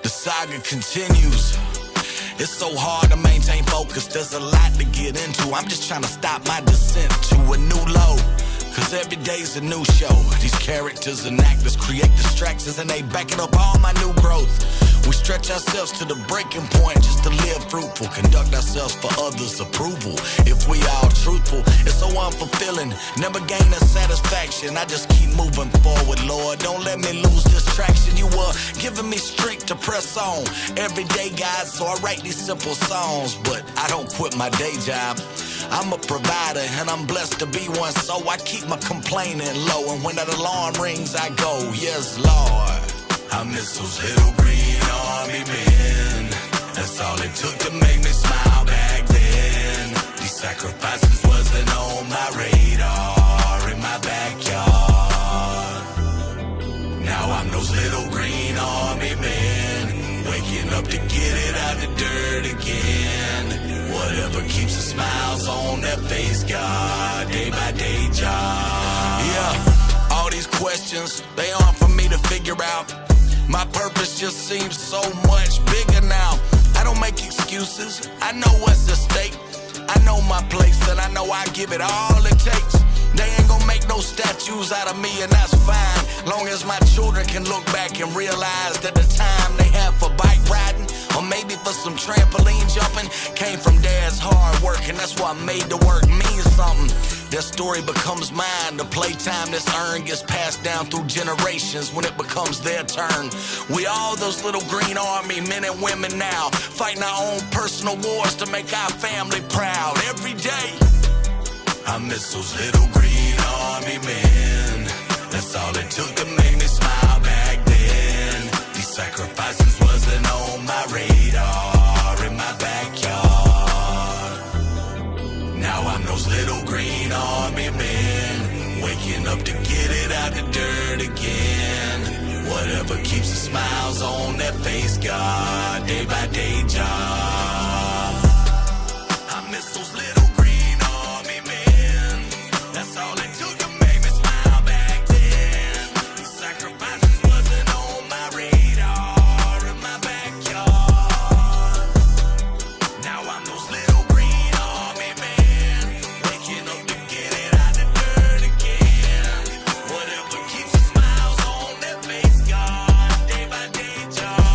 The saga continues. It's so hard to maintain focus, there's a lot to get into. I'm just trying to stop my descent to a new low, cause every day's a new show. These characters and actors create distractions and they backing up all my new growth. We stretch ourselves to the breaking point just to live fruitful, conduct ourselves for others' approval. If we all truthful, it's so unfulfilling, never gain a satisfaction. I just keep moving forward, Lord, don't let me lose this traction. You were giving me strength to press on every day, God, so I write these simple songs. But I don't quit my day job, I'm a provider and I'm blessed to be one, so I keep my complaining low. And when that alarm rings, I go, yes, Lord. I miss those little green army men. That's all it took to make me smile back then. These sacrifices wasn't on my radar in my backyard. Now I'm those little green army men, waking up to get it out the dirt again. Whatever keeps the smiles on their face, God, day by day job. Yeah, all these questions, they aren't for me to figure out. My purpose just seems so much bigger now. I don't make excuses, I know what's at stake. I know my place and I know I give it all it takes. They ain't gonna make no statues out of me, and that's fine, long as my children can look back and realize that the time they have for bike riding, or maybe for some trampoline jumping, came from dad's hard work, and that's why I made the work mean something. Their story becomes mine, the playtime that's earned gets passed down through generations when it becomes their turn. We all those little green army men and women now, fighting our own personal wars to make our family proud every day. I miss those little green army men. That's all it took to make me smile back then. These sacrifices wasn't on my radar in my backyard. Now I'm those little green army men, waking up to get it out the dirt again. Whatever keeps the smiles on their face, God, day by day job. I miss those little green army men. That's all it took to make me smile back then. These sacrifices wasn't on my radar in my backyard. Now I'm those little green army men, waking up to get it out the dirt again. Whatever keeps the smiles on their face, God, day by day job.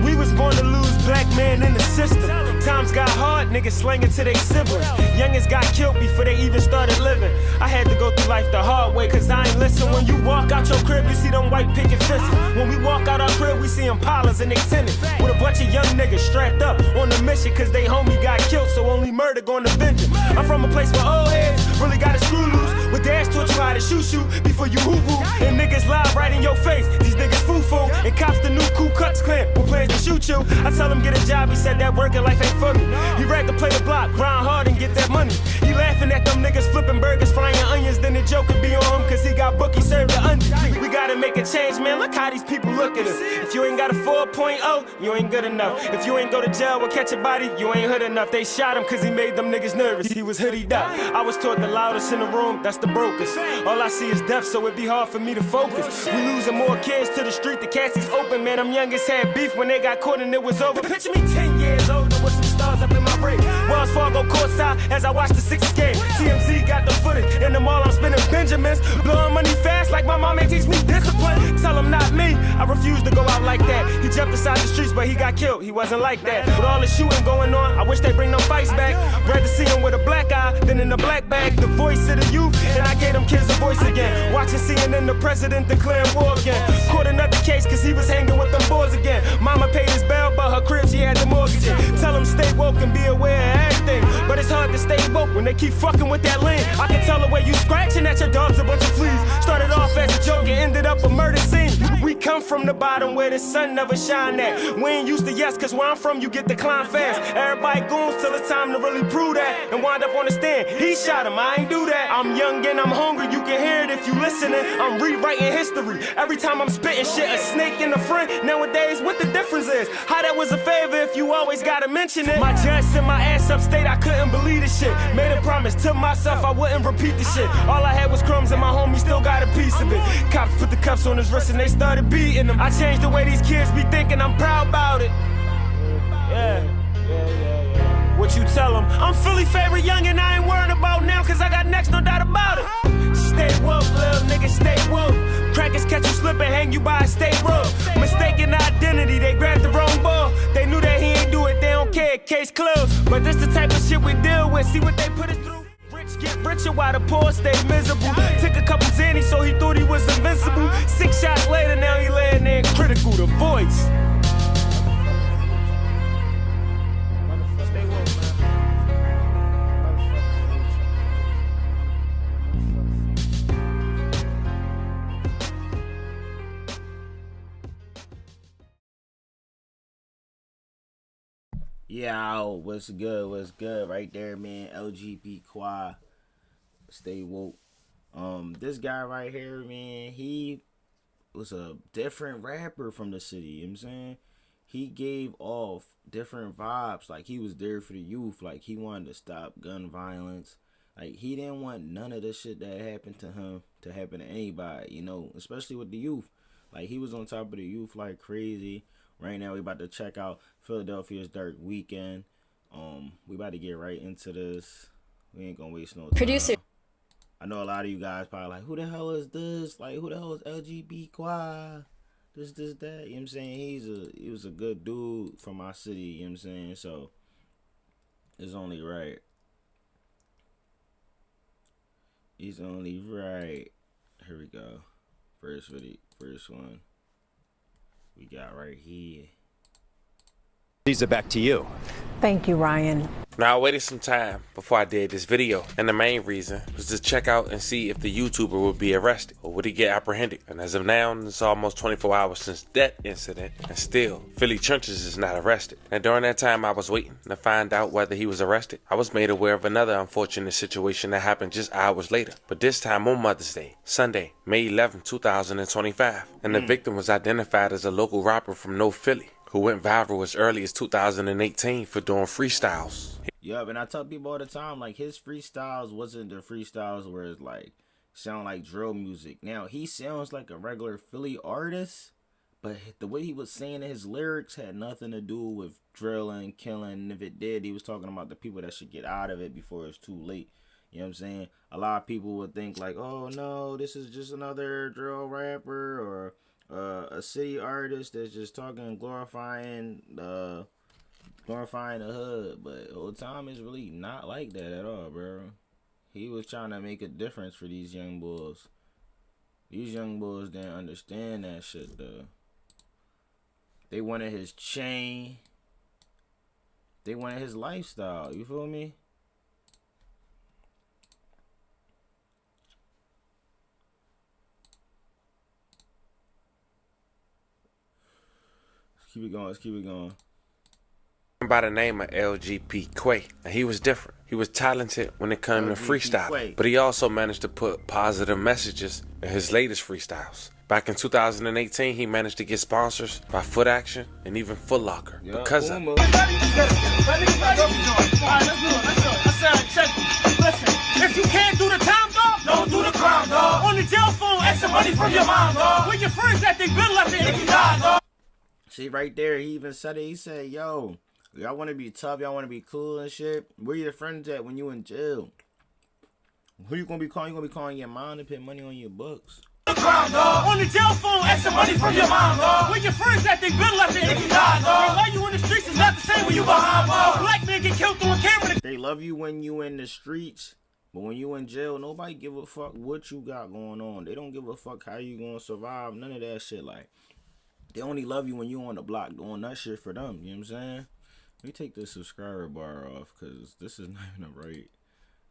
We was born to lose, black man in the system. Times got hard, niggas slanging to their siblings. Youngest got killed before they even started living. I had to go through life the hard way, cause I ain't listen. When you walk out your crib, you see them white picket fences. When we walk out our crib, we see Impalas and they tenants. With a bunch of young niggas strapped up on the mission, cause they homie got killed, so only murder gonna avenge him. I'm from a place where old heads really got a screw loose. With dads taught you how to shoot before you hoo-hoo. And niggas lie right in your face, these niggas foo-foo. And cops the new Ku Klux Klan with plans to shoot you. I tell him get a job, he said that working life ain't for me. He ready to play the block, grind hard and get that money. He laughing at them niggas flipping burgers, frying onions. Then the joke could be on him cause he got bookie served the onions. We gotta make a change, man, look how these people look at us. If you ain't got a 4.0, you ain't good enough. If you ain't go to jail or catch a body, you ain't hood enough. They shot him cause he made them niggas nervous. He was hoodied up. I was taught the loudest in the room, that's the brokest. All I see is death, so it be hard for me to focus. We losing more kids to the street, the Cassie's open, man. Them youngest had beef when they got caught and it was over. Picture me 10 years older with some stars up in my brain. Wells Fargo courtside as I watch the Sixers game. TMZ got the footage, in the mall I'm spending Benjamins. Blowing money fast like my mom ain't teach me discipline. Tell him not me, I refuse to go out like that. He jumped inside the streets but he got killed, he wasn't like that. With all the shooting going on, I wish they bring them fights back. Rather see him with a black eye than in a black bag. The voice of the youth, and I gave them kids a voice again. Watching CNN, the president declaring war again. Caught another case cause he was hanging with them boys again. Mama paid his bail but her crib she had the mortgage in. Tell him stay woke and be aware of everything, but it's hard When they keep fucking with that lean, I can tell the way you scratching at your dog's a bunch of fleas. Started off as a joke and ended up a murder scene. We come from the bottom where the sun never shine at. We ain't used to yes, cause where I'm from you get declined fast. Everybody goons till it's time to really prove that. And wind up on the stand, he shot him, I ain't do that. I'm young and I'm hungry, you can hear it if you listening. I'm rewriting history. Every time I'm spitting shit, a snake and a friend. Nowadays, what the difference is? How that was a favor if you always gotta mention it. My judge sent my ass upstate, I couldn't believe this shit. Made a promise to myself I wouldn't repeat the shit. All I had was crumbs and my homie still got a piece of it. Cops put the cuffs on his wrist and they started beating him. I changed the way these kids be thinking, I'm proud about it. Yeah. What you tell them? I'm Philly favorite young and I ain't worried about now, cause I got next, no doubt about it. Stay woke, little nigga, stay woke. Crackers catch you slipping, hang you by a state road. Mistaken identity, they grabbed the wrong ball. They knew that he ain't do it, they don't care, case closed. But this the type of shit we deal with, see what they put us through. Rich get richer while the poor stay miserable. Took a couple Zannies so he thought he was invincible. 6 shots later, now he laying there critical, the voice. Yo, what's good right there, man. LGP QUA, stay woke. This guy right here, man, he was a different rapper from the city, you know what I'm saying? He gave off different vibes, like he was there for the youth, like he wanted to stop gun violence. Like he didn't want none of the shit that happened to him to happen to anybody, you know, especially with the youth. Like he was on top of the youth like crazy. Right now we about to check out Philadelphia's Dark Weekend. We about to get right into this. We ain't gonna waste no time. Producer. I know a lot of you guys probably like, who the hell is this? Like, who the hell is LGP QUA? This, that. You know what I'm saying? He was a good dude from my city, you know what I'm saying? So it's only right. He's only right. Here we go. First one. We got right here. Lisa, back to you. Thank you, Ryan. Now, I waited some time before I did this video, and the main reason was to check out and see if the YouTuber would be arrested or would he get apprehended. And as of now, it's almost 24 hours since that incident, and still, Philly Trenches is not arrested. And during that time I was waiting to find out whether he was arrested, I was made aware of another unfortunate situation that happened just hours later, but this time on Mother's Day, Sunday, May 11, 2025. And the victim was identified as a local rapper from North Philly, who went viral as early as 2018 for doing freestyles. Yup, and I tell people all the time, like, his freestyles wasn't the freestyles where it's like sound like drill music. Now he sounds like a regular Philly artist, but the way he was saying his lyrics had nothing to do with drilling, killing. And if it did, he was talking about the people that should get out of it before it's too late. You know what I'm saying? A lot of people would think like, oh no, this is just another drill rapper or a city artist that's just talking, glorifying the hood, but the whole time it's really not like that at all, bro. He was trying to make a difference for these young bulls. These young bulls didn't understand that shit, though. They wanted his chain. They wanted his lifestyle, you feel me? Let's keep it going. By the name of LGP QUA, and he was different. He was talented when it came to freestyle, but he also managed to put positive messages in his latest freestyles. Back in 2018, he managed to get sponsors by Foot Action and even Foot Locker because of Listen, if you can't do the time, dog, don't do the crime, dog. On the jail phone, ask some money from your mom, dog. When your friends that they been left in, if you die, dog. See, right there, he even said it. He said, yo, y'all want to be tough, y'all want to be cool and shit. Where your friends at when you in jail? Who you going to be calling? You going to be calling your mom to put money on your books? Crime, dog. On the jail phone, ask some money from your mom, dog. When your friends that they been left in, if you die, dog. Why you in the streets is not the same when you behind bars. Black men get killed on camera. They love you when you in the streets, but when you in jail, nobody give a fuck what you got going on. They don't give a fuck how you going to survive. None of that shit. Like, they only love you when you on the block doing that shit for them. You know what I'm saying? Let me take this subscriber bar off because this is not even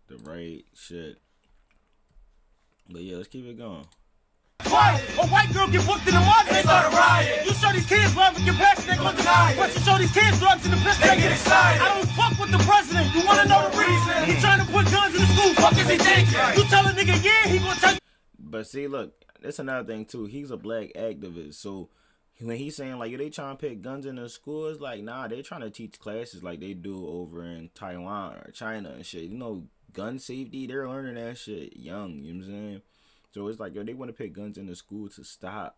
the right shit. But yeah, let's keep it going. Quiet. A white girl get booked in the mud, they start a riot. You show these kids love and compassion, they gon' deny it. But you show these kids drugs in the pistol, they get excited. I don't fuck with the president, you wanna know the reason? He trying to put guns in the school, fuck is he thinking? You tell a nigga yeah, he gon' tell you. But see, look, that's another thing too. He's a black activist, so when he's saying like, they trying to pick guns in the schools, like, nah, they trying to teach classes like they do over in Taiwan or China and shit. You know, gun safety, they're learning that shit young, you know what I'm saying? So it's like, yo, they want to pick guns in the school to stop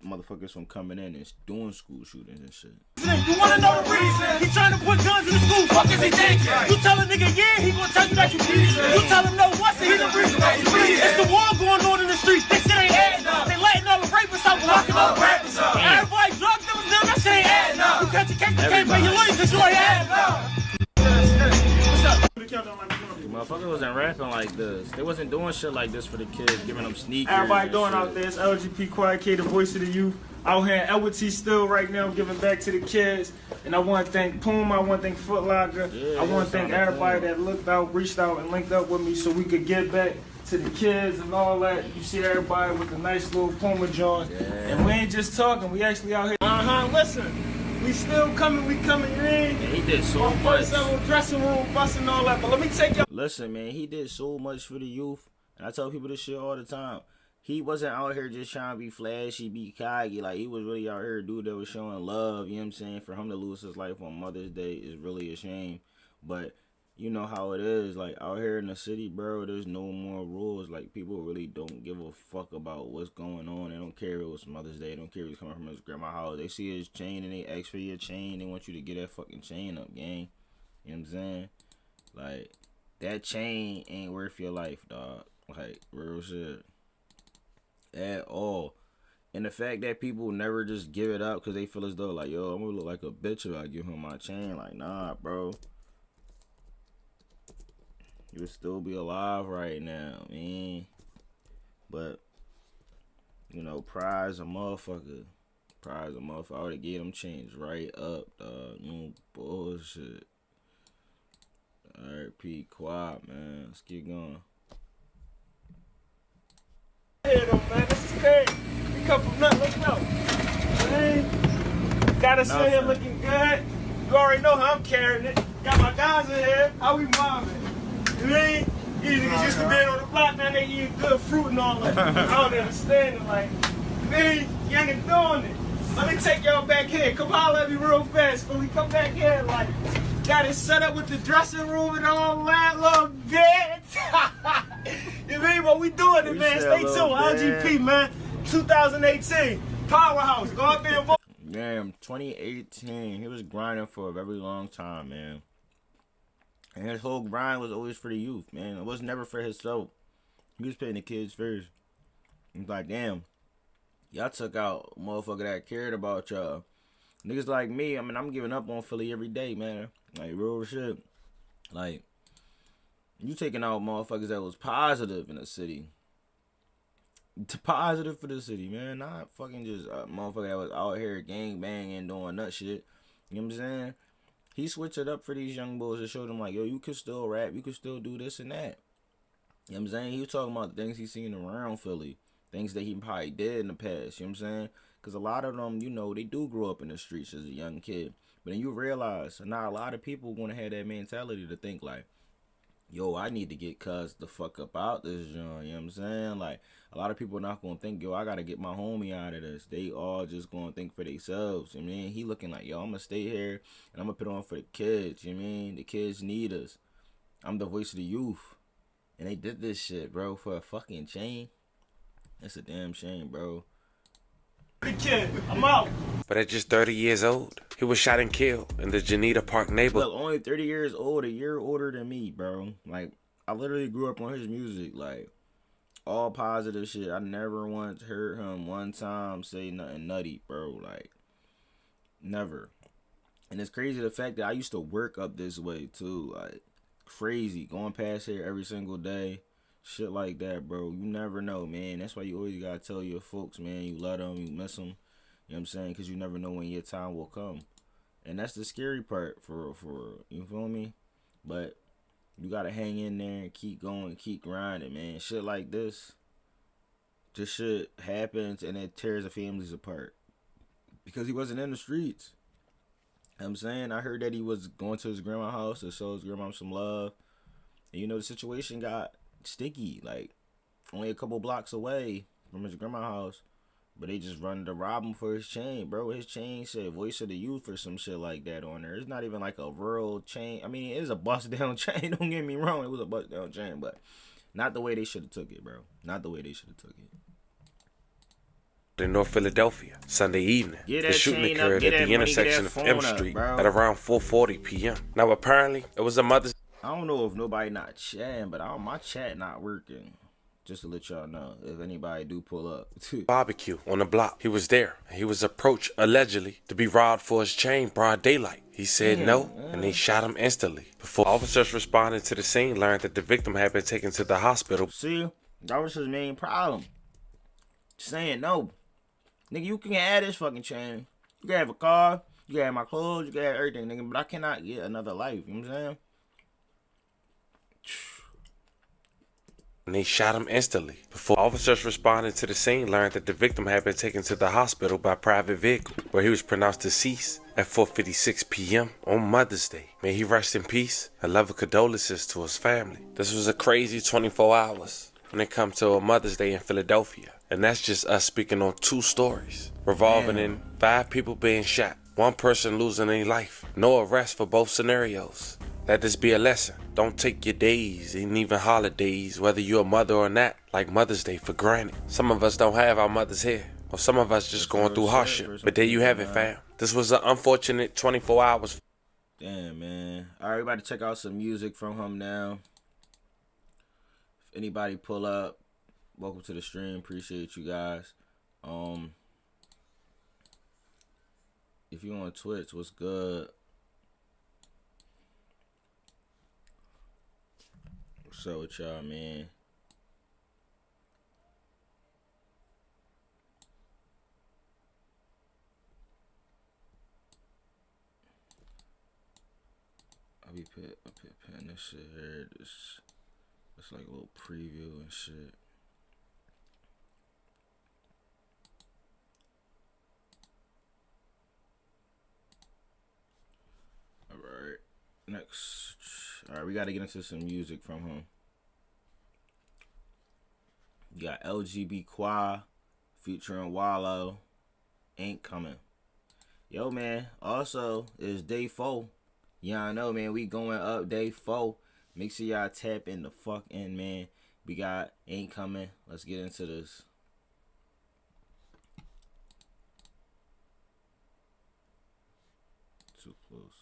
motherfuckers from coming in and doing school shootings and shit. You wanna know the reason? He trying to put guns in the school, fuck is he thinking? You tell a nigga yeah, he gon' tell you that you reason. You tell him no, what's it, he the reason that you reason. It's the war going on in the streets, this shit ain't adding up. They letting all the rapists out, locking all the rappers up. Everybody drug dealers now, that shit ain't adding up. You catch a case, you can't pay your lawyer cause you ain't adding up. Motherfuckers wasn't rapping like this. They wasn't doing shit like this for the kids, giving them sneakers. Everybody doing shit out there, it's LGP QUA, the voice of the youth. Out here in Edward still right now, giving back to the kids. And I want to thank Puma, I want to thank Foot Locker. Yeah, I want to thank everybody that looked out, reached out, and linked up with me so we could get back to the kids and all that. You see everybody with the nice little Puma joints. Yeah. And we ain't just talking, we actually out here. Listen. We still coming, we coming in. And he did so much. Dressing room, busting all that. But let me take y'all. Listen, man, he did so much for the youth. And I tell people this shit all the time. He wasn't out here just trying to be flashy, be cocky. Like, he was really out here a dude that was showing love, you know what I'm saying? For him to lose his life on Mother's Day is really a shame. But you know how it is. Like, out here in the city, bro, there's no more rules. Like, people really don't give a fuck about what's going on. They don't care if it was Mother's Day. They don't care if he's coming from his grandma's house. They see his chain and they ask for your chain. They want you to get that fucking chain up, gang. You know what I'm saying? Like, that chain ain't worth your life, dog. Like, real shit. At all. And the fact that people never just give it up because they feel as though, like, yo, I'm gonna look like a bitch if I give him my chain. Like, nah, bro. You would still be alive right now, man. But, you know, pride's a motherfucker. Pride's a motherfucker. I would've gave them change right up, dog. No bullshit. RP Quad, man. Let's keep going. Hey, though, man, this is crazy. We come from nothing, look out. Man, got us in here looking good. You already know how I'm carrying it. Got my guys in here. How we mobbing? You mean? These niggas used to be on the block, now they eating good fruit and all that. I don't understand it, like, man, young and doing it. Let me take y'all back here. Come holler at me real fast, Philly. Come back here, like, got it set up with the dressing room and all that, little bitch. You mean? But we doing it, man. Stay tuned. LGP, man. 2018. Powerhouse. Go out there and vote. Damn, 2018. He was grinding for a very long time, man. And his whole grind was always for the youth, man. It was never for himself. He was putting the kids first. He's like, damn, y'all took out a motherfucker that cared about y'all. Niggas like me, I mean, I'm giving up on Philly every day, man. Like, real shit. Like, you taking out motherfuckers that was positive in the city. Positive for the city, man. Not fucking just a motherfucker that was out here gang banging, doing nut shit. You know what I'm saying? He switched it up for these young boys to show them, like, yo, you can still rap, you can still do this and that. You know what I'm saying? He was talking about the things he's seen around Philly, things that he probably did in the past, you know what I'm saying? Because a lot of them, you know, they do grow up in the streets as a young kid. But then you realize, not a lot of people want to have that mentality to think, like, yo, I need to get cuz the fuck up out this joint, you know what I'm saying? Like, a lot of people are not going to think, yo, I got to get my homie out of this. They all just going to think for themselves, you know what I mean? He looking like, yo, I'm going to stay here, and I'm going to put on for the kids, you know what I mean? The kids need us. I'm the voice of the youth. And they did this shit, bro, for a fucking chain. That's a damn shame, bro. Kid, I'm out. But at just 30 years old, he was shot and killed in the Janita Park neighborhood. Look, only 30 years old, a year older than me, bro. Like, I literally grew up on his music, like, all positive shit. I never once heard him one time say nothing nutty, bro. Like, never. And it's crazy the fact that I used to work up this way, too. Like, crazy. Going past here every single day. Shit like that, bro. You never know, man. That's why you always gotta tell your folks, man. You love them, you miss them. You know what I'm saying? Because you never know when your time will come. And that's the scary part for you feel me? But You gotta hang in there and keep going, keep grinding, man. Shit like this shit happens and it tears the families apart. Because he wasn't in the streets. You know what I'm saying? I heard that he was going to his grandma's house to show his grandma some love. And you know, the situation got sticky. Like, only a couple blocks away from his grandma's house. But they just run to rob him for his chain, bro. His chain said Voice of the Youth or some shit like that on there. It's not even like a real chain. I mean, it is a bust down chain. Don't get me wrong. It was a bust down chain. But not the way they should have took it, bro. Not the way they should have took it. In North Philadelphia, Sunday evening. The shooting occurred at the intersection of M Street at around 4:40 p.m. Now, apparently, it was a mother's... I don't know if nobody not chatting, but my chat not working. Just to let y'all know, if anybody do pull up. barbecue on the block. He was there. He was approached, allegedly, to be robbed for his chain, broad daylight. He said no, and they shot him instantly. Before officers responding to the scene, learned that the victim had been taken to the hospital. See, that was his main problem. Saying no. Nigga, you can have this fucking chain. You can have a car. You can have my clothes. You can have everything, nigga. But I cannot get another life. You know what I'm saying? And they shot him instantly. Before officers responding to the scene, learned that the victim had been taken to the hospital by private vehicle, where he was pronounced deceased at 4:56 p.m. on Mother's Day. May he rest in peace and love and condolences to his family. This was a crazy 24 hours when it comes to a Mother's Day in Philadelphia. And that's just us speaking on 2 stories, revolving in 5 people being shot, 1 person losing their life. No arrest for both scenarios. Let this be a lesson. Don't take your days and even holidays, whether you're a mother or not, like Mother's Day, for granted. Some of us don't have our mothers here, or some of us just going through hardship. But there you have it, fam. This was an unfortunate 24 hours. Damn, man. All right, we about to check out some music from him now. If anybody pull up, welcome to the stream. Appreciate you guys. If you on Twitch, what's good? What's up with y'all, man? I'll be putting this shit here. It's like a little preview and shit. Alright. Next. Alright, we gotta get into some music from him. You got LGP QUA featuring Wallow. Ain't Coming. Yo, man. Also, it's day 4. Y'all know, man. We going up day 4. Make sure y'all tap in the fuck in, man. We got Ain't Coming. Let's get into this. Too close.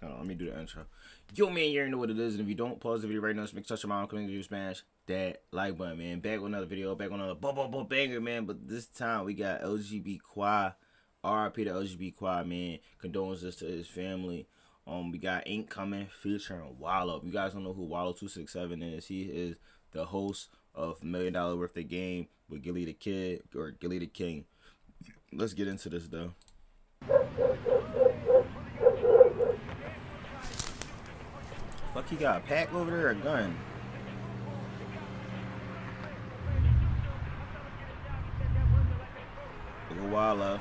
Hold on, let me do the intro. Yo, man, you already know what it is. And if you don't, pause the video right now. Just make sure your mom coming to you, smash that like button, man. Back with another video. Back with another banger, man. But this time we got LGP QUA. RIP to LGP QUA, man. Condolences to his family. We got Ain't Coming featuring Wallow. If you guys don't know who Wallow 267 is, he is the host of $1 Million Worth of Game with Gilly the Kid or Gilly the King. Let's get into this though. Fuck, he got a pack over there or a gun? Look at Wallow.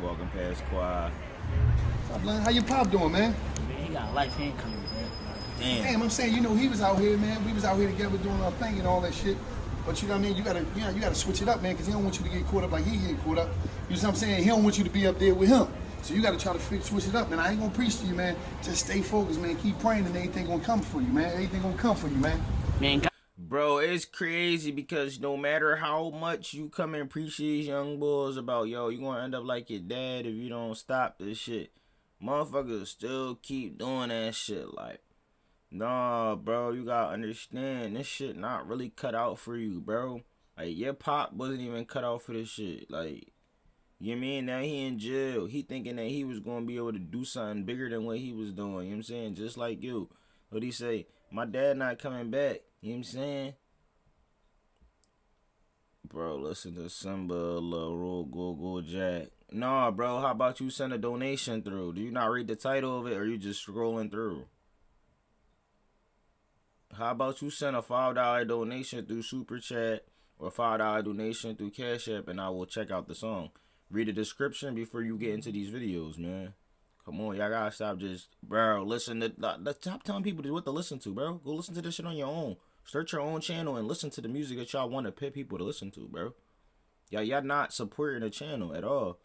Walking past QUA. How your pop doing, man? Man, he got a life hand coming, man. Damn, I'm saying, you know, he was out here, man. We was out here together doing our thing and all that shit. But you know what I mean? You gotta switch it up, man, because he don't want you to get caught up like he get caught up. You know what I'm saying? He don't want you to be up there with him. So you gotta try to switch it up, man. I ain't gonna preach to you, man. Just stay focused, man. Keep praying and everything gonna come for you, man. Everything gonna come for you, man. Man, Bro, it's crazy because no matter how much you come and preach these young boys about, yo, you gonna end up like your dad if you don't stop this shit. Motherfuckers still keep doing that shit. Like, nah, bro, you gotta understand, this shit not really cut out for you, bro. Like, your pop wasn't even cut out for this shit. Like, you know what I mean? Now he in jail. He thinking that he was gonna be able to do something bigger than what he was doing. You know what I'm saying? Just like you. What he say? My dad not coming back. You know what I'm saying? Bro, listen to Simba, Lil Rule, Google Jack. Nah, bro, how about you send a donation through? Do you not read the title of it, or you just scrolling through? How about you send a $5 donation through Super Chat or $5 donation through Cash App, and I will check out the song. Read the description before you get into these videos, man. Come on, y'all gotta stop just, bro, listen to, stop telling people what to listen to, bro. Go listen to this shit on your own. Start your own channel and listen to the music that y'all want to pay people to listen to, bro. Y'all not supporting the channel at all.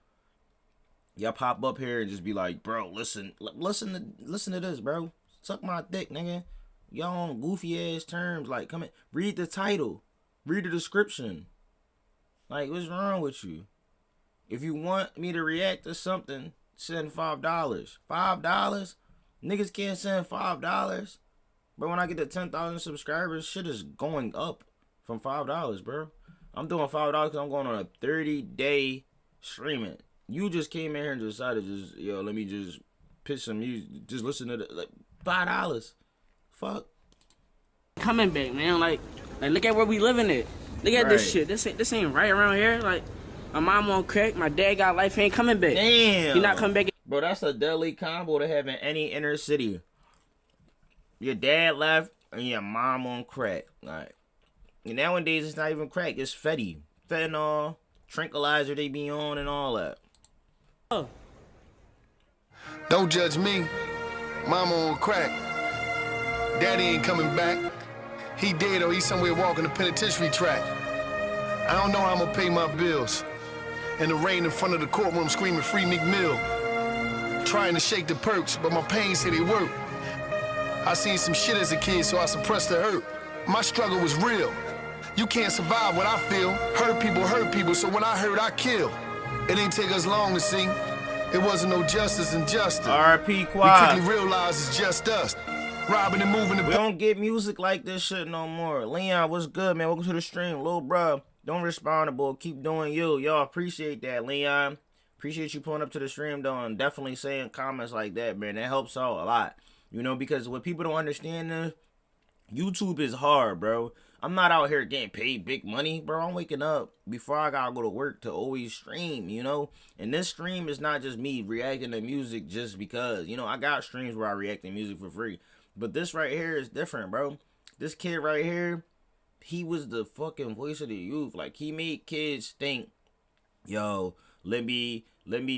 Y'all pop up here and just be like, bro, listen to this, bro. Suck my dick, nigga. Y'all on goofy ass terms. Like, come in, read the title, read the description. Like, what's wrong with you? If you want me to react to something, send $5. $5? Niggas can't send $5. But when I get to 10,000 subscribers, shit is going up from $5, bro. I'm doing $5 because I'm going on a 30-day streaming. You just came in here and decided just, yo, let me just pitch some music. Just listen to the, like, $5. Fuck. Coming back, man. Like look at where we living at. Look at this shit. This ain't right around here. Like, my mom on crack. My dad got life. He ain't coming back. Damn. He not coming back. Bro, that's a deadly combo to have in any inner city. Your dad left and your mom on crack. Like, nowadays it's not even crack. It's fentanyl, tranquilizer they be on, and all that. Oh. Don't judge me. Mama on crack. Daddy ain't coming back. He dead or he's somewhere walking the penitentiary track. I don't know how I'm gonna pay my bills. In the rain in front of the courtroom screaming free Meek Mill. Trying to shake the perks, but my pain said it worked. I seen some shit as a kid, so I suppressed the hurt. My struggle was real. You can't survive what I feel. Hurt people, so when I hurt, I kill. It ain't take us long to see. It wasn't no justice and justice. RP QUA. We quickly realized it's just us. Robbing and moving the... We don't get music like this shit no more. Leon, what's good, man? Welcome to the stream. Lil bro, don't respondable. Keep doing you. Y'all appreciate that, Leon. Appreciate you pulling up to the stream, though, and definitely saying comments like that, man. That helps out a lot. You know, because what people don't understand is YouTube is hard, bro. I'm not out here getting paid big money, bro. I'm waking up before I gotta go to work to always stream, you know? And this stream is not just me reacting to music just because. You know, I got streams where I react to music for free. But this right here is different, bro. This kid right here, he was the fucking voice of the youth. Like, he made kids think, yo, let me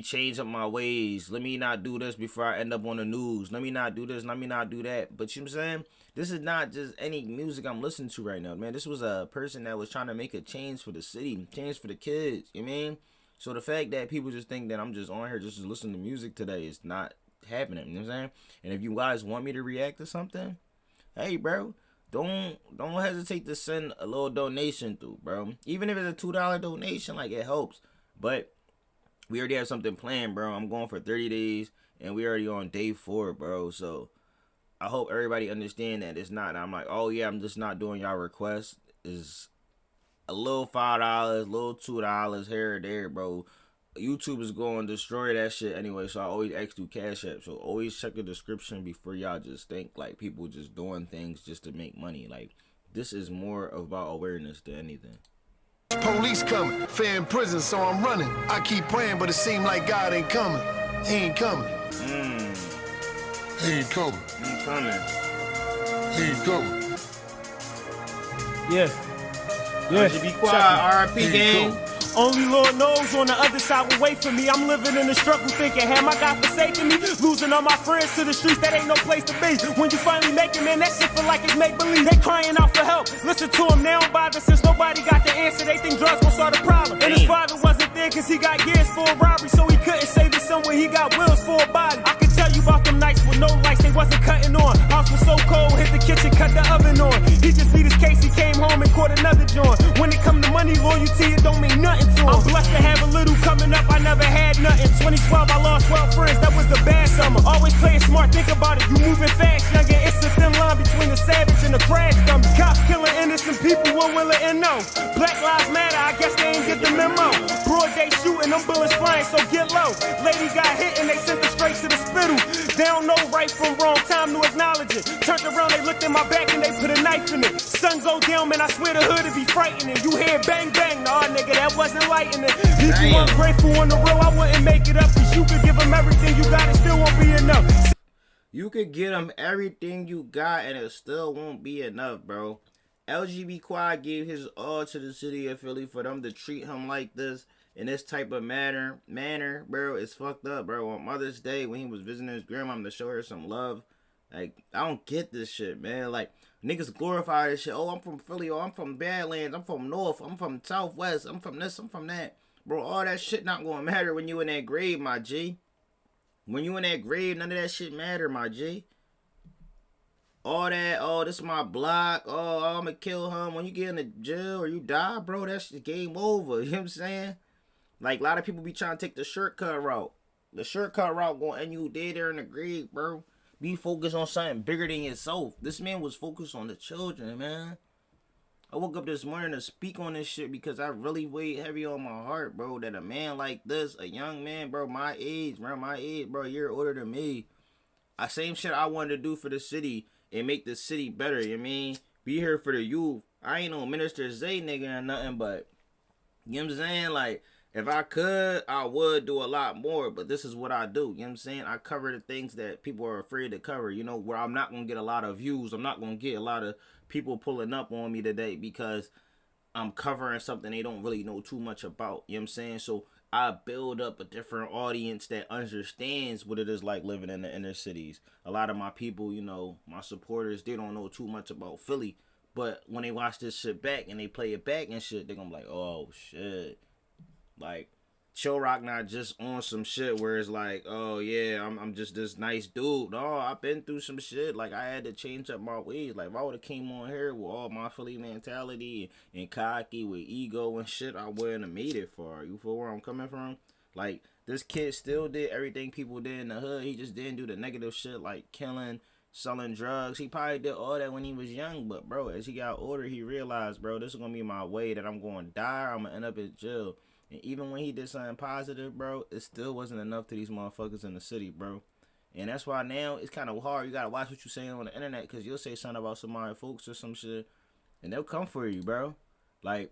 change up my ways. Let me not do this before I end up on the news. Let me not do this. Let me not do that. But you know what I'm saying? This is not just any music I'm listening to right now, man. This was a person that was trying to make a change for the city, change for the kids. You know what I mean? So the fact that people just think that I'm just on here just to listen to music today is not happening. You know what I'm saying? And if you guys want me to react to something, hey, bro, don't hesitate to send a little donation through, bro. Even if it's a $2 donation, like, it helps. But we already have something planned, bro. I'm going for 30 days, and we already on day 4, bro. So I hope everybody understand that it's not. I'm like, oh yeah, I'm just not doing y'all requests. Is a little $5, a little $2 here or there, bro. YouTube is going to destroy that shit anyway. So I always ask through Cash App. So always check the description before y'all just think like people just doing things just to make money. Like, this is more about awareness than anything. Police coming, fair in prison, so I'm running. I keep praying, but it seems like God ain't coming. He ain't coming. He ain't coming. He ain't coming. He ain't coming. Yeah. LGP QUA, RP gang. Only Lord knows on the other side will wait for me. I'm living in the struggle thinking, have my God forsaken me? Losing all my friends to the streets, that ain't no place to be. When you finally make it, man, that shit feel like it's make-believe. They crying out for help. Listen to them, they don't bother since nobody got the answer. They think drugs gon' solve the problem. And his father wasn't there cause he got years for a robbery, so he couldn't save his son when he got wills for a body. I can tell you about them nights with no lights, they wasn't cutting on. House was so cold, hit the kitchen, cut the oven on. He just beat his case, he came home and caught another joint. When it come to money, loyalty, it don't mean nothing to him. I'm blessed to have a little coming up, I never had nothing. 2012, I lost 12 friends, that was a bad summer. Always playing smart, think about it, you moving fast, youngin'. It's a thin line between the savage and the crash dummy. Cops killing innocent people, what will it end on? Black lives matter, I guess they ain't get the memo. Broad day shooting, them bullets flying, so get low. Lady got hit and they sent her straight to the spittle. They don't know right from wrong, time to acknowledge it. Turned around, they looked at my back and they put a knife in it. Sun go down, man, I swear the hood would be frightening. You hear bang bang, nah, nigga, that wasn't lightning. Leave you ungrateful on the real, I wouldn't make it up. Cause you could give them everything you got, it still won't be enough. You could get them everything you got and it still won't be enough, bro. LGP QUA gave his all to the city of Philly for them to treat him like this in this type of manner, bro. It's fucked up, bro. On Mother's Day, when he was visiting his grandma to show her some love, like, I don't get this shit, man. Like, niggas glorify this shit. Oh, I'm from Philly. Oh, I'm from Badlands. I'm from North. I'm from Southwest. I'm from this. I'm from that. Bro, all that shit not gonna matter when you in that grave, my G. When you in that grave, none of that shit matter, my G. All that, oh, this is my block. Oh, I'm gonna kill him. When you get in the jail or you die, bro, that's the game over. You know what I'm saying? Like, a lot of people be trying to take the shortcut route. The shortcut route gonna end you dead there in the grave, bro. Be focused on something bigger than yourself. This man was focused on the children, man. I woke up this morning to speak on this shit because I really weighed heavy on my heart, bro. That a man like this, a young man, bro, my age, bro, a year older than me. Same shit I wanted to do for the city and make the city better, you know what I mean? Be here for the youth. I ain't no Minister Zay nigga or nothing, but, you know what I'm saying? Like, if I could, I would do a lot more, but this is what I do, you know what I'm saying? I cover the things that people are afraid to cover, you know, where I'm not going to get a lot of views. I'm not going to get a lot of people pulling up on me today because I'm covering something they don't really know too much about, you know what I'm saying? So I build up a different audience that understands what it is like living in the inner cities. A lot of my people, you know, my supporters, they don't know too much about Philly, but when they watch this shit back and they play it back and shit, they're going to be like, oh, shit. Like, Chill Rock not just on some shit where it's like, oh yeah, I'm just this nice dude. No, I've been through some shit. Like, I had to change up my ways. Like, if I would have came on here with all my Philly mentality and cocky with ego and shit, I wouldn't have made it far. You feel where I'm coming from? Like, this kid still did everything people did in the hood. He just didn't do the negative shit like killing, selling drugs. He probably did all that when he was young, but bro, as he got older, he realized, bro, this is gonna be my way, that I'm going to die or I'm gonna end up in jail. And even when he did something positive, bro, it still wasn't enough to these motherfuckers in the city, bro. And that's why now it's kind of hard. You got to watch what you saying on the internet, because you'll say something about somebody, folks, or some shit, and they'll come for you, bro. Like,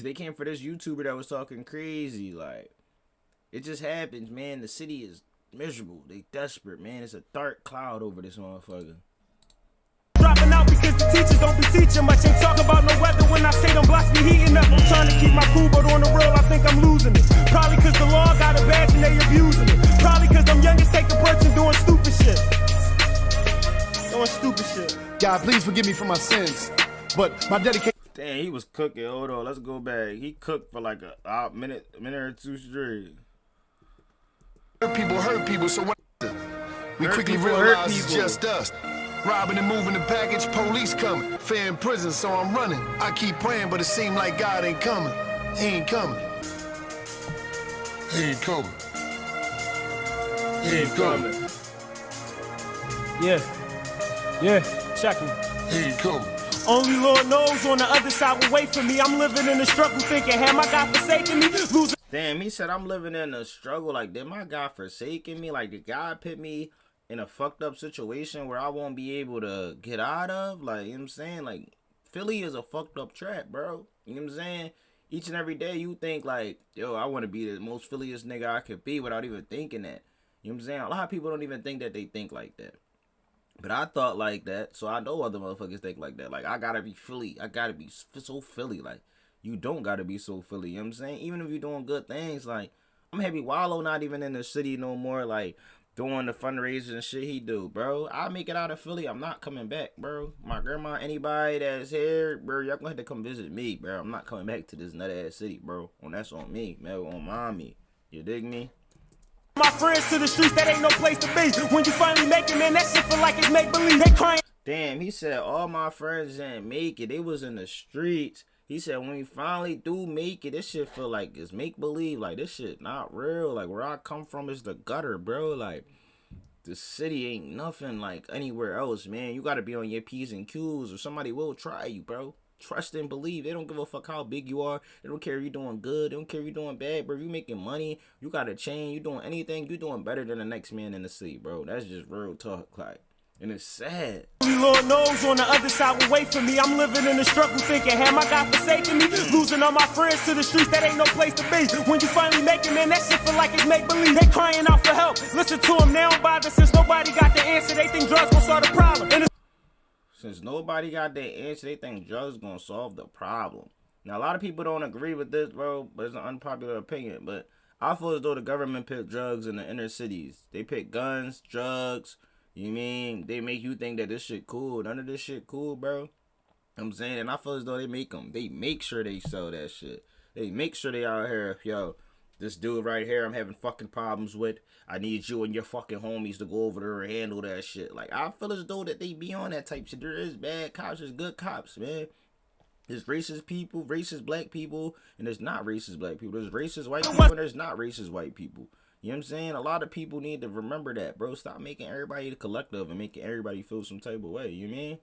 they came for this YouTuber that was talking crazy. Like, it just happens, man. The city is miserable. They desperate, man. It's a dark cloud over this motherfucker. Dropping out because the teachers don't be teaching much. Ain't talk about no weather when I say them blocks be heating up. I'm trying to keep my cool, but on the real, I think I'm losing it. Probably cause the law got a badge and they abusing it. Probably cause them youngest taking perks and doing stupid shit. God, please forgive me for my sins. But my dedication. Damn, he was cooking. Hold on, let's go back. He cooked for like a minute or two straight. Hurt people, so what? We Hurt quickly people, realized it's just us. Robbing and moving the package, police coming. Fair in prison, so I'm running. I keep praying, but it seemed like God ain't coming. He ain't coming. He ain't coming. He ain't coming. Yeah, check me. He ain't coming. Only Lord knows on the other side will wait for me. I'm living in the struggle thinking, have my God forsaken me? Losing. Damn, he said I'm living in a struggle. Like, did my God forsaken me? Like, did God put me in a fucked up situation where I won't be able to get out of? Like, you know what I'm saying? Like, Philly is a fucked up trap, bro. You know what I'm saying? Each and every day you think like, yo, I want to be the most Philliest nigga I could be without even thinking that. You know what I'm saying? A lot of people don't even think that they think like that. But I thought like that, so I know other motherfuckers think like that. Like, I gotta be Philly. I gotta be so Philly. Like, you don't gotta be so Philly. You know what I'm saying? Even if you're doing good things, like, I'm happy Wallow not even in the city no more. Like, doing the fundraisers and shit he do, bro. I make it out of Philly, I'm not coming back, bro. My grandma, anybody that's here, bro, y'all gonna have to come visit me, bro. I'm not coming back to this nut ass city, bro. And that's on me, man. On mommy. You dig me? My friends to the streets, that ain't no place to be. When you finally make it, man, that shit feel like it's make believe. They crying. Damn, he said all my friends didn't make it. They was in the streets. He said when we finally do make it, this shit feel like it's make believe. Like, this shit not real. Like, where I come from is the gutter, bro. Like, the city ain't nothing like anywhere else, man. You gotta be on your P's and Q's or somebody will try you, bro. Trust and believe. They don't give a fuck how big you are. They don't care if you're doing good. They don't care if you're doing bad, bro. You making money. You got a chain. You doing anything. You doing better than the next man in the city, bro. That's just real talk. Like, And it's sad. Lord knows on the other side will wait for me. I'm living in the struggle thinking, have my God forsaken me? Losing all my friends to the streets, that ain't no place to be. When you finally make it, man, that shit feel like it's make-believe. They crying out for help. Listen to them, they don't bother since nobody got the answer. They think drugs gon' solve the problem. Since nobody got the answer, they think drugs gonna solve the problem. Now, a lot of people don't agree with this, bro, but it's an unpopular opinion. But I feel as though the government picked drugs in the inner cities. They pick guns, drugs. You mean they make you think that this shit cool? None of this shit cool, bro. I'm saying, and I feel as though they make them. They make sure they sell that shit. They make sure they out here, yo, this dude right here I'm having fucking problems with. I need you and your fucking homies to go over there and handle that shit. Like, I feel as though that they be on that type shit. There is bad cops, there's good cops, man. There's racist people, racist black people, and there's not racist black people. There's racist white people, and there's not racist white people. You know what I'm saying? A lot of people need to remember that, bro. Stop making everybody the collective and making everybody feel some type of way. You mean?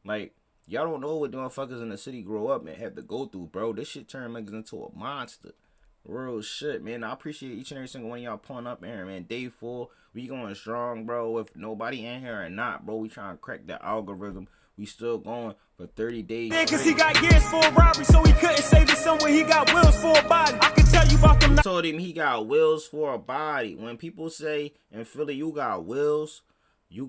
Like, y'all don't know what motherfuckers in the city grow up and have to go through, bro. This shit turned niggas into a monster. Real shit, man. I appreciate each and every single one of y'all pulling up in here, man. Day 4, we going strong, bro. If nobody in here or not, bro, we trying to crack the algorithm. We still going for 30 days. Yeah, cause he got years for a robbery, so he couldn't save it somewhere. He got wills for a body. I can tell you about them. I told him he got wills for a body. When people say in Philly you got wills, you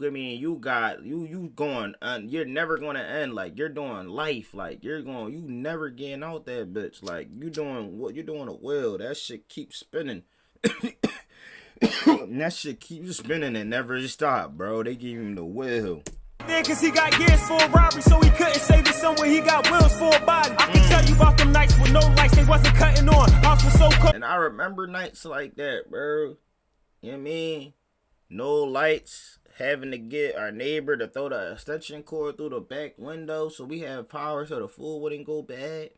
going, you're never gonna end. Like, you're doing life. Like, you never getting out that bitch. Like, you doing what you're doing a will. That shit keeps spinning. That shit keeps spinning and never stop, bro. They give him the will. Yeah, cause he got years for a robbery, so he couldn't save it somewhere. He got wills for a body. I can tell you about them nights with no lights, they wasn't cutting on. House was so cold. And I remember nights like that, bro. You know what I mean? No lights, having to get our neighbor to throw the extension cord through the back window so we had power so the food wouldn't go bad.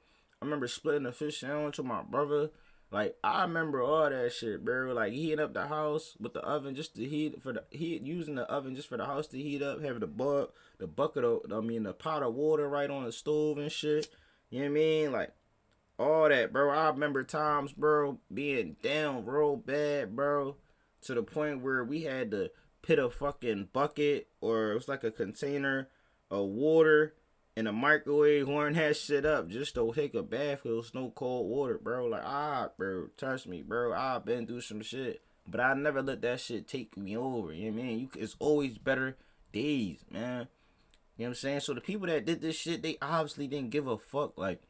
I remember splitting the fish sandwich with my brother. Like, I remember all that shit, bro. Like, heating up the house with the oven just to using the oven just for the house to heat up, having the pot of water right on the stove and shit. You know what I mean? Like, all that, bro. I remember times, bro, being down real bad, bro, to the point where we had to put a fucking bucket, or it was like a container of water in a microwave, warm that shit up just to take a bath. It was no cold water, bro. Like, bro, trust me, bro. I've been through some shit, but I never let that shit take me over. You know what I mean? It's always better days, man. You know what I'm saying? So the people that did this shit, they obviously didn't give a fuck. Like,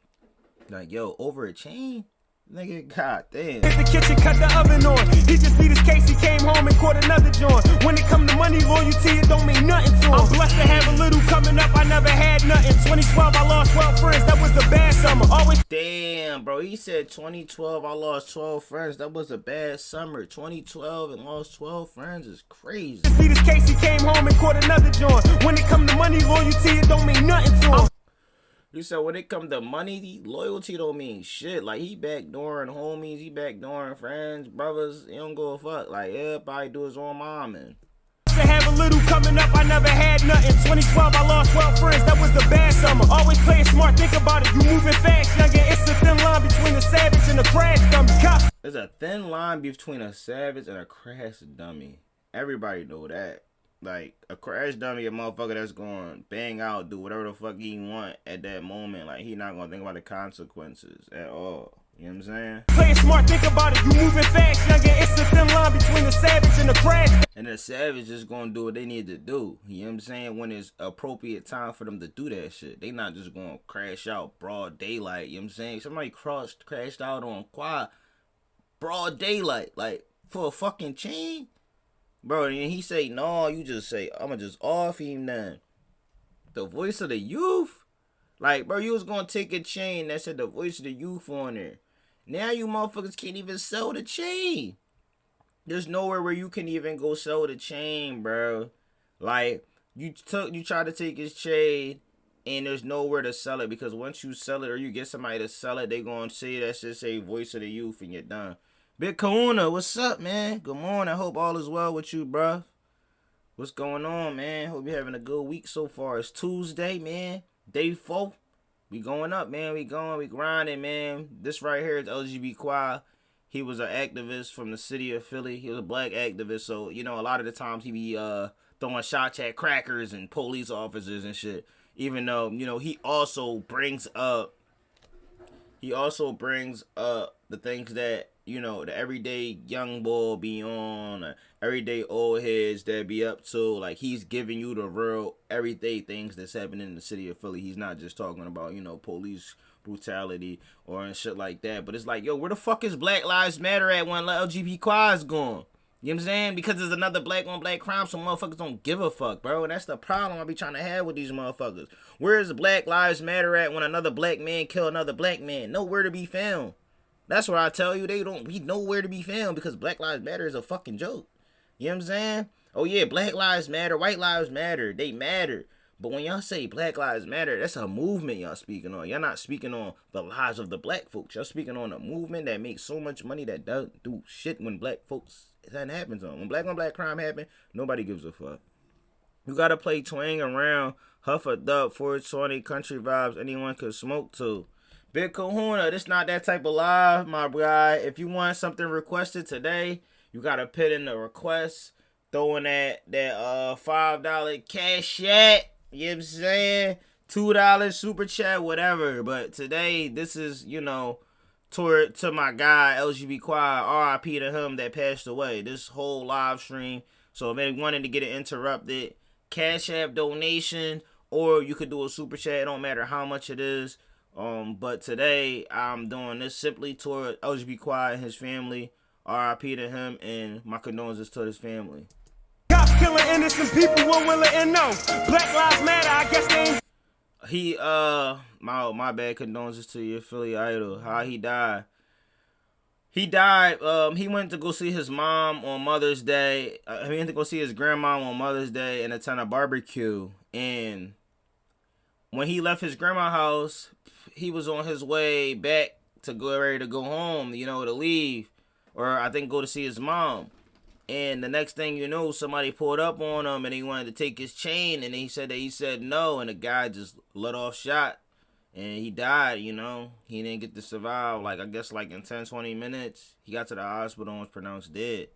yo, over a chain? Nigga, goddamn. Hit the kitchen, cut the oven on. He just beat his case, he came home and caught another joint. When it come to money, loyalty, it don't mean nothing to him. I'm blessed to have a little coming up, I never had nothing. 2012, I lost 12 friends, that was a bad summer. Always. Damn, bro, he said 2012, I lost 12 friends, that was a bad summer. 2012 and lost 12 friends is crazy. Just beat his case, he came home and caught another joint. When it come to money, loyalty, it don't mean nothing to him. You said when it come to money, loyalty don't mean shit. Like, he backdooring homies, he backdooring friends, brothers. He don't go a fuck. Like, everybody do his own mom, man. To have a little coming up, I never had nothing. 2012, I lost 12 friends, that was a bad summer. Always play it smart, think about it. You moving fast, youngin'. It's a thin line between a savage and a crash dummy. Cops. There's a thin line between a savage and a crash dummy. Everybody know that. Like, a crash dummy, a motherfucker that's going to bang out, do whatever the fuck he want at that moment. Like, he not going to think about the consequences at all. You know what I'm saying? Play it smart, think about it. You moving fast, youngin'. It's a thin line between the savage and the crash. And the savage is going to do what they need to do. You know what I'm saying? When it's appropriate time for them to do that shit. They not just going to crash out broad daylight. You know what I'm saying? Somebody crashed out on QUA broad daylight. Like, for a fucking chain? Bro, and he say, no, you just say, I'ma just off him then. The voice of the youth? Like, bro, you was gonna take a chain that said the voice of the youth on there. Now you motherfuckers can't even sell the chain. There's nowhere where you can even go sell the chain, bro. Like, you tried to take his chain, and there's nowhere to sell it, because once you sell it or you get somebody to sell it, they gonna say that shit say voice of the youth and you're done. Big Kahuna, what's up, man? Good morning. I hope all is well with you, bruh. What's going on, man? Hope you're having a good week so far. It's Tuesday, man. Day 4. We going up, man. We grinding, man. This right here is LGP QUA. He was an activist from the city of Philly. He was a black activist, so, you know, a lot of the times he be throwing shots at crackers and police officers and shit. Even though, you know, he also brings up the things that, you know, the everyday young boy be on, everyday old heads that be up to. Like, he's giving you the real everyday things that's happening in the city of Philly. He's not just talking about, you know, police brutality or and shit like that. But it's like, yo, where the fuck is Black Lives Matter at when LGP QUA is gone? You know what I'm saying? Because there's another black on black crime, so motherfuckers don't give a fuck, bro. And that's the problem I be trying to have with these motherfuckers. Where is Black Lives Matter at when another black man kill another black man? Nowhere to be found. That's where I tell you, they don't be nowhere to be found because Black Lives Matter is a fucking joke. You know what I'm saying? Oh yeah, Black Lives Matter, White Lives Matter, they matter. But when y'all say Black Lives Matter, that's a movement y'all speaking on. Y'all not speaking on the lives of the black folks. Y'all speaking on a movement that makes so much money that doesn't do shit when black folks, that happens on. When black on black crime happen, nobody gives a fuck. You gotta play twang around, huff a dub, 420 country vibes anyone could smoke to. Big Kahuna, this not that type of live, my guy. If you want something requested today, you gotta put in the request, throw in that $5 cash chat, you know what I'm saying? $2 super chat, whatever. But today, this is, you know, to my guy, LGP QUA, RIP to him that passed away. This whole live stream. So if anyone wanted to get it interrupted, Cash App donation, or you could do a super chat. It don't matter how much it is. But today, I'm doing this simply toward LGP QUA and his family. RIP to him, and my condolences to his family. Cops killing innocent people, what will it know? Black Lives Matter, I guess they ain't. He, my bad condolences to your Philly idol. How he died. He died, he went to go see his mom on Mother's Day. He went to go see his grandma on Mother's Day and attend a barbecue. And when he left his grandma's house, he was on his way back to go ready to go home, you know, to leave. Or I think go to see his mom. And the next thing you know, somebody pulled up on him and he wanted to take his chain. And he said no. And the guy just let off shot. And he died, you know. He didn't get to survive. Like, I guess like in 10, 20 minutes, he got to the hospital and was pronounced dead.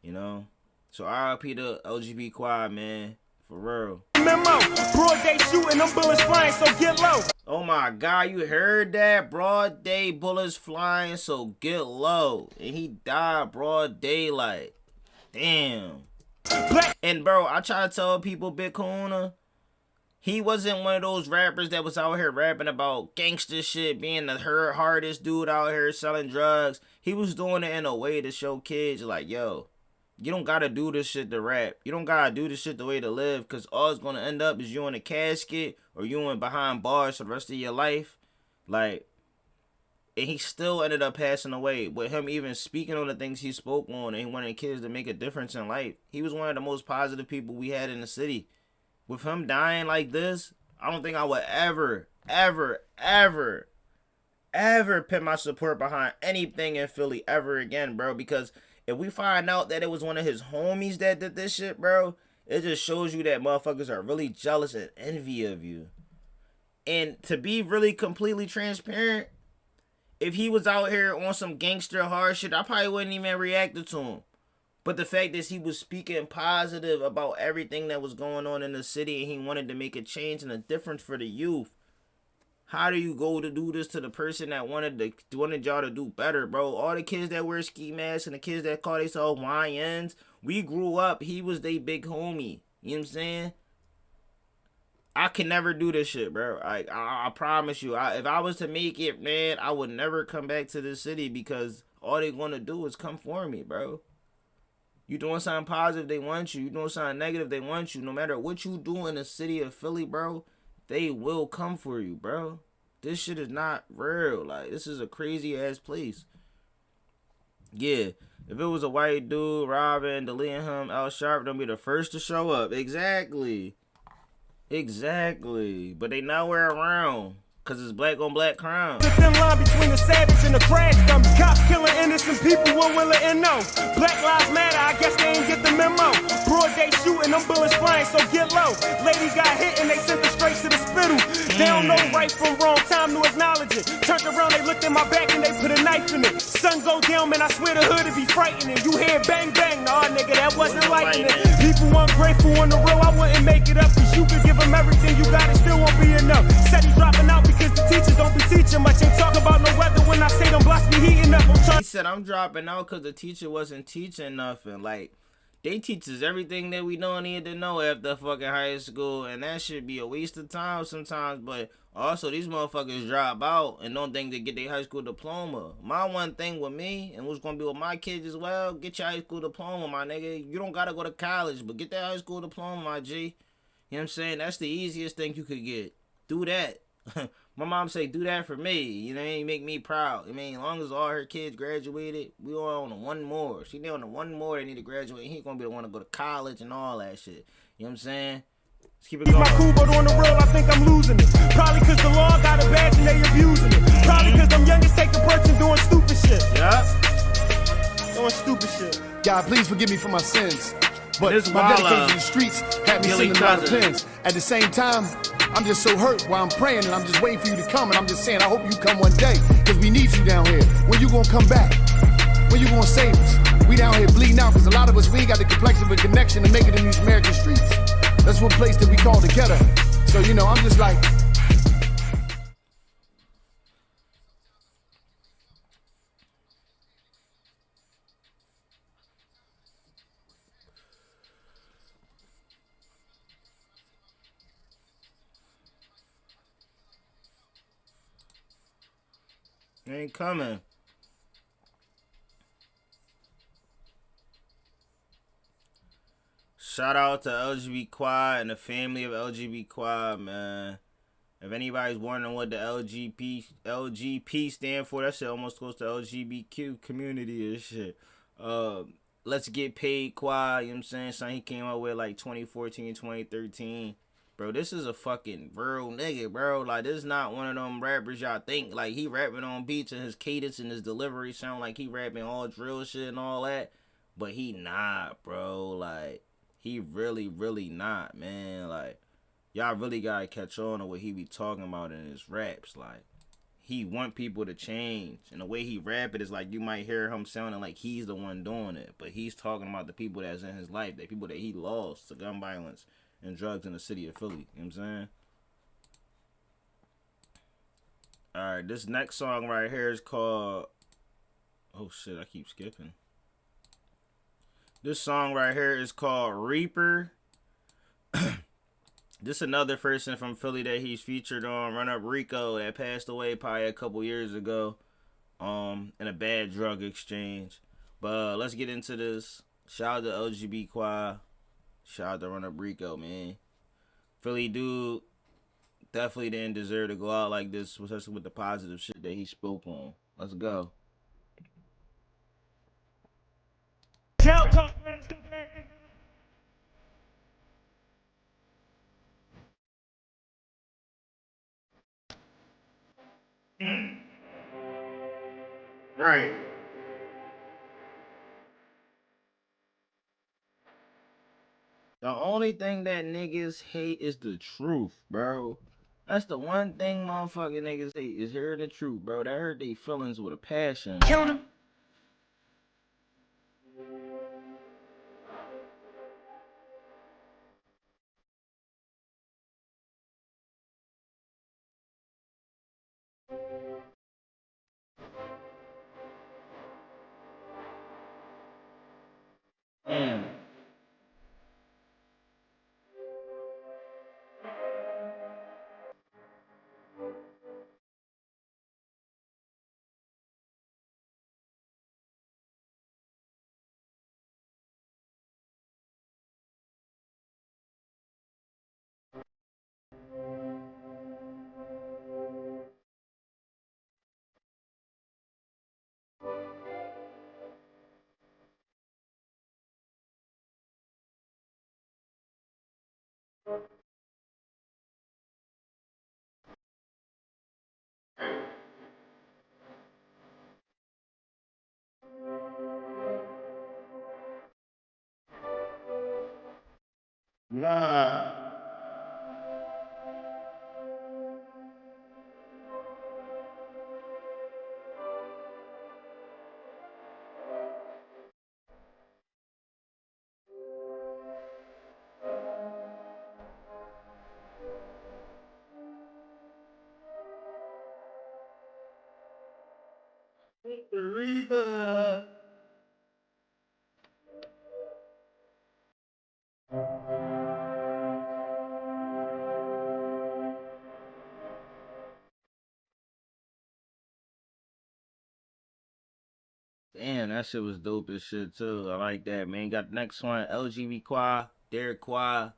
You know. So RIP to LGP QUA, man. For real. Memo, broad day shooting, them bullets flying, so get low. Oh my God, you heard that? Broad day bullets flying, so get low. And he died broad daylight. Damn. And bro, I try to tell people, Big Kahuna, he wasn't one of those rappers that was out here rapping about gangster shit, being the hardest dude out here selling drugs. He was doing it in a way to show kids like, yo, you don't gotta do this shit to rap. You don't gotta do this shit the way to live, because all it's gonna end up is you in a casket or you in behind bars for the rest of your life. Like, and he still ended up passing away with him even speaking on the things he spoke on, and he wanted kids to make a difference in life. He was one of the most positive people we had in the city. With him dying like this, I don't think I would ever put my support behind anything in Philly ever again, bro. Because if we find out that it was one of his homies that did this shit, bro, it just shows you that motherfuckers are really jealous and envy of you. And to be really completely transparent, if he was out here on some gangster hard shit, I probably wouldn't even react to him. But the fact is he was speaking positive about everything that was going on in the city, and he wanted to make a change and a difference for the youth. How do you go to do this to the person that wanted y'all to do better, bro? All the kids that wear ski masks and the kids that call themselves YNs, we grew up, he was they big homie. You know what I'm saying? I can never do this shit, bro. I promise you. If I was to make it, man, I would never come back to this city, because all they're going to do is come for me, bro. You doing something positive, they want you. You doing something negative, they want you. No matter what you do in the city of Philly, bro, they will come for you, bro. This shit is not real. Like, this is a crazy ass place. Yeah, if it was a white dude robbing, deleting him, Al Sharp don't be the first to show up. Exactly. But they nowhere around, because it's black on black crime. The thin line between the savage and the crash dummy. Cops killing innocent people, what will it know? Black Lives Matter, I guess they ain't get the memo. Broad day shooting, them bullets flying, so get low. Lady got hit and they sent her straight to the spittle. They don't know right from wrong, time to acknowledge it. Turned around, they looked at my back and they put a knife in it. Sun go down, man, I swear the hood would be frightening. You hear bang bang, nah nigga, that wasn't lightning. People ungrateful on the road, I wouldn't make it up. Cause you could give them everything you got, it still won't be enough. Said he dropping out because the teachers don't be teaching much. Ain't talk about no weather when I say them blocks be heating up. He said I'm dropping out because the teacher wasn't teaching nothing. Like, they teach us everything that we don't need to know after fucking high school, and that should be a waste of time sometimes. But also, these motherfuckers drop out and don't think they get their high school diploma. My one thing with me, and what's gonna be with my kids as well, get your high school diploma, my nigga. You don't gotta go to college, but get that high school diploma, my G. You know what I'm saying? That's the easiest thing you could get. Do that. My mom say, do that for me. You know what I mean? Make me proud. I mean, as long as all her kids graduated, we all on one more. She on the one more they need to graduate. He gonna be the one to go to college and all that shit. You know what I'm saying? Let's keep it going. My cool, but on the real, I think I'm losing it. Probably cause the law got a badge and they abusing it. Probably cause them youngest taking perks and doing stupid shit. Yeah. Doing stupid shit. God, please forgive me for my sins. But This my while, dedication to the streets had me Billy singing a lot of Cousin. pins. At the same time, I'm just so hurt while I'm praying and I'm just waiting for you to come. And I'm just saying, I hope you come one day, because we need you down here. When you gonna come back? When you gonna save us? We down here bleeding out because a lot of us, we ain't got the complexion of a connection to make it in these American streets. That's one place that we call the ghetto. So, you know, I'm just like, Ain't coming. Shout out to LGP QUA and the family of LGP QUA, man. If anybody's wondering what the LGP stand for, that shit almost goes to LGBTQ community and shit. Let's Get Paid QUA, you know what I'm saying? Something he came out with like 2014, 2013. Bro, this is a fucking real nigga, bro. Like, this is not one of them rappers y'all think. Like, he rapping on beats and his cadence and his delivery sound like he rapping all drill shit and all that. But he not, bro. Like, he really, really not, man. Like, y'all really gotta catch on to what he be talking about in his raps. Like, he want people to change. And the way he rap it is like you might hear him sounding like he's the one doing it. But he's talking about the people that's in his life, the people that he lost to gun violence and drugs in the city of Philly. You know what I'm saying? Alright, this next song right here is called... Oh shit, I keep skipping. This song right here is called Reaper. This another person from Philly that he's featured on, Run Up Rico, that passed away probably a couple years ago in a bad drug exchange. But let's get into this. Shout out to LGB QUA. Shout out to Run Up Rico, man. Philly dude definitely didn't deserve to go out like this, especially with the positive shit that he spoke on. Let's go. Right. The only thing that niggas hate is the truth, bro. That's the one thing motherfucking niggas hate is hearing the truth, bro. That hurt their feelings with a passion. Count him. Mm. Nah. Damn, that shit was dope as shit too. I like that, man. Got the next one, LGB QUA, Derek QUA.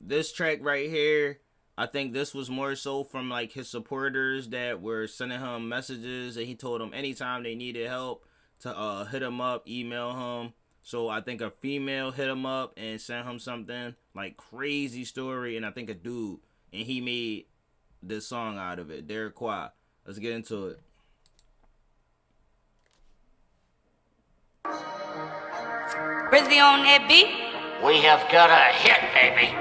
This track right here, I think this was more so from like his supporters that were sending him messages, and he told them anytime they needed help to hit him up, email him. So I think a female hit him up and sent him something like crazy story, and I think a dude, and he made this song out of it. Derek QUA. Let's get into it. Rizzy on that beat. We have got a hit, baby.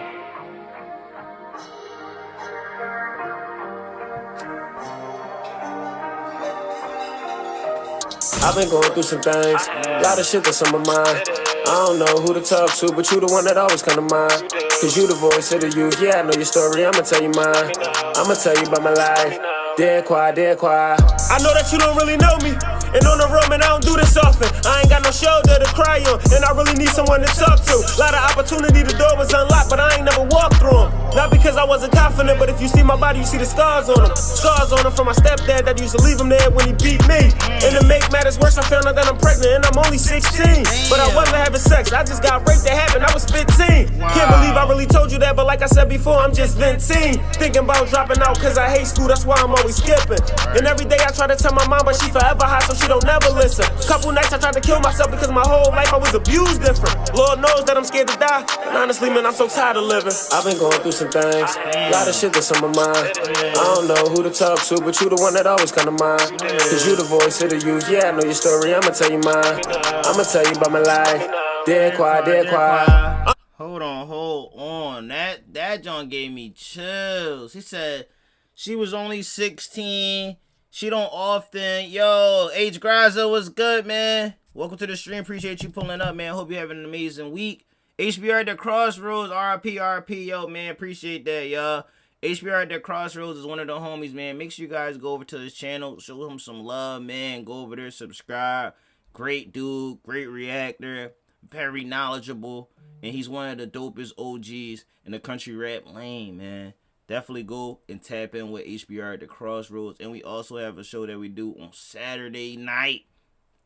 I've been going through some things, a lot of shit that's on my mind. I don't know who to talk to, but you the one that always come to mind. Cause you the voice of the youth, yeah, I know your story, I'ma tell you mine. I'ma tell you about my life, dead quiet, dead quiet. I know that you don't really know me, and on the road, man, I don't do this often. I ain't got no shoulder to cry on, and I really need someone to talk to. Lot of opportunity, the door was unlocked, but I ain't never walked through them. Not because I wasn't confident, but if you see my body, you see the scars on them. Scars on them from my stepdad that used to leave him there when he beat me. And to make matters worse, I found out that I'm pregnant, and I'm only 16. But I wasn't having sex, I just got raped, that happened, I was 15. Can't believe I really told you that, but like I said before, I'm just venting. Thinking about dropping out, cause I hate school, that's why I'm always skipping. And every day I try to tell my mom, but she forever high, so she don't never listen. Couple nights I tried to kill myself because my whole life I was abused different. Lord knows that I'm scared to die, and honestly, man, I'm so tired of living. I've been going through some things, a lot of shit that's on my mind. I don't know who to talk to, but you the one that always come to mind. Cause you the voice of the youth, yeah, I know your story, I'ma tell you mine. I'ma tell you about my life, dead quiet, dead quiet. Hold on. That John gave me chills. He said she was only 16. She don't often. Yo, H. Graza was good, man. Welcome to the stream. Appreciate you pulling up, man. Hope you're having an amazing week. HBR at the Crossroads. RP. Yo, man. Appreciate that, y'all. HBR at the Crossroads is one of the homies, man. Make sure you guys go over to his channel. Show him some love, man. Go over there. Subscribe. Great dude. Great reactor. Very knowledgeable. And he's one of the dopest OGs in the country rap lane, man. Definitely go and tap in with HBR at the Crossroads. And we also have a show that we do on Saturday night,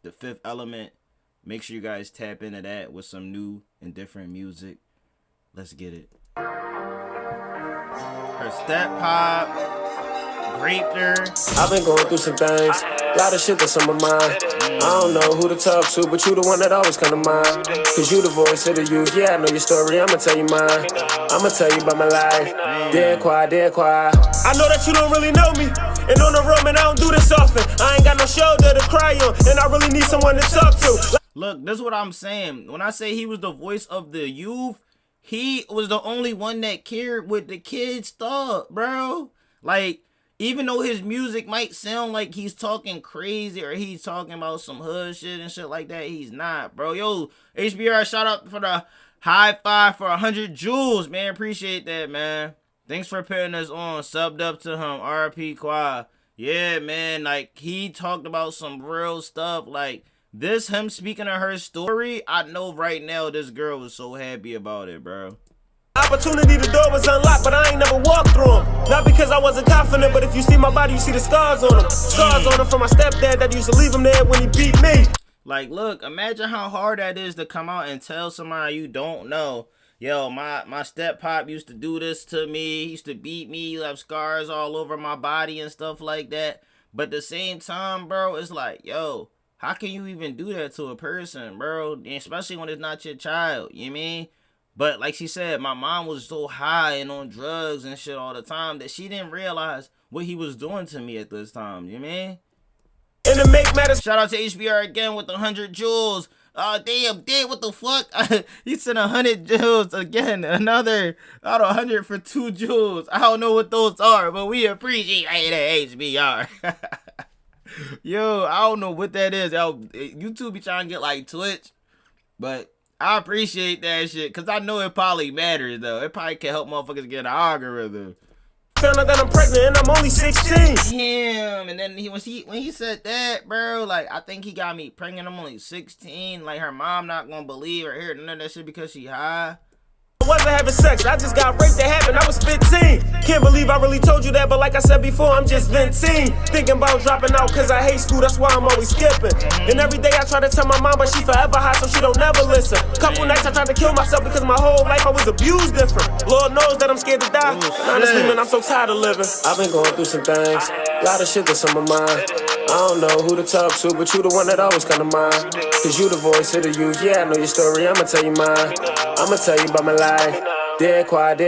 The Fifth Element. Make sure you guys tap into that with some new and different music. Let's get it. Her step pop, raped her. I've been going through some things, a lot of shit that's on my mind. I don't know who to talk to, but you the one that always come to mind. Cause you the voice of the youth, yeah, I know your story, I'ma tell you mine. I'ma tell you about my life, dead quiet, dead quiet. I know that you don't really know me, and on the road, man, I don't do this often. I ain't got no shoulder to cry on, and I really need someone to talk to. Look, this is what I'm saying. When I say he was the voice of the youth, he was the only one that cared what the kids thought, bro. Like, even though his music might sound like he's talking crazy or he's talking about some hood shit and shit like that, he's not, bro. Yo, HBR, shout out for the high five for 100 jewels, man. Appreciate that, man. Thanks for putting us on. Subbed up to him. RP QUA. Yeah, man. Like, he talked about some real stuff. Like, this, him speaking of her story, I know right now this girl was so happy about it, bro. Opportunity, the door was unlocked, but I ain't never walked through them. Not because I wasn't confident, but if you see my body, you see the scars on them. Scars on them from my stepdad that used to leave him there when he beat me. Like, look, imagine how hard that is to come out and tell somebody you don't know. Yo, my step pop used to do this to me. He used to beat me. He left scars all over my body and stuff like that. But at the same time, bro, it's like, yo, how can you even do that to a person, bro? And especially when it's not your child, you know what I mean? But like she said, my mom was so high and on drugs and shit all the time that she didn't realize what he was doing to me at this time, you know what I mean? And to make matters, shout out to HBR again with the 100 jewels. Oh, damn, what the fuck? He sent 100 jewels again. Another out of 100 for 2 jewels. I don't know what those are, but we appreciate that HBR. Yo, I don't know what that is. Yo, YouTube be trying to get like Twitch, but I appreciate that shit because I know it probably matters though. It probably can help motherfuckers get an algorithm. found out that I'm pregnant and I'm only 16. Damn, and then when he said that, bro, like, I think he got me pregnant, I'm only 16. Like, her mom not gonna believe or hear none of that shit because she high. I wasn't having sex, I just got raped. That happened, I was 15. Can't believe I really told you that, but like I said before, I'm just venting. Thinking about dropping out cause I hate school, that's why I'm always skipping. And every day I try to tell my mom, but she forever high, so she don't never listen. Couple nights I tried to kill myself because my whole life I was abused different. Lord knows that I'm scared to die. And honestly, man, I'm so tired of living. I've been going through some things, a lot of shit that's on my mind. I don't know who to talk to, but you the one that always come to mind. Cause you the voice of the youth, yeah, I know your story, I'ma tell you mine. I'ma tell you about my life, dead quiet.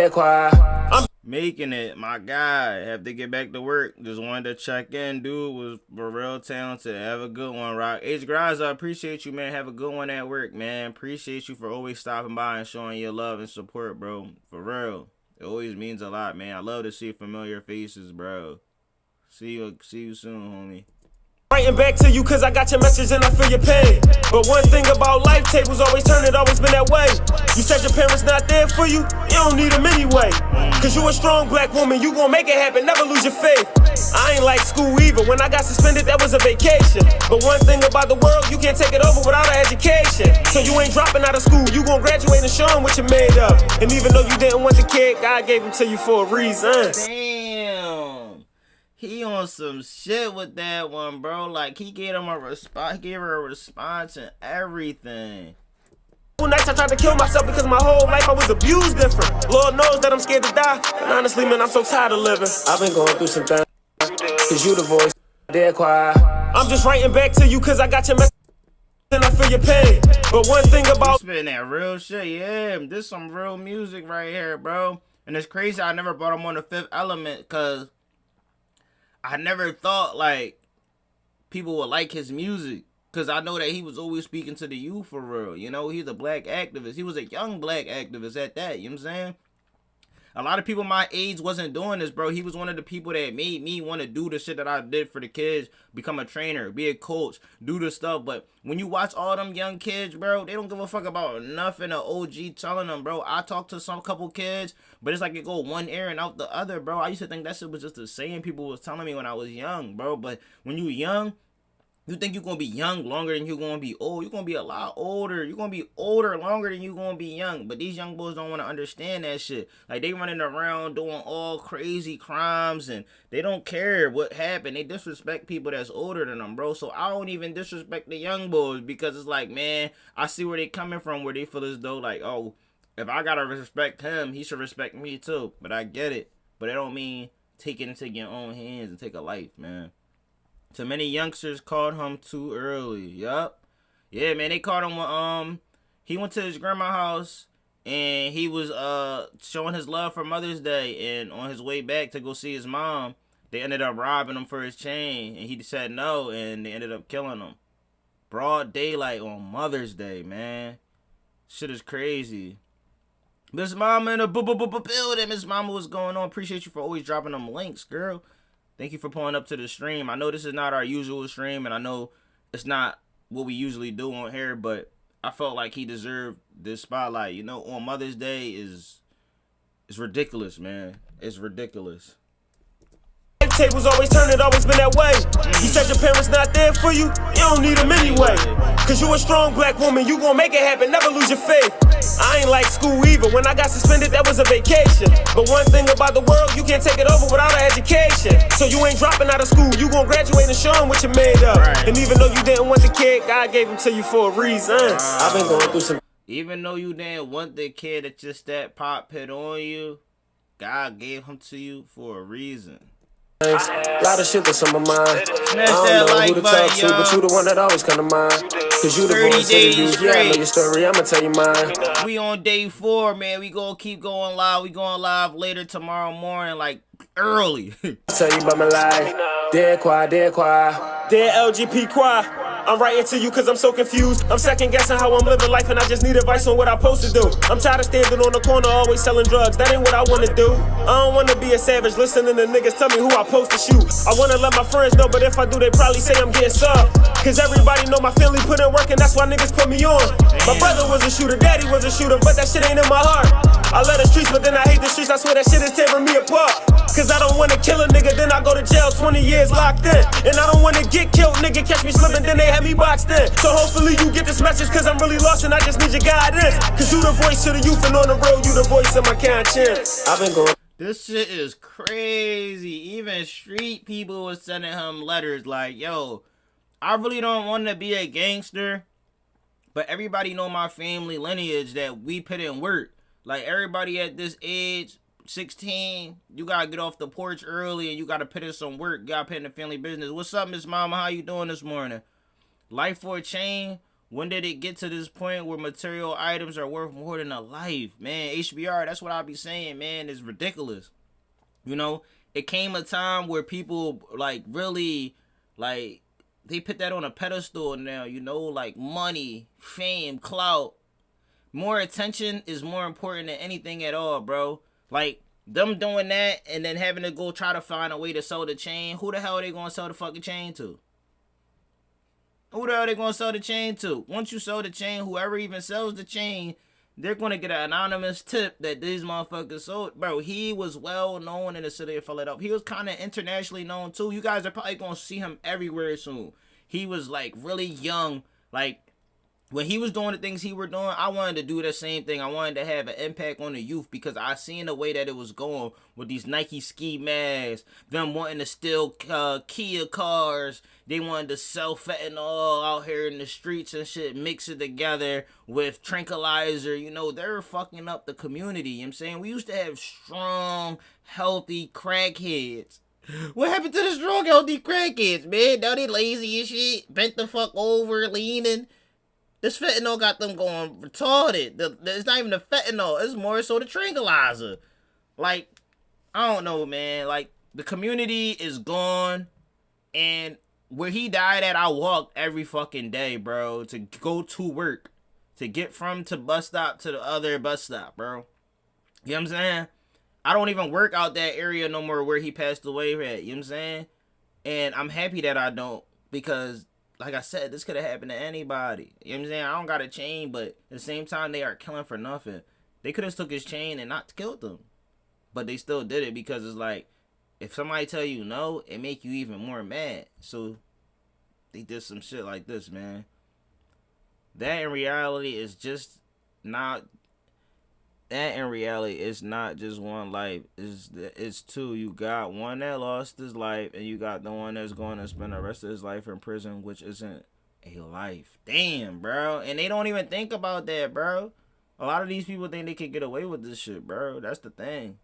I'm making it, my guy. Have to get back to work. Just wanted to check in. Dude was real talented. Have a good one, Rock. H. Grimes, I appreciate you, man. Have a good one at work, man. Appreciate you for always stopping by and showing your love and support, bro. For real. It always means a lot, man. I love to see familiar faces, bro. See you soon, homie. Writing back to you cause I got your message and I feel your pain. But one thing about life, tables always turn, it always been that way. You said your parents not there for you, you don't need them anyway. Cause you a strong black woman, you gon' make it happen, never lose your faith. I ain't like school either, when I got suspended that was a vacation. But one thing about the world, you can't take it over without an education. So you ain't dropping out of school, you gon' graduate and show them what you made of. And even though you didn't want the kid, God gave him to you for a reason. Damn. He on some shit with that one, bro. Like, he gave him a response, gave her a response and everything. Nights I tried to kill myself because my whole life I was abused different. Lord knows that I'm scared to die. And honestly, man, I'm so tired of living. I've been going through some things, cause you the voice, dead quiet. I'm just writing back to you cause I got your message and I feel your pain. But one thing about spitting that real shit, yeah, this some real music right here, bro. And it's crazy I never brought him on the Fifth Element cause I never thought, like, people would like his music. Because I know that he was always speaking to the youth for real. You know, he's a black activist. He was a young black activist at that, you know what I'm saying? A lot of people my age wasn't doing this, bro. He was one of the people that made me want to do the shit that I did for the kids. Become a trainer, be a coach, do the stuff. But when you watch all them young kids, bro, they don't give a fuck about nothing an OG telling them, bro. I talked to some couple kids, but it's like it go one ear and out the other, bro. I used to think that shit was just the same people was telling me when I was young, bro. But when you young, you think you're going to be young longer than you're going to be old. You're going to be a lot older. You're going to be older longer than you're going to be young. But these young boys don't want to understand that shit. Like, they running around doing all crazy crimes, and they don't care what happened. They disrespect people that's older than them, bro. So I don't even disrespect the young boys because it's like, man, I see where they coming from, where they feel as though, like, oh, if I got to respect him, he should respect me too. But I get it. But it don't mean take it into your own hands and take a life, man. Too many youngsters called him too early. Yup. Yeah, man, they called him when he went to his grandma's house and he was showing his love for Mother's Day, and on his way back to go see his mom, they ended up robbing him for his chain, and he said no, and they ended up killing him. Broad daylight on Mother's Day, man. Shit is crazy. Miss Mama in the building. Miss Mama, what's going on? Appreciate you for always dropping them links, girl. Thank you for pulling up to the stream. I know this is not our usual stream, and I know it's not what we usually do on here, but I felt like he deserved this spotlight. You know, on Mother's Day is ridiculous, man. It's ridiculous. Tables always turn, it always been that way. You said your parents not there for you, you don't need them anyway. Cause you a strong black woman, you gon' make it happen, never lose your faith. I ain't like school either, when I got suspended that was a vacation. But one thing about the world, you can't take it over without an education. So you ain't dropping out of school, you gon' graduate and show them what you made of. And even though you didn't want the kid, God gave him to you for a reason. I've been going through some. Even though you didn't want the kid that just that pop hit on you, God gave him to you for a reason. A lot of shit that's on my mind. Smash I that don't know like who to button, talk to, but you the one that always come to mind. Cause you the 30 voice of the days youth, yeah, I know straight. your story, I'ma tell you mine. We on day 4, man. We gonna keep going live. We going live later tomorrow morning, like early. Tell you about my life, dead quiet. Dead LGP QUA. I'm writing to you cause I'm so confused. I'm second guessing how I'm living life and I just need advice on what I'm supposed to do. I'm tired of standing on the corner always selling drugs. That ain't what I wanna do. I don't wanna be a savage listening to niggas tell me who I'm supposed to shoot. I wanna let my friends know, but if I do they probably say I'm getting soft. Cause everybody know my family put in work and that's why niggas put me on. My brother was a shooter, daddy was a shooter, but that shit ain't in my heart. I love the streets, but then I hate the streets. I swear that shit is tearing me apart. Cause I don't wanna kill a nigga, then I go to jail 20 years locked in. And I don't wanna get killed, nigga, catch me slipping, then they have me boxed in. So hopefully you get this message, cause I'm really lost and I just need your guidance. Cause you the voice of the youth and on the road, you the voice of my conscience. I've been going. This shit is crazy. Even street people was sending him letters like, yo, I really don't want to be a gangster, but everybody know my family lineage that we put in work. Like, everybody at this age, 16, you gotta get off the porch early and you gotta put in some work. You gotta put in the family business. What's up, Miss Mama? How you doing this morning? Life for a chain? When did it get to this point where material items are worth more than a life? Man, HBR, that's what I be saying, man. It's ridiculous. You know, it came a time where people, like, really, like, they put that on a pedestal now, you know, like money, fame, clout. More attention is more important than anything at all, bro. Like, them doing that and then having to go try to find a way to sell the chain. Who the hell are they going to sell the fucking chain to? Who the hell are they going to sell the chain to? Once you sell the chain, whoever even sells the chain, they're going to get an anonymous tip that these motherfuckers sold. Bro, he was well known in the city of Philadelphia. He was kind of internationally known too. You guys are probably going to see him everywhere soon. He was like really young. Like, when he was doing the things he were doing, I wanted to do the same thing. I wanted to have an impact on the youth because I seen the way that it was going with these Nike ski masks, them wanting to steal Kia cars. They wanted to sell fentanyl out here in the streets and shit, mix it together with tranquilizer. You know, they're fucking up the community. You know what I'm saying? We used to have strong, healthy crackheads. What happened to the strong, healthy crackheads, man? Now they lazy and shit, bent the fuck over, leaning. This fentanyl got them going retarded. It's not even the fentanyl. It's more so the tranquilizer. Like, I don't know, man. Like, the community is gone. And where he died at, I walked every fucking day, bro, to go to work. To get from the bus stop to the other bus stop, bro. You know what I'm saying? I don't even work out that area no more where he passed away at. You know what I'm saying? And I'm happy that I don't. Because, like I said, this could have happened to anybody. You know what I'm saying? I don't got a chain, but at the same time, they are killing for nothing. They could have took his chain and not killed him. But they still did it because it's like, if somebody tell you no, it make you even more mad. So, they did some shit like this, man. That in reality is just not... That in reality is not just one life. It's two. You got one that lost his life, and you got the one that's going to spend the rest of his life in prison, which isn't a life. Damn, bro. And they don't even think about that, bro. A lot of these people think they can get away with this shit, bro. That's the thing.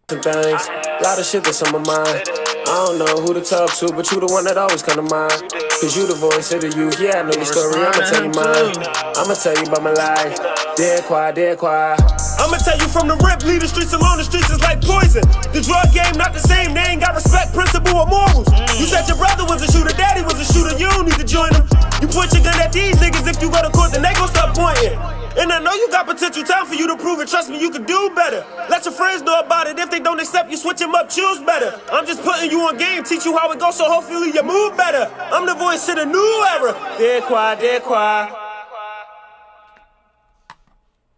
Things, a lot of shit that's on my mind. I don't know who to talk to, but you the one that always come to mind. Cause you the voice of the youth, yeah, I know your story, I'ma tell you mine. I'ma tell you about my life, dead quiet, dead quiet. I'ma tell you from the rip, leave the streets alone, the streets is like poison. The drug game not the same, they ain't got respect, principle, or morals. You said your brother was a shooter, daddy was a shooter, you don't need to join them. You point your gun at these niggas, if you go to court, then they gon' stop pointing. And I know you got potential, time for you to prove it, trust me, you can do better. Let your friends know about it, if they don't accept you, switch them up, choose better. I'm just putting you on game, teach you how it goes, so hopefully you move better. I'm the voice of the new era. Dead quiet, dead quiet.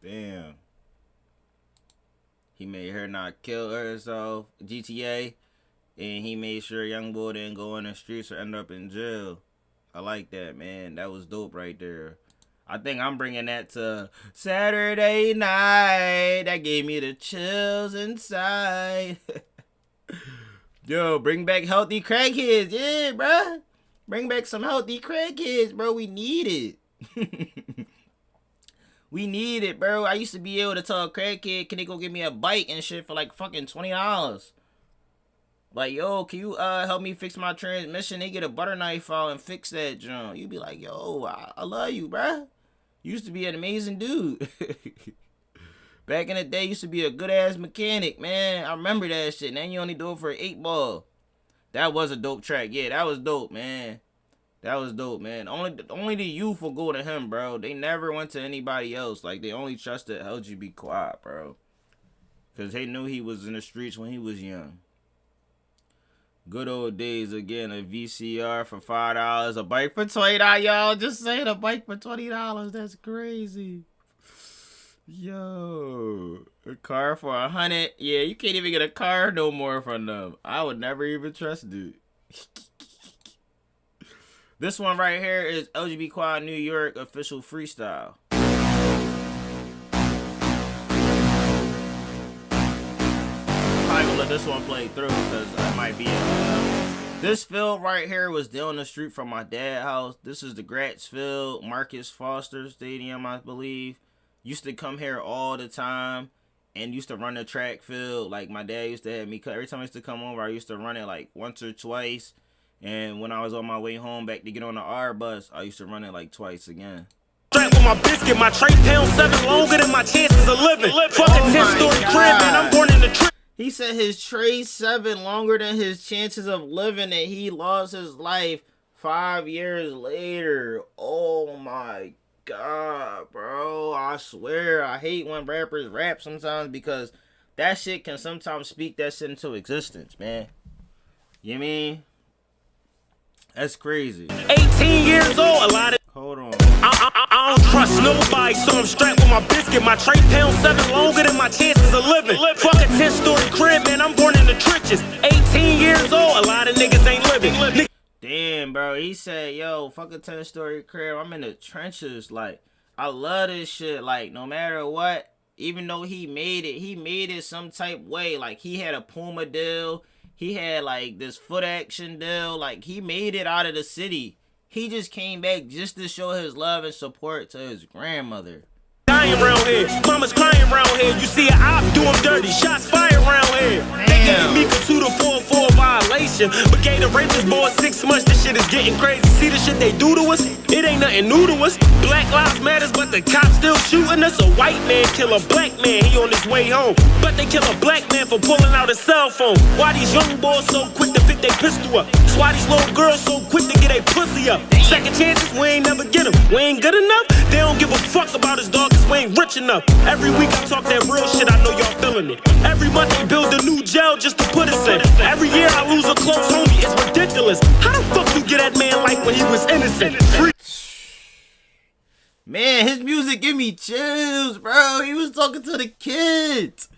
Damn. He made her not kill herself, GTA, and he made sure young boy didn't go in the streets or end up in jail. I like that, man. That was dope right there. I think I'm bringing that to Saturday night. That gave me the chills inside. Yo, bring back healthy crackheads. Yeah, bro. Bring back some healthy crackheads, bro. We need it. We need it, bro. I used to be able to tell a crackhead, can they go give me a bike and shit for like fucking $20? Like, yo, can you help me fix my transmission? They get a butter knife out and fix that junk. You be like, yo, I love you, bruh. You used to be an amazing dude. Back in the day, used to be a good-ass mechanic, man. I remember that shit. Now you only do it for an 8 ball. That was a dope track. Yeah, that was dope, man. That was dope, man. Only the youth will go to him, bro. They never went to anybody else. Like, they only trusted LGP QUA, bro. Because they knew he was in the streets when he was young. Good old days again. A VCR for $5. A bike for $20. Y'all just saying a bike for $20. That's crazy. Yo. A car for $100. Yeah, you can't even get a car no more from them. I would never even trust dude. This one right here is LGP QUA New York official freestyle. Probably gonna let this one play through because I might be. This field right here was down the street from my dad's house. This is the Gratz Field, Marcus Foster Stadium, I believe. Used to come here all the time and used to run the track field. Like my dad used to have me. Every time I used to come over, I used to run it like once or twice. And when I was on my way home back to get on the R bus, I used to run it like twice again. Strap with my biscuit, my tray pound 7 longer than my chances of living. Fuck a 10-story crib, man, I'm born in the trip. He said his tray 7 longer than his chances of living, and he lost his life 5 years later. Oh my God, bro. I swear, I hate when rappers rap sometimes because that shit can sometimes speak that shit into existence, man. You know what I mean? That's crazy. 18 years old, a lot of... Hold on. I don't trust nobody, so I'm strapped with my biscuit. My tray pound 7 longer than my chances of living. Fuck a 10-story crib, man, I'm born in the trenches. 18 years old, a lot of niggas ain't living. Damn, bro. He said, yo, fuck a 10-story crib. I'm in the trenches. Like, I love this shit. Like, no matter what, even though he made it some type way. Like, he had a Puma deal. He had, like, this Foot Action deal. Like, he made it out of the city. He just came back just to show his love and support to his grandmother. Dying around here. Mama's crying around here. You see an op do him dirty. Shots fired around here. They gave me a 2-4 violation. But gave the rapist boy 6 months. This shit is getting crazy. See the shit they do to us? It ain't nothing new to us. Black lives matters, but the cops still shooting us. A white man kill a black man. He on his way home. But they kill a black man for pulling out a cell phone. Why these young boys so quick to pick their pistol up? That's why these little girls so quick to get their pussy up. Second chances, we ain't never get them. We ain't good enough. They don't give a fuck about his dog. We ain't rich enough. Every week I talk that real shit, I know y'all feeling it. Every month they build a new jail just to put us in. Every year I lose a close homie, it's ridiculous. How the fuck you get that man like when he was innocent? Man, his music give me chills, bro. He was talking to the kids.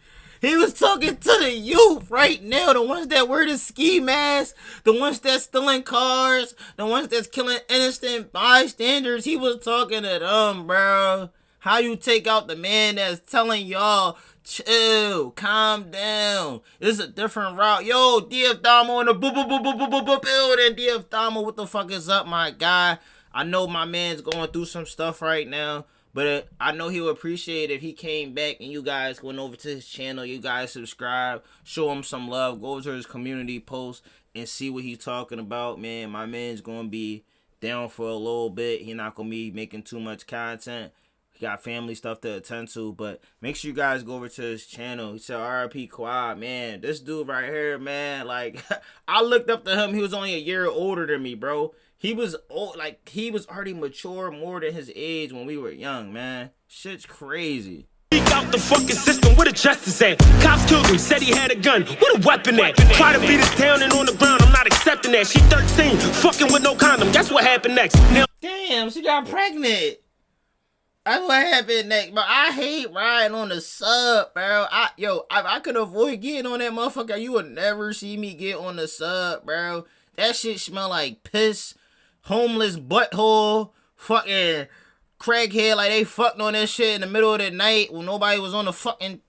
He was talking to the youth right now. The ones that wear the ski mask. The ones that's stealing cars. The ones that's killing innocent bystanders. He was talking to them, bro. How you take out the man that's telling y'all, chill, calm down. It's a different route. Yo, DF Damo in the building. DF Damo, what the fuck is up, my guy? I know my man's going through some stuff right now. But I know he would appreciate if he came back and you guys went over to his channel. You guys subscribe. Show him some love. Go to his community post and see what he's talking about. Man, my man's going to be down for a little bit. He's not going to be making too much content. He got family stuff to attend to. But make sure you guys go over to his channel. He said RIP QUA. Man, this dude right here, man. Like, I looked up to him. He was only a year older than me, bro. He was old, like he was already mature more than his age when we were young, man. Shit's crazy. Leak out the fucking system where the justice at. Cops killed him, said he had a gun. What a weapon at? Try to beat us down and on the ground. I'm not accepting that. She 13, fucking with no condom. Guess what happened next? Now, damn, she got pregnant. That's what happened next, bro. I hate riding on the sub, bro. I could avoid getting on that motherfucker. You would never see me get on the sub, bro. That shit smell like piss. Homeless butthole, fucking crackhead, like they fucked on that shit in the middle of the night when nobody was on the fucking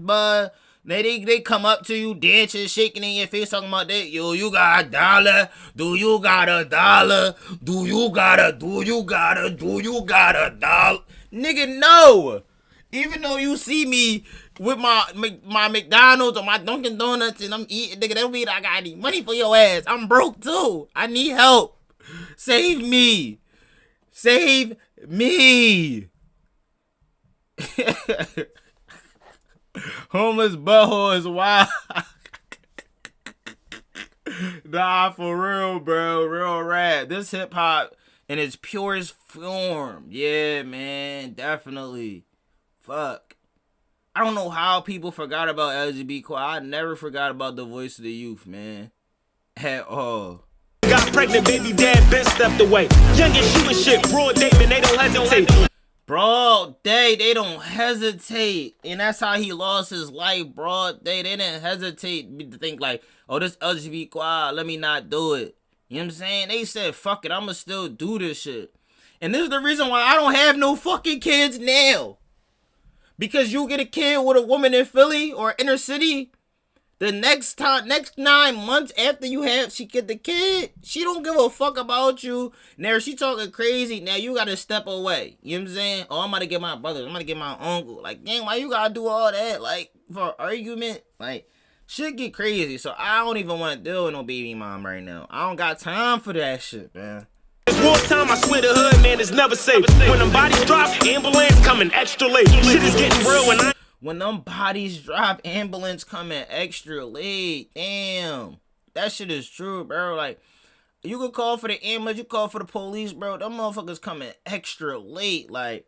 bud. They come up to you, dancing, shaking in your face, talking about that. Yo, you got a dollar? Do you got a dollar? Do you got a dollar? Nigga, no. Even though you see me with my McDonald's or my Dunkin' Donuts and I'm eating, nigga, that don't mean I got any money for your ass. I'm broke too. I need help. Save me. Save me. Homeless butthole is wild. Nah, for real, bro. Real rap. This hip hop in its purest form. Yeah, man. Definitely. Fuck. I don't know how people forgot about LGB QUA. I never forgot about the voice of the youth, man. At all. Got pregnant, baby dad been stepped away. Young and shooting shit, broad day, man, they don't hesitate. Broad day, they don't hesitate. And that's how he lost his life, broad day. They didn't hesitate to think like, oh, this LGB QUA, let me not do it. You know what I'm saying? They said, fuck it, I'ma still do this shit. And this is the reason why I don't have no fucking kids now. Because you get a kid with a woman in Philly or inner city, the next 9 months after she get the kid, she don't give a fuck about you. Now she talking crazy. Now you gotta step away. You know what I'm saying? Oh, I'm gonna get my brother. I'm gonna get my uncle. Like, damn, why you gotta do all that? Like, for argument? Like, shit get crazy. So I don't even want to deal with no baby mom right now. I don't got time for that shit, man. It's wartime, I swear the hood, man, is never safe. When them bodies drop, ambulance coming extra late. Shit is getting real when them bodies drop, ambulance coming extra late. Damn. That shit is true, bro. Like, you could call for the ambulance, you call for the police, bro. Them motherfuckers coming extra late. Like,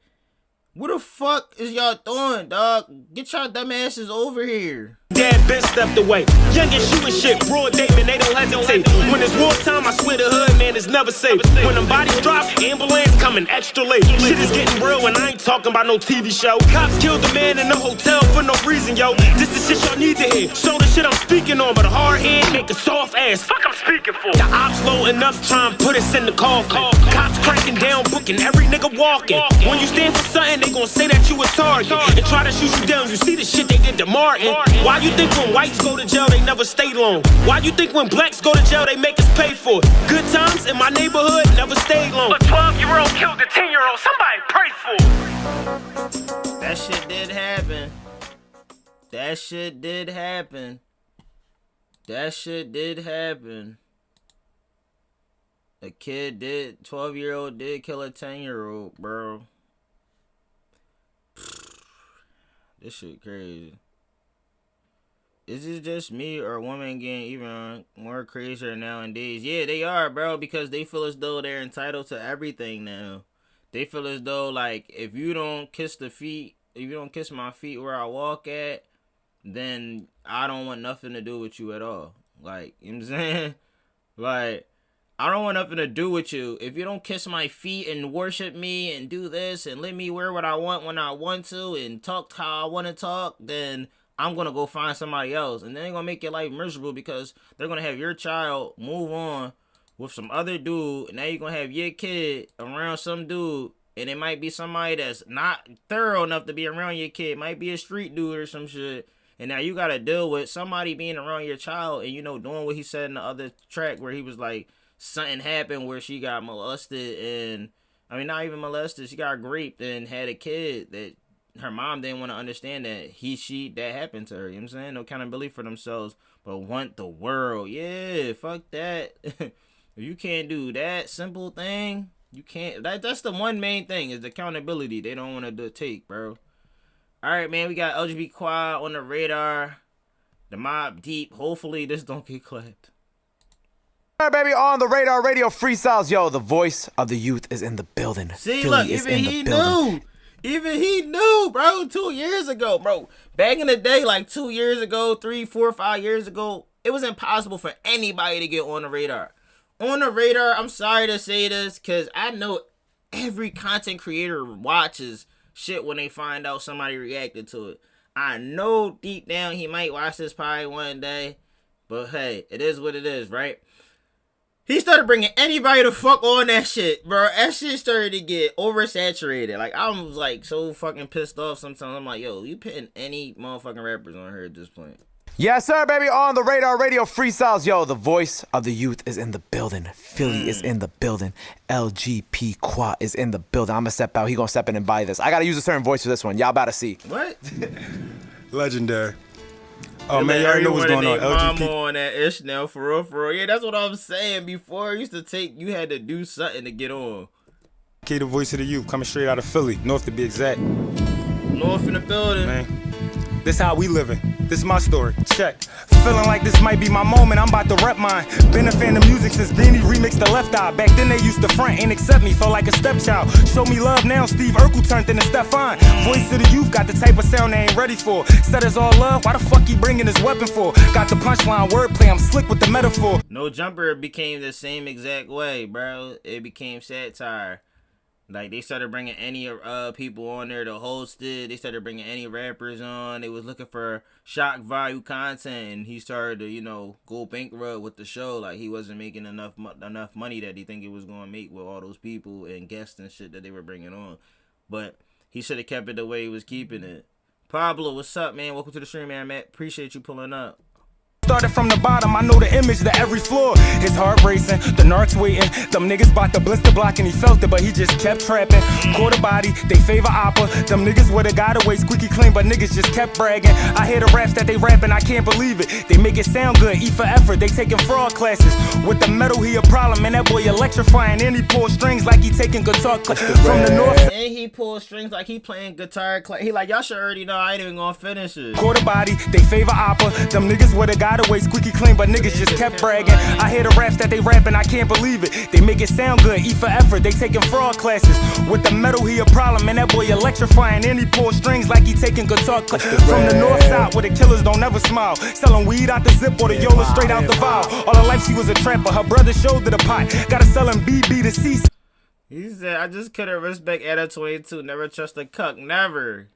what the fuck is y'all doing, dog? Get y'all dumb asses over here. Dad been stepped away. Young and shooting shit, broad day, man, they don't hesitate. When it's wartime, I swear the hood, man, is never safe. When them bodies drop, ambulance coming extra late. Shit is getting real and I ain't talking about no TV show. Cops killed a man in the hotel for no reason, yo. This is shit y'all need to hear. Show the shit I'm speaking on, but a hard head make a soft ass. Fuck I'm speaking for. The ops loading up, trying to put us in the coffin. Cops cranking down, booking every nigga walking. When you stand for something, they gon' say that you a target and try to shoot you down. You see the shit they did to Martin. Why you think when whites go to jail, they never stay long? Why you think when blacks go to jail, they make us pay for it? Good times in my neighborhood never stayed long. A 12-year-old killed a 10-year-old. Somebody pray for it. That shit did happen. That shit did happen. That shit did happen. A kid did, 12-year-old did kill a 10-year-old, bro. This shit crazy. Is it just me or women getting even more crazier nowadays? Yeah, they are, bro, because they feel as though they're entitled to everything now. They feel as though, like, if you don't kiss my feet where I walk at, then I don't want nothing to do with you at all. Like, you know what I'm saying? Like, I don't want nothing to do with you. If you don't kiss my feet and worship me and do this and let me wear what I want when I want to and talk how I want to talk, then I'm going to go find somebody else. And then they're going to make your life miserable because they're going to have your child move on with some other dude. And now you're going to have your kid around some dude. And it might be somebody that's not thorough enough to be around your kid. It might be a street dude or some shit. And now you got to deal with somebody being around your child and, you know, doing what he said in the other track where he was like, something happened where she got molested and, I mean, not even molested. She got raped and had a kid that her mom didn't want to understand that that happened to her. You know what I'm saying? No accountability for themselves, but want the world. Yeah, fuck that. If you can't do that simple thing, you can't. That's the one main thing is the accountability they don't want to take, bro. All right, man, we got LGB QUA on the radar. The Mob Deep. Hopefully this don't get clapped. All right, baby, on the radar radio freestyles. Yo, the voice of the youth is in the building. See, Philly look, even he knew. Even he knew, bro, 2 years ago, bro. Back in the day, like 2 years ago, 3, 4, 5 years ago, it was impossible for anybody to get on the radar. On the radar, I'm sorry to say this, because I know every content creator watches shit when they find out somebody reacted to it. I know deep down he might watch this probably one day, but hey, it is what it is, right? He started bringing anybody to fuck on that shit, bro. That shit started to get oversaturated. Like, I was, like, so fucking pissed off sometimes. I'm like, yo, you putting any motherfucking rappers on here at this point. Yes, sir, baby, on the radar radio freestyles. Yo, the voice of the youth is in the building. Philly is in the building. LGP QUA is in the building. I'm going to step out. He going to step in and buy this. I got to use a certain voice for this one. Y'all about to see. What? Legendary. Oh, man, you already know what's going on. LGP on that ish now, for real, for real. Yeah, that's what I'm saying. Before, it used to take, you had to do something to get on. Okay, the voice of the youth, coming straight out of Philly, north to be exact. North in the building. Man. This how we living. This is my story. Check. Feeling like this might be my moment. I'm about to rep mine. Been a fan of music since Beanie remixed the Left Eye. Back then they used to front and accept me. Felt like a stepchild. Show me love now. Steve Urkel turned into Stefan. Voice of the youth got the type of sound they ain't ready for. Said it's all love. Why the fuck he bringing his weapon for? Got the punchline wordplay. I'm slick with the metaphor. No Jumper became the same exact way, bro. It became satire. Like, they started bringing any people on there to host it. They started bringing any rappers on. They was looking for shock value content, and he started to, you know, go bankrupt with the show. Like, he wasn't making enough money that he think he was going to make with all those people and guests and shit that they were bringing on. But he should have kept it the way he was keeping it. Pablo, what's up, man? Welcome to the stream, man. Matt, appreciate you pulling up. Started from the bottom, I know the image to every floor. His heart racing, the narcs waiting. Them niggas bought the blister block and he felt it, but he just kept trapping. Quarter body, they favor oppa. Them niggas would've got away squeaky clean, but niggas just kept bragging. I hear the raps that they rapping, I can't believe it. They make it sound good, E for effort, they taking fraud classes. With the metal, he a problem, man, that boy electrifying. And he pull strings like he taking guitar from the north. And he pulls strings like he playing guitar. He like, y'all should already know I ain't even gonna finish it. Quarter body, they favor oppa. Them niggas would've got away squeaky clean, but niggas just kept bragging. I hear the raps that they rapping, I can't believe it. They make it sound good, E for effort, they taking fraud classes. With the metal, he a problem, man, that boy electrifying. And he pull strings like he taking guitar from the north side, where the killers don't ever smile. Selling weed out the zip or the Yola straight out the vial. All her life she was a trapper, her brother showed her the pot. Gotta sell him BB to C. He said, I just couldn't respect Ada 22, never trust a cuck, never.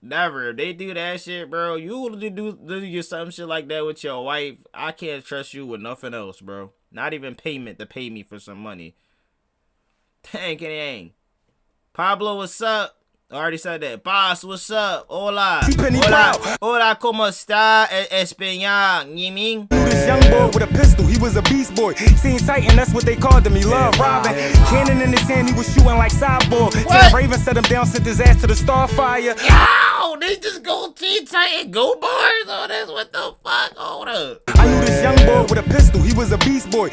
Never. If they do that shit, bro, you do some shit like that with your wife, I can't trust you with nothing else, bro. Not even payment to pay me for some money. Dang. Pablo, what's up? I already said that. Boss, what's up? Hola. Hola, ¿cómo está? Español. You mean? This young boy with a pistol, he was a beast boy. Teen Titan, that's what they called him. He loved robbing. Cannon in his hand, he was shooting like Cyborg. Till Raven set him down, sent his ass to the Starfire. Yo, they just go Teen Titan, go bars on this. What the fuck? Hold up. I knew this young boy with a pistol, he was a beast boy.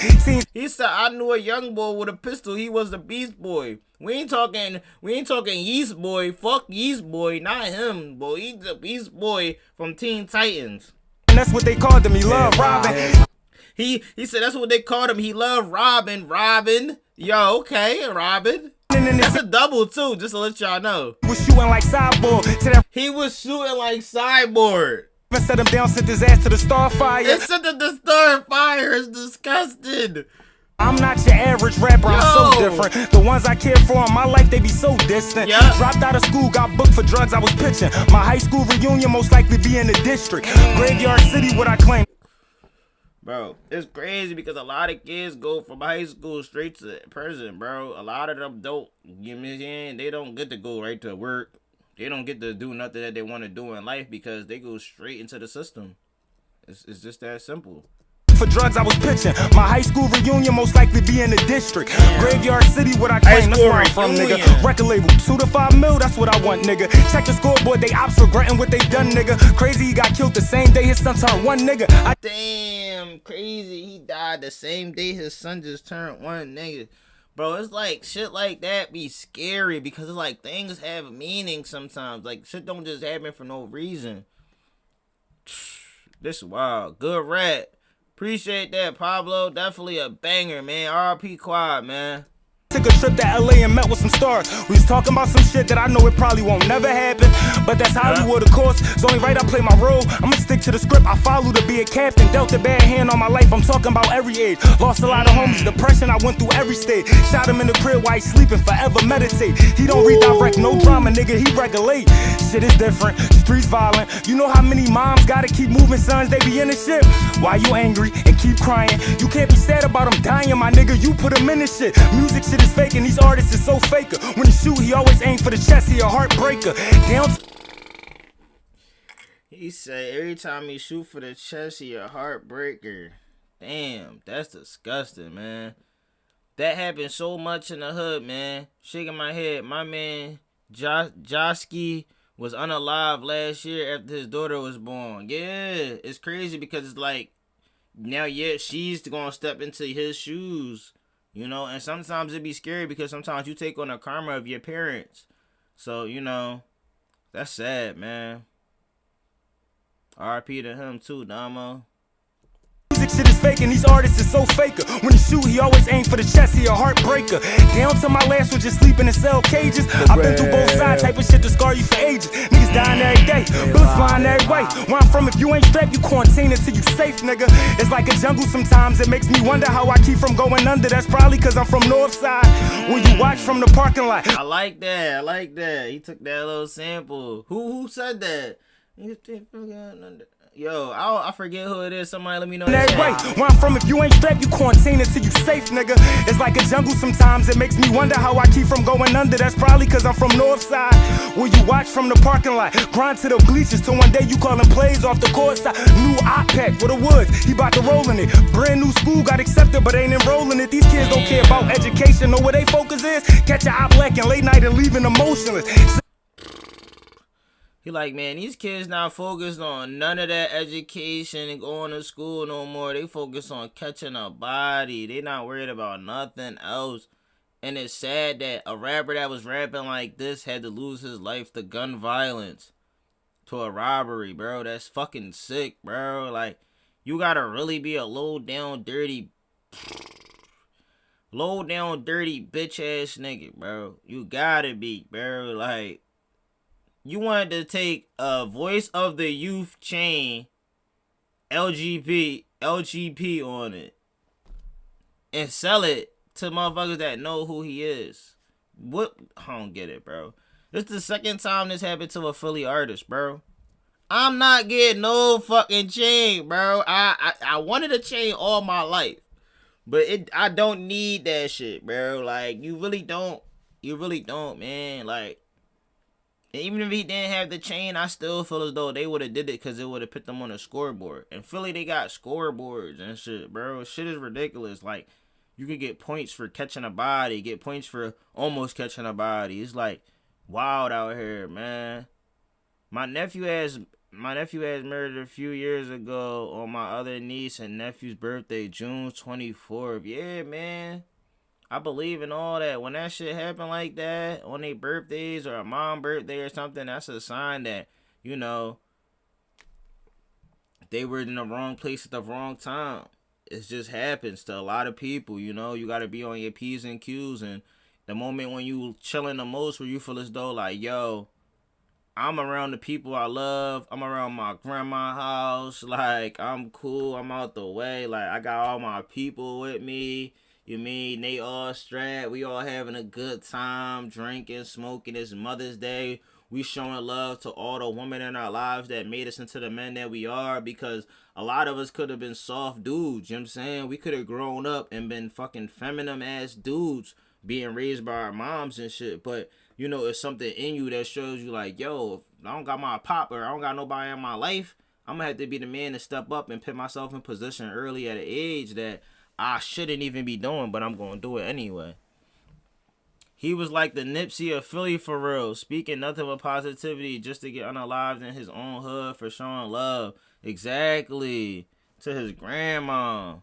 He said, I knew a young boy with a pistol, he was the beast boy. We ain't talking Yeast Boy. Fuck Yeast Boy, not him, boy. He's the Beast Boy from Teen Titans. And that's what they called him. He loved robbing. He said that's what they called him. He loved robbing. Yo, okay, Robin. That's a double too, just to let y'all know. He was shooting like Cyborg. He was shooting like Cyborg. Set him down, sent his ass to the Starfire. It sent him to the Starfire. It's disgusting. I'm not your average rapper, I'm so different. The ones I care for in my life, they be so distant. Yep. Dropped out of school, got booked for drugs, I was pitching. My high school reunion most likely be in the district. Graveyard City, what I claim. Bro, it's crazy because a lot of kids go from high school straight to prison, bro. A lot of them don't, you know what I'm saying? They don't get to go right to work. They don't get to do nothing that they want to do in life because they go straight into the system. It's just that simple. For drugs, I was pitching. My high school reunion most likely be in the district. Graveyard City, what I claim, that's where I'm from, nigga. Record label, 2 to 5 mil, that's what I want, nigga. Check the scoreboard, they ops regretting what they done, nigga. Crazy, he got killed the same day his son turned 1, nigga. Damn, crazy, he died the same day his son just turned 1, nigga. Bro, it's like, shit like that be scary because it's like things have meaning sometimes. Like, shit don't just happen for no reason. This is wild. Good rat. Appreciate that, Pablo. Definitely a banger, man. RP Quad, man. Took a trip to LA and met with some stars. We was talking about some shit that I know it probably won't never happen. But that's Hollywood, of course. It's only right I play my role. I'ma stick to the script. I follow to be a captain. Dealt a bad hand on my life. I'm talking about every age. Lost a lot of homies. Depression, I went through every stage. Shot him in the crib while he sleeping. Forever meditate. He don't redirect, no drama, nigga. He regulate. Shit is different. Streets violent. You know how many moms gotta keep moving sons? They be in the shit. Why you angry and keep crying? You can't be sad about them dying, my nigga. You put them in the shit. Music shit is fake and these artists is so faker. When he shoot, he always aim for the chest. He a heartbreaker. Down. He said every time he shoot for the chest, he a heartbreaker. Damn, that's disgusting, man. That happened so much in the hood, man. Shaking my head. My man Josky was unalive last year after his daughter was born. Yeah, it's crazy because it's like now, yeah, she's gonna step into his shoes. You know, and sometimes it be scary because sometimes you take on the karma of your parents. So, you know, that's sad, man. RP to him too, Damo. Music shit is fake and these artists is so faker. When he shoot, he always aim for the chest, he a heartbreaker. Down to my last one, just sleeping in cell cages. I've been through both sides, type of shit to scar you for ages. Niggas dying every day, bullets flying every way. Where I'm from, if you ain't strapped, you quarantine until you safe, nigga. It's like a jungle sometimes, it makes me wonder how I keep from going under. That's probably cause I'm from North Side, where you watch from the parking lot. I like that. He took that little sample. Who said that? Yo, I forget who it is. Somebody let me know. That way, where I'm from, if you ain't strapped, you quarantine until you safe, nigga. It's like a jungle sometimes, it makes me wonder how I keep from going under. That's probably cause I'm from North Side, where you watch from the parking lot. Grind to the bleachers till one day you callin' plays off the court side. New iPad for the woods, he bout to roll in it. Brand new school got accepted but ain't enrolling it. These kids don't care about education, know where they focus is? Catch a eye black and late night and leaving emotionless. He like, man, these kids not focused on none of that education and going to school no more. They focus on catching a body. They not worried about nothing else. And it's sad that a rapper that was rapping like this had to lose his life to gun violence, to a robbery, bro. That's fucking sick, bro. Like, you gotta really be a low down, dirty bitch ass nigga, bro. You gotta be, bro. Like, you wanted to take a Voice of the Youth chain, LGP on it, and sell it to motherfuckers that know who he is. What? I don't get it, bro. This is the second time this happened to a Philly artist, bro. I'm not getting no fucking chain, bro. I wanted a chain all my life, but I don't need that shit, bro. Like, you really don't, man. Like, even if he didn't have the chain, I still feel as though they would have did it because it would have put them on a scoreboard. In Philly, they got scoreboards and shit, bro. Shit is ridiculous. Like, you could get points for catching a body, get points for almost catching a body. It's like wild out here, man. My nephew has married a few years ago on my other niece and nephew's birthday, June 24th. Yeah, man. I believe in all that. When that shit happen like that, on their birthdays or a mom birthday or something, that's a sign that, you know, they were in the wrong place at the wrong time. It just happens to a lot of people, you know. You got to be on your P's and Q's. And the moment when you chilling the most, where you feel as though like, yo, I'm around the people I love. I'm around my grandma's house. Like, I'm cool. I'm out the way. Like, I got all my people with me. You mean they all strapped? We all having a good time, drinking, smoking. It's Mother's Day. We showing love to all the women in our lives that made us into the men that we are, because a lot of us could have been soft dudes, you know what I'm saying? We could have grown up and been fucking feminine ass dudes being raised by our moms and shit. But, you know, it's something in you that shows you like, yo, if I don't got my pop or I don't got nobody in my life, I'm going to have to be the man to step up and put myself in position early at an age that I shouldn't even be doing, but I'm going to do it anyway. He was like the Nipsey of Philly for real, speaking nothing but positivity just to get unalived in his own hood for showing love. Exactly. To his grandma.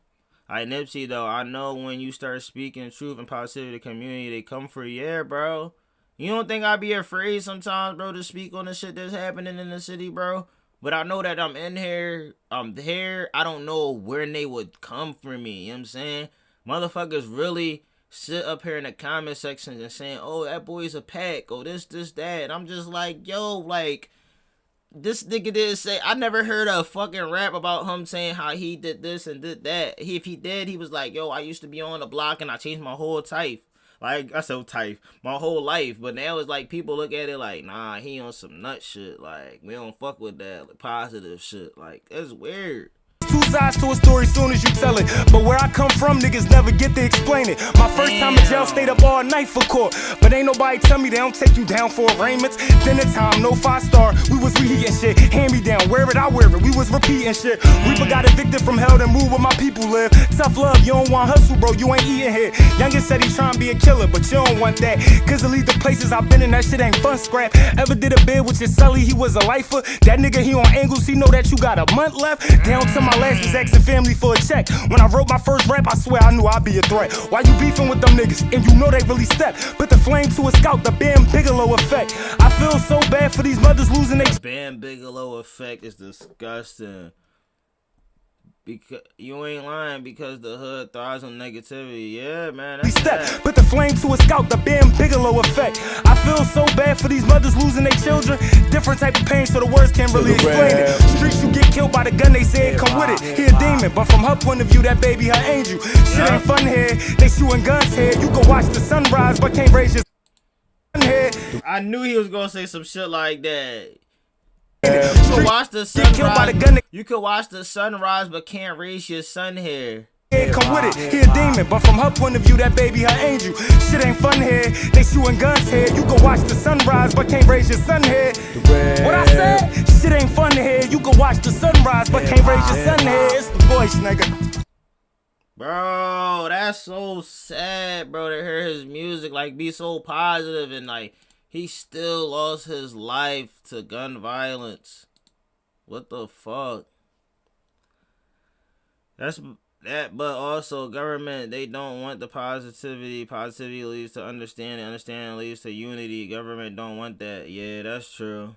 Nipsey, though, I know when you start speaking truth and positivity to the community, they come for you. Yeah, bro. You don't think I be afraid sometimes, bro, to speak on the shit that's happening in the city, bro? But I know that I'm in here, I'm there. I don't know where they would come for me, you know what I'm saying? Motherfuckers really sit up here in the comment section and saying, oh, that boy's a pack, oh, this, that. I'm just like, yo, like, this nigga did say, I never heard a fucking rap about him saying how he did this and did that. If he did, he was like, yo, I used to be on the block and I changed my whole type. Like, I said type, my whole life. But now it's like people look at it like, nah, he on some nut shit. Like, we don't fuck with that, like, positive shit. Like, that's weird. Two sides to a story soon as you tell it. But where I come from, niggas never get to explain it. My first time in jail, stayed up all night for court. But ain't nobody tell me they don't take you down for arraignments. Dinner time, no 5-star. We was reheating shit. Hand me down, wear it, I wear it. We was repeating shit. Reaper got evicted from hell to move where my people live. Tough love, you don't want hustle, bro. You ain't eating here. Youngest said he trying to be a killer, but you don't want that. Cause to leave the places I've been in, that shit ain't fun scrap. Ever did a bid with your Sully, he was a lifer. That nigga, he on angles, he know that you got a month left. Down to my last ass was asking family for a check. When I wrote my first rap, I swear I knew I'd be a threat. Why you beefing with them niggas? And you know they really step. Put the flame to a scout, the Bam Bigelow effect. I feel so bad for these mothers losing their Bam Bigelow effect is disgusting. Because you ain't lying, because the hood thrives on negativity. Yeah, man. That's step. Put the flame to a scout, the Bam Bigelow effect. I feel so bad for these mothers losing their children. Different type of pain, so the words can't really explain it. Streets, you get killed by the gun, they say it come with it. He a demon, but from her point of view, that baby her angel. Shit ain't fun here. They shooting guns here. You can watch the sunrise, but can't raise your head. I knew he was gonna say some shit like that. You can watch the sunrise. You can watch the sunrise, but can't raise your son here. Yeah, come with it, he a demon, but from her point of view, that baby her angel. Shit ain't fun here, they shooting guns here. You can watch the sunrise, but can't raise your son here. What I said? Shit ain't fun here, you can watch the sunrise, but can't raise your son here. It's the voice, nigga. Bro, that's so sad, bro, to hear his music, like, be so positive, and, like, he still lost his life to gun violence. What the fuck? That's that, but also government, they don't want the positivity. Positivity leads to understanding. Understanding leads to unity. Government don't want that. Yeah, that's true.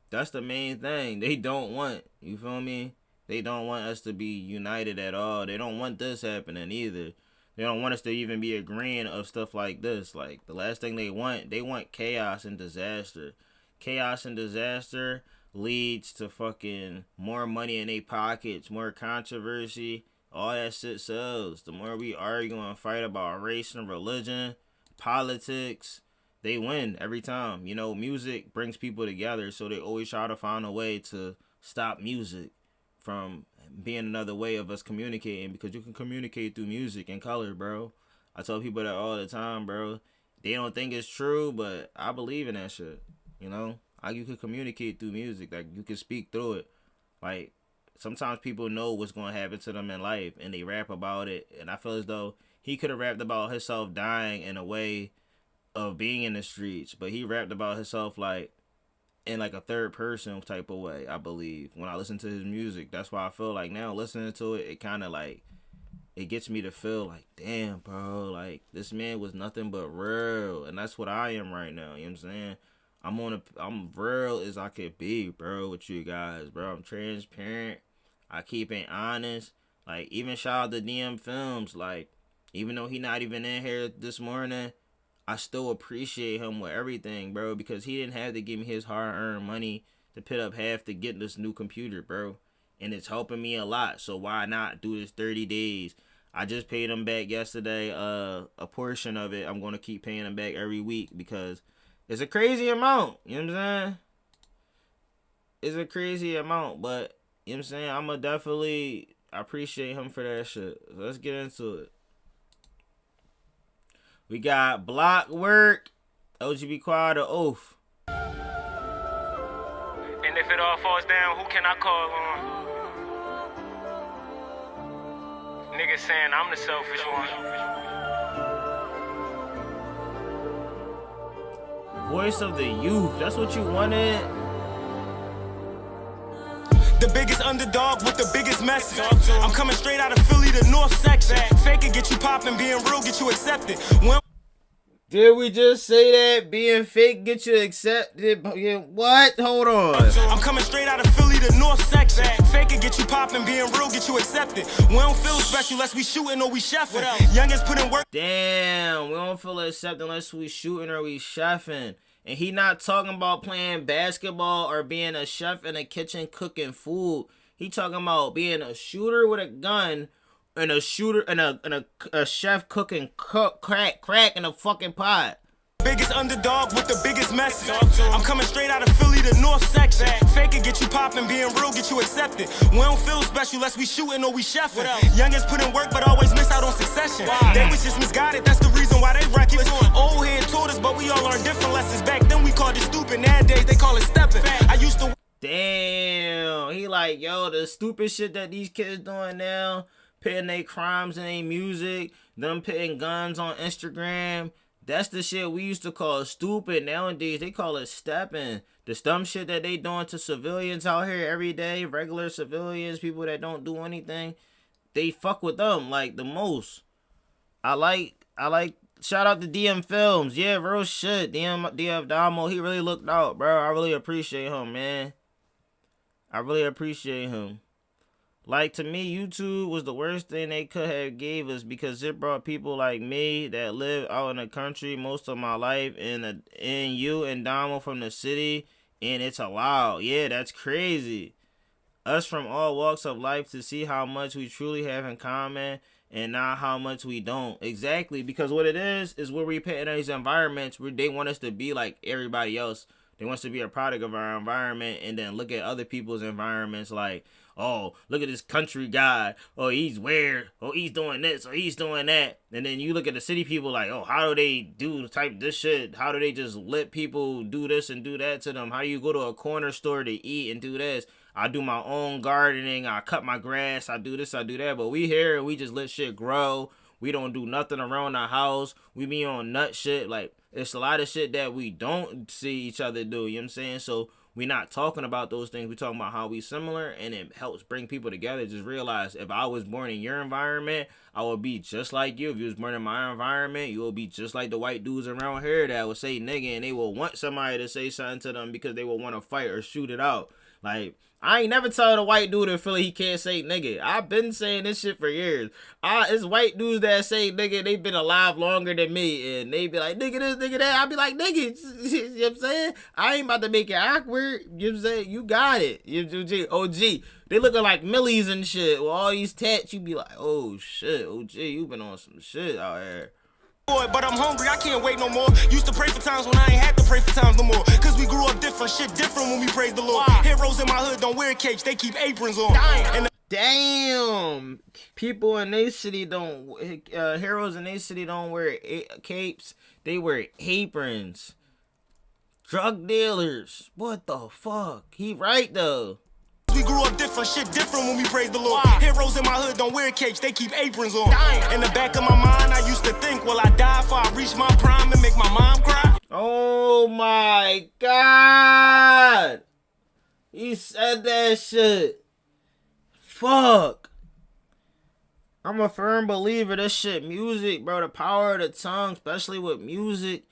That's the main thing. They don't want, you feel me? They don't want us to be united at all. They don't want this happening either. They don't want us to even be agreeing of stuff like this. Like, the last thing they want chaos and disaster. Chaos and disaster leads to fucking more money in their pockets, more controversy. All that shit sells. The more we argue and fight about race and religion, politics, they win every time. You know, music brings people together, so they always try to find a way to stop music from being another way of us communicating, because you can communicate through music and color, bro. I tell people that all the time, bro. They don't think it's true, but I believe in that shit. You know, how you can communicate through music, like you can speak through it. Like, sometimes people know what's going to happen to them in life and they rap about it, and I feel as though he could have rapped about himself dying in a way of being in the streets, but he rapped about himself like in like a third person type of way, I believe, when I listen to his music. That's why I feel like now listening to it, it kind of like, it gets me to feel like, damn, bro, like this man was nothing but real, and that's what I am right now. You know what I'm saying? I'm real as I could be, bro, with you guys, bro. I'm transparent. I keep it honest. Like, even shout out to DM Films. Like, even though he not even in here this morning, I still appreciate him with everything, bro, because he didn't have to give me his hard-earned money to put up half to get this new computer, bro. And it's helping me a lot, so why not do this 30 days? I just paid him back yesterday, a portion of it. I'm going to keep paying him back every week because it's a crazy amount, you know what I'm saying? It's a crazy amount, but, you know what I'm saying? I'm going to definitely appreciate him for that shit. So let's get into it. We got Block Work, LGP QUA The Oath. And if it all falls down, who can I call on? Niggas saying I'm the selfish one. Voice of the youth, that's what you wanted? The biggest underdog with the biggest message. I'm coming straight out of Philly, the north section. Fake it, get you popping, being real, get you accepted. Did we just say that? Being fake get you accepted? What? Hold on. I'm coming straight out of Philly, the north section. Fake it, get you popping, being real, get you accepted. We don't feel special unless we shooting or we chefing. Youngest put in work. Damn, we don't feel accepted unless we shooting or we chefing. And he not talking about playing basketball or being a chef in a kitchen cooking food. He talking about being a shooter with a gun and a shooter and a chef cooking crack in a fucking pot. Biggest underdog with the biggest message. I'm coming straight out of Philly, the north section. Fake it, get you popping, being real, get you accepted. We don't feel special unless we shooting or we chefing. Youngest put in work but always miss out on succession. They was just misguided, that's the reason why they reckless. Old head taught us, but we all learned different lessons. Back then we called it stupid, nowadays they call it stepping. I used to. Damn, he like, yo, the stupid shit that these kids doing now, putting their crimes in their music, them putting guns on Instagram, That's the shit we used to call stupid. Nowadays, they call it stepping. The dumb shit that they doing to civilians out here every day, regular civilians, people that don't do anything, they fuck with them like the most. I like. Shout out to DM Films. Yeah, real shit. DM Damo, he really looked out, bro. I really appreciate him, man. I really appreciate him. Like, to me, YouTube was the worst thing they could have gave us because it brought people like me that live out in the country most of my life and you and Damo from the city, and it's allowed. Yeah, that's crazy. Us from all walks of life to see how much we truly have in common and not how much we don't. Exactly, because what it is where we put in these environments where they want us to be like everybody else. They want us to be a product of our environment and then look at other people's environments like, oh, look at this country guy. Oh, he's weird. Oh, he's doing this. Or he's doing that. And then you look at the city people like, oh, how do they do type this shit? How do they just let people do this and do that to them? How do you go to a corner store to eat and do this? I do my own gardening. I cut my grass. I do this. I do that. But we here, we just let shit grow. We don't do nothing around our house. We be on nut shit. Like, it's a lot of shit that we don't see each other do. You know what I'm saying? So we're not talking about those things. We're talking about how we similar, and it helps bring people together. Just realize if I was born in your environment, I would be just like you. If you was born in my environment, you will be just like the white dudes around here that would say nigga, and they will want somebody to say something to them because they will want to fight or shoot it out. Like, I ain't never telling a white dude in Philly he can't say nigga. I've been saying this shit for years. It's white dudes that say nigga, they've been alive longer than me, and they be like, nigga this, nigga that. I be like, nigga, you know what I'm saying? I ain't about to make it awkward. You know what I'm saying? You got it. OG. They looking like millies and shit. With all these tats, you be like, oh shit, OG, you been on some shit out here. But I'm hungry, I can't wait no more. Used to pray for times when I ain't had to pray for times no more. Cause we grew up different, shit different when we praise the Lord. Heroes in my hood don't wear capes, they keep aprons on. Damn. People in their city don't, heroes in their city don't wear capes, they wear aprons. Drug dealers. What the fuck? He right though. We grew up different, shit different when we praise the Lord. Heroes in my hood don't wear capes, they keep aprons on. In the back of my mind, I used to think, will I die before I reach my prime and make my mom cry? Oh my God. He said that shit. Fuck. I'm a firm believer this shit music, bro. The power of the tongue, especially with music.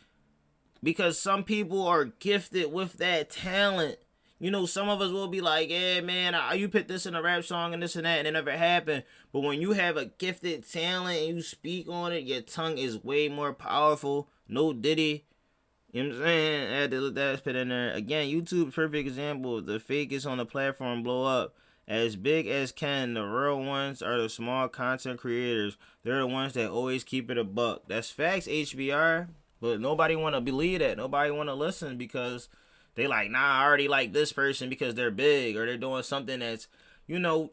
Because some people are gifted with that talent. You know, some of us will be like, yeah, man, you put this in a rap song and this and that, and it never happened. But when you have a gifted talent and you speak on it, your tongue is way more powerful. No Diddy. You know what I'm saying? I had to let that spit in there. Again, YouTube, perfect example. The fakest on the platform blow up. As big as can, the real ones are the small content creators. They're the ones that always keep it a buck. That's facts, HBR. But nobody want to believe that. Nobody want to listen because they like, nah, I already like this person because they're big or they're doing something that's, you know,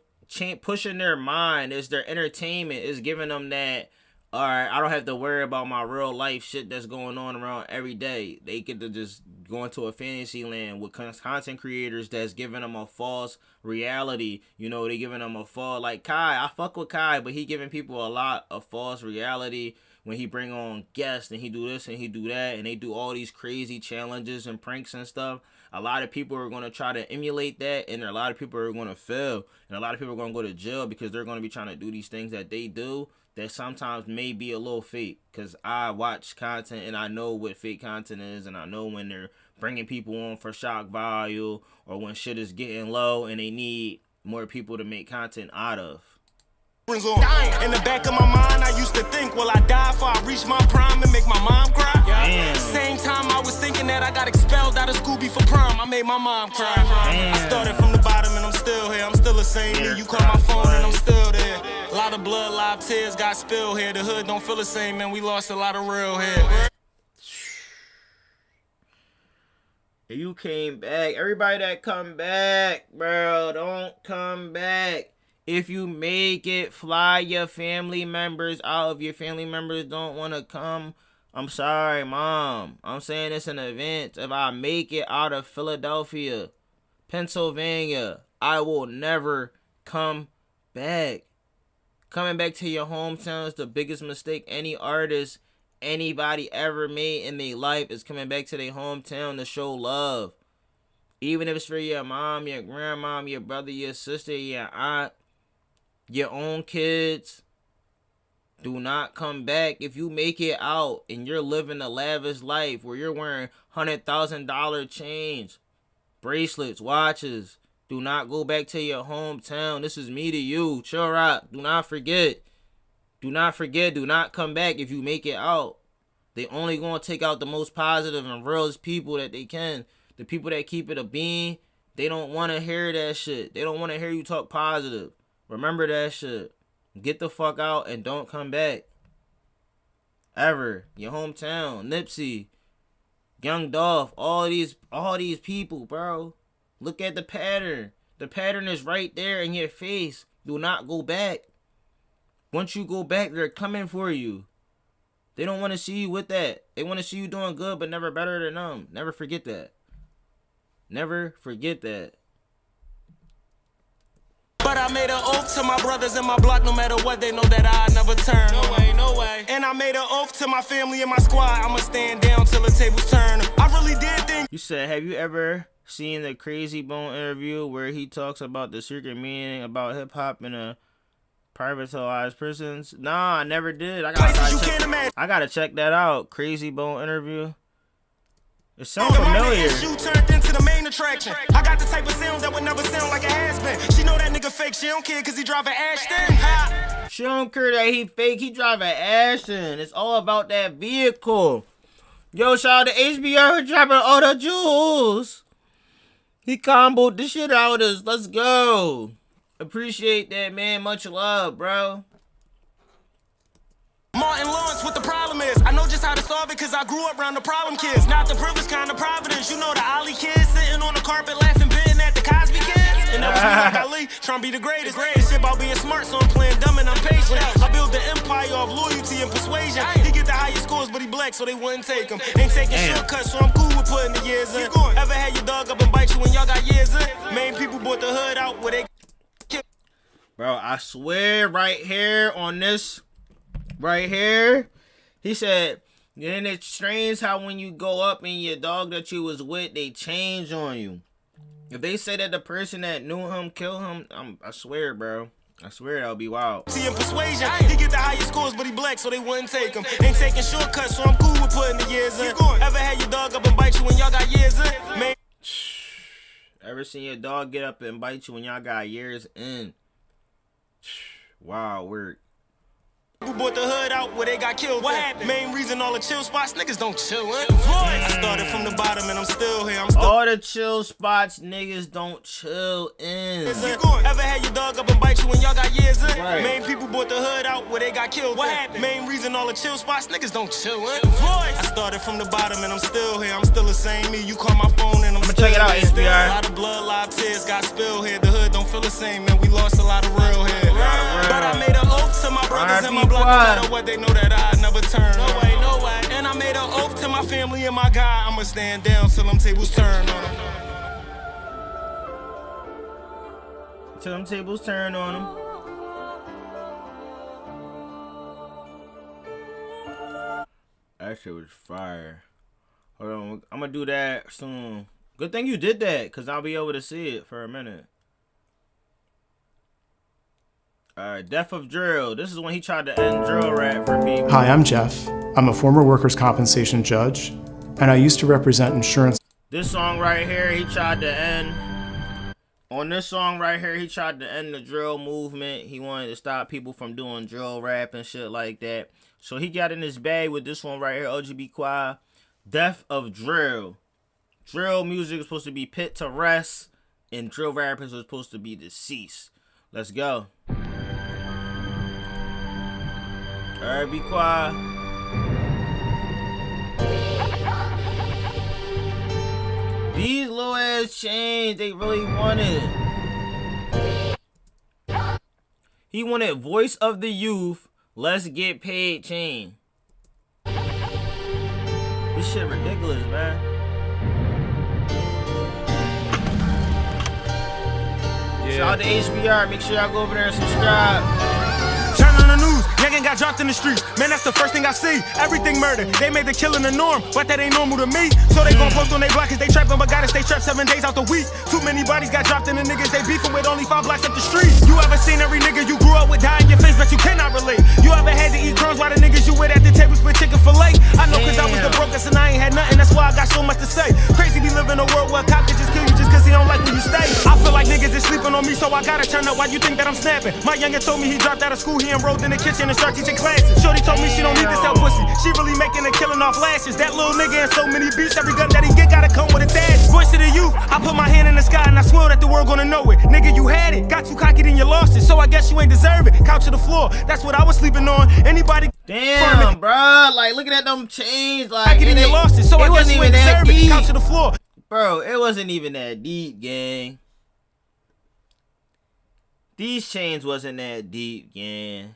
pushing their mind. It's their entertainment. It's giving them that, all right, I don't have to worry about my real life shit that's going on around every day. They get to just go into a fantasy land with content creators that's giving them a false reality. You know, they giving them a false, like Kai. I fuck with Kai, but he giving people a lot of false reality when he bring on guests and he do this and he do that and they do all these crazy challenges and pranks and stuff. A lot of people are going to try to emulate that, and a lot of people are going to fail, and a lot of people are going to go to jail because they're going to be trying to do these things that they do that sometimes may be a little fake. Because I watch content and I know what fake content is, and I know when they're bringing people on for shock value or when shit is getting low and they need more people to make content out of. In the back of my mind, I used to think, will I die before I reach my prime and make my mom cry? Damn. Same time I was thinking that I got expelled out of school before prom. I made my mom cry. Damn. I started from the bottom and I'm still here. I'm still the same me. You call my phone and I'm still there. A lot of blood, live tears got spilled here. The hood don't feel the same, man. We lost a lot of real here. You came back. Everybody that come back, bro, don't come back. If you make it, fly your family members out. If your family members don't want to come, I'm sorry, Mom. I'm saying this in advance. If I make it out of Philadelphia, Pennsylvania, I will never come back. Coming back to your hometown is the biggest mistake any artist anybody ever made in their life is coming back to their hometown to show love. Even if it's for your mom, your grandmom, your brother, your sister, your aunt, your own kids. Do not come back. If you make it out and you're living a lavish life where you're wearing $100,000 chains, bracelets, watches, do not go back to your hometown. This is me to you. Chill rock. Do not forget. Do not forget. Do not come back if you make it out. They only going to take out the most positive and realest people that they can. The people that keep it a bean, they don't want to hear that shit. They don't want to hear you talk positive. Remember that shit. Get the fuck out and don't come back. Ever. Your hometown. Nipsey. Young Dolph. All these people, bro. Look at the pattern. The pattern is right there in your face. Do not go back. Once you go back, they're coming for you. They don't want to see you with that. They want to see you doing good, but never better than them. Never forget that. Never forget that. But I made an oath to my brothers in my block, no matter what, they know that I never turn. No way, no way. And I made an oath to my family and my squad, I'ma stand down till the tables turn. I really did think. You said, have you ever seen the Crazy Bone interview where he talks about the secret meaning about hip hop in a privatized prisons? Nah, I never did. I gotta check that out. Crazy Bone interview. It sounds familiar. Issue turned into the main attraction. I got the type of sound that would never sound like a has-been. She know that nigga fake. She don't care cause he drive an Ashton. She don't care that he fake. He drive an Ashton. It's all about that vehicle. Yo, shout out to HBR for dropping all the jewels. He comboed the shit out of us. Let's go. Appreciate that, man. Much love, bro. Martin Lawrence, what the problem is. I know just how to solve it cause I grew up around the problem kids. Not the privileged kind of providence. You know the Ollie kids sitting on the carpet laughing, bidding at the Cosby kids. And that was me like Ali, trying to be the greatest. This shit about being smart, so I'm playing dumb and I'm patient. I built the empire of loyalty and persuasion. He get the highest scores, but he black, so they wouldn't take him. Ain't taking shortcuts, so I'm cool with putting the years in. Ever had your dog up and bite you when y'all got years in? Main people bought the hood out where they... Bro, I swear right here on this... Right here, he said, and it's strange how when you go up and your dog that you was with, they change on you. If they say that the person that knew him killed him, I swear, bro. I swear that'll be wild. See in persuasion, he get the highest scores, but he black, so they wouldn't take him. Ain't taking shortcuts, so I'm cool with putting the years in. Ever had your dog up and bite you when y'all got years in? Man. Ever seen your dog get up and bite you when y'all got years in? Wow, work. Who bought the hood out where they got killed? What happened? Main reason all the chill spots, niggas don't chill in. I started from the bottom and I'm still here. All the chill spots, niggas don't chill in. Ever had your dog up and bite you when y'all got years in? Right. Main people bought the hood out where they got killed. What happened? Main reason all the chill spots, niggas don't chill in. I started from the bottom and I'm still here. I'm still the same me. You call my phone and I'm still check it out, HBR. A lot of blood, a lot of tears got spilled here. The hood don't feel the same, man. We lost a lot of real here. But I made an oath to my brothers and my blood. No matter what, they know that I never turn. No way, no way. And I made an oath to my family and my God. I'ma stand down till them tables turn on them. Till them tables turn on them. That shit was fire. Hold on, I'm gonna do that soon. Good thing you did that, cause I'll be able to see it for a minute. Alright, Death of Drill. This is when he tried to end drill rap for people. Hi, I'm Jeff. I'm a former workers' compensation judge, and I used to represent insurance. This song right here, he tried to end. On this song right here, he tried to end the drill movement. He wanted to stop people from doing drill rap and shit like that. So he got in his bag with this one right here, LGP QUA, Death of Drill. Drill music is supposed to be put to rest, and drill rappers are supposed to be deceased. Let's go. Alright, be quiet. These little ass chains, they really wanted. He wanted voice of the youth, let's get paid chain. This shit ridiculous, man. Yeah. Shout out to HBR, make sure y'all go over there and subscribe. Turn on the news, youngin' got dropped in the street. Man, that's the first thing I see. Everything murder. They made the killing the norm, but that ain't normal to me. So they gon' post on they block cause they trappin', but gotta stay trapped 7 days out the week. Too many bodies got dropped in the niggas they beefin' with only 5 blocks up the street. You ever seen every nigga you grew up with die in your face, but you cannot relate? You ever had to eat crumbs while the niggas you with at the table split chicken fillet? I know cause I was the brokest and I ain't had nothing, that's why I got so much to say. Crazy be living a world where a cop can just kill you just cause he don't like where you stay. I feel like niggas is sleeping on me, so I gotta turn up. Why you think that I'm snapping? My youngin' told me he dropped out of school, he enrolled in the kitchen and start teaching classes. Shorty told me she don't need to sell pussy, she really making a killing off lashes. That little nigga in so many beats, every gun that he get gotta come with a dash. Voice of the youth, I put my hand in the sky and I swear that the world gonna know it. Nigga, you had it, got too cocky then you lost it, so I guess you ain't deserve it. Couch to the floor, that's what I was sleeping on. Anybody damn, bro, like looking at them chains, like it you lost it, so I guess you ain't deserve it. Couch to the floor. Bro, it wasn't even that deep, gang. These chains wasn't that deep, gang.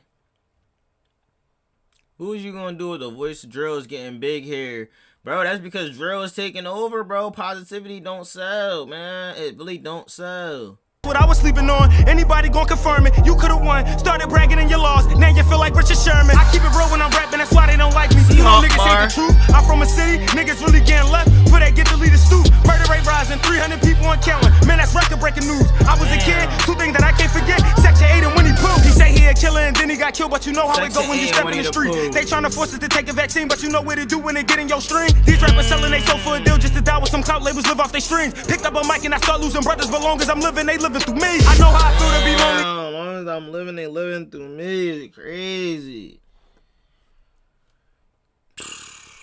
Who is you gonna do with the voice drills getting big here? Bro, that's because drill is taking over, bro. Positivity don't sell, man. It really don't sell. What I was sleeping on, anybody gon' confirm it. You could've won, started bragging and you lost. Now you feel like Richard Sherman. I keep it real when I'm rapping, that's why they don't like me. You know niggas hate the truth. I'm from a city, niggas really getting left. For that get to lead a stoop. Murder rate rising, 300 people on counting. Man, that's record breaking news. I was a kid, 2 things that I can't forget. Section 8 and Winnie Pooh. He say he a killer and then he got killed, but you know how it go when you step in the street. They tryna force us to take a vaccine, but you know what to do when they get in your stream. These rappers selling they soul for a deal just to die with some clout labels live off their streams. Picked up a mic and I start losing brothers, but long as I'm living, they living through me. I know how I feel to be lonely. As long as I'm living, they living through me. It's crazy.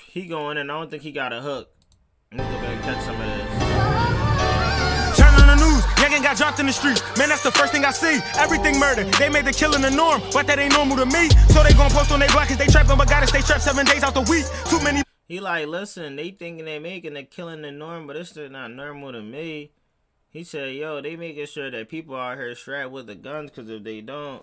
He going in. I don't think he got a hook. Let me go back and catch some of this. Turn on the news, youngin' got dropped in the street. Man, that's the first thing I see. Everything murder. They made the killing the norm, but that ain't normal to me. So they gon' post on they block cause they trappin', but gotta stay trapped 7 days out the week. Too many. He like, listen, they thinking they making the killing the norm, but it's still not normal to me. He said, yo, they making sure that people out here strapped with the guns, because if they don't...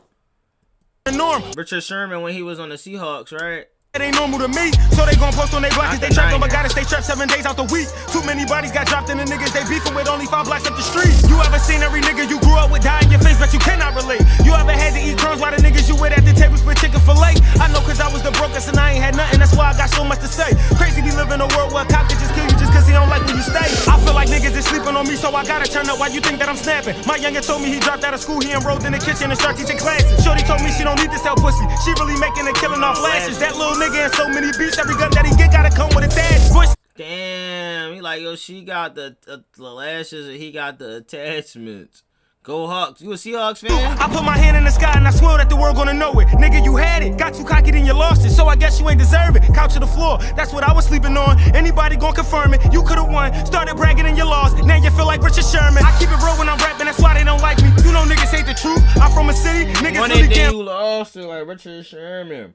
Norm. Richard Sherman when he was on the Seahawks, right? It ain't normal to me, so they gon' post on they block cause they trappin', but gotta stay trapped 7 days out the week. Too many bodies got dropped in the niggas they beefin' with only 5 blocks up the street. You ever seen every nigga you grew up with die in your face, but you cannot relate? You ever had to eat crumbs while the niggas you with at the table split chicken fillet? I know cause I was the brokest and I ain't had nothing, that's why I got so much to say. Crazy be living a world where a cop can just kill you just cause he don't like where you stay. I feel like niggas is sleeping on me, so I gotta turn up. Why you think that I'm snapping? My youngin' told me he dropped out of school, he enrolled in the kitchen and start teaching classes. Shorty told me she don't need to sell pussy, she really making a killing off lashes. That little nigga in so many beats, every gun that he get gotta come with a dash. Voice. Damn, he like, yo, she got the lashes and he got the attachments. Go Hawks. You a Seahawks fan? I put my hand in the sky and I swear that the world gonna know it. Nigga, you had it, got too cocky then you lost it, so I guess you ain't deserve it. Couch to the floor, that's what I was sleeping on. Anybody gon' confirm it? You could've won, started bragging and you lost. Now you feel like Richard Sherman. I keep it real when I'm rapping, that's why they don't like me. You know niggas hate the truth. I'm from a city, niggas really can't. You lost it like Richard Sherman.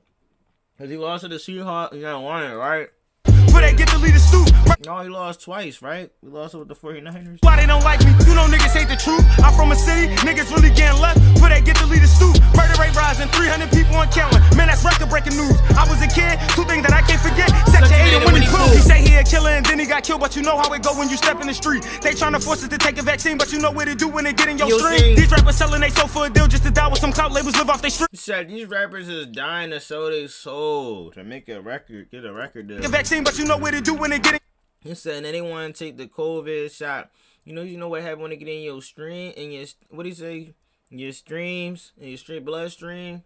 Cause he lost to the Seahawks, he didn't want it, right? For that get to lead a stoop. No, he lost twice, right? We lost it with the 49ers. Why they don't like me? You know niggas hate the truth. I'm from a city, niggas really getting left. For that get to lead a stoop. Murder rate rising, 300 people on counting. Man, that's record breaking news. I was a kid, 2 things that I can't forget. Section 8 and Winnie Pooh. He say he a killer and then he got killed, but you know how it go when you step in the street. They tryna force us to take a vaccine, but you know what to do when they get in your stream. These rappers selling they soul for a deal just to die with some clout labels live off they street. He said these rappers is dying to sell their soul to make a record, get a record deal. Take a vaccine, but you know what to do when they get in. He said they want to take the COVID shot. You know what happened when they get in your stream and your, what do you say? Your streams and your straight bloodstream.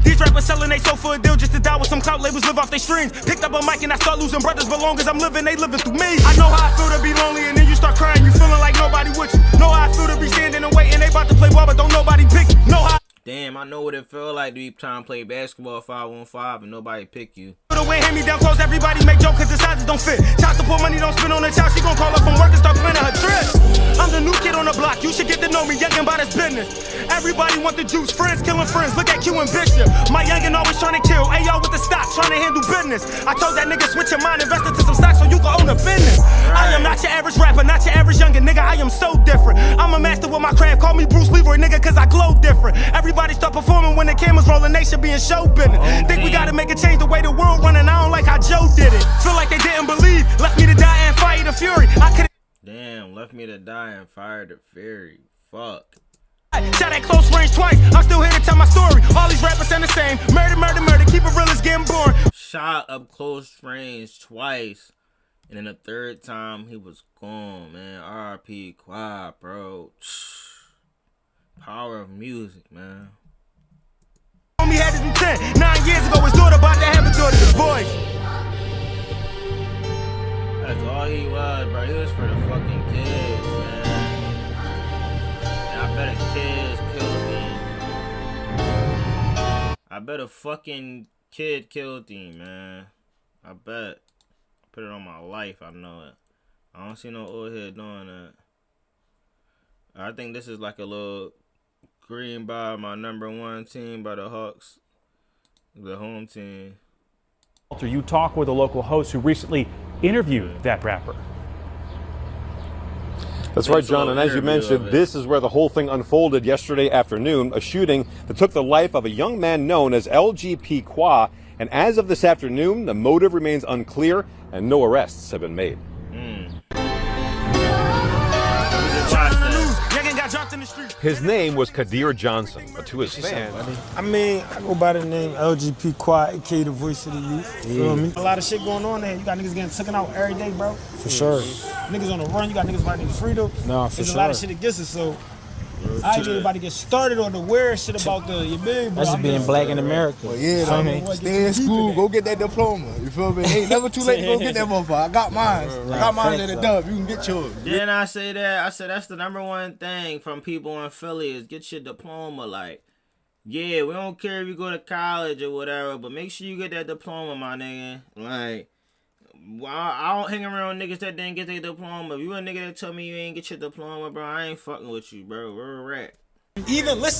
These rappers selling they soul for a deal just to die with some clout labels live off their streams. Picked up a mic and I start losing brothers, but long as I'm living, they living through me. I know how I feel to be lonely and then you start crying, you feeling like nobody with you. Know how I feel to be standing and waiting, they about to play ball, but don't nobody pick you. Know how. Damn, I know what it feel like to be trying to play basketball 5-on-5 and nobody pick you. The way hand-me-down clothes, everybody make jokes cause the sizes don't fit. Child support money don't spend on the child, she gon' call up from work and start planning her trip. I'm the new kid on the block, you should get to know me, youngin' about his business. Everybody want the juice, friends killing friends, look at Q and Bishop. My youngin' always trying to kill, AR with the stock, trying to handle business. I told that nigga switch your mind, invest into some stocks so you can own a business. I am not your average rapper, not your average youngin' nigga, I am so different. I'm a master with my craft, call me Bruce Leroy nigga cause I glow different. Everybody start performing when the cameras rolling, they should be in show business. Think we gotta make a change the way the world running, I don't like how Joe did it. Feel like they didn't believe, left me to die and fight the fury. I could. Damn, left me to die and fire the fury. Fuck. that. Shot at close range twice. I'm still here to tell my story. All these rappers sound the same. Murder, murder, murder. Keep it real, it's getting boring. Shot up close range twice. And then the third time, he was gone, man. R.I.P. QUA, bro. Power of music, man. Homie had his intent 9 years ago. His daughter about to have a daughter. The voice. That's all he was, bro. He was for the fucking kids, man. And I bet a kids killed him. I bet a fucking kid killed him, man. I bet. Put it on my life, I know it. I don't see no old head doing that. I think this is like a little green by my #1 team by the Hawks, the home team. You talk with a local host who recently interviewed that rapper. That's right, John, and as you mentioned, this is where the whole thing unfolded yesterday afternoon, a shooting that took the life of a young man known as LGP QUA, and as of this afternoon, the motive remains unclear and no arrests have been made. His name was Kadir Johnson, but to his fans... I go by the name LGP QUA, aka the voice of the youth. Feel me? A lot of shit going on there. You got niggas getting taken out every day, bro. For sure. Niggas on the run. You got niggas fighting freedom. No, for There's sure. a lot of shit against us, so... I ain't everybody get started on the weird shit about the, you mean? That's just being black in America. Well, yeah, stay in school, go get that diploma. You feel me? Ain't never too late to go get that motherfucker. I got mine. I got mine at the dub. You can get yours. Then I say that. I said that's the #1 thing from people in Philly is get your diploma. Like, yeah, we don't care if you go to college or whatever, but make sure you get that diploma, my nigga. Like, I don't hang around niggas that didn't get their diploma. If you a nigga that tell me you ain't get your diploma, bro, I ain't fucking with you, bro. We're a rat. Even this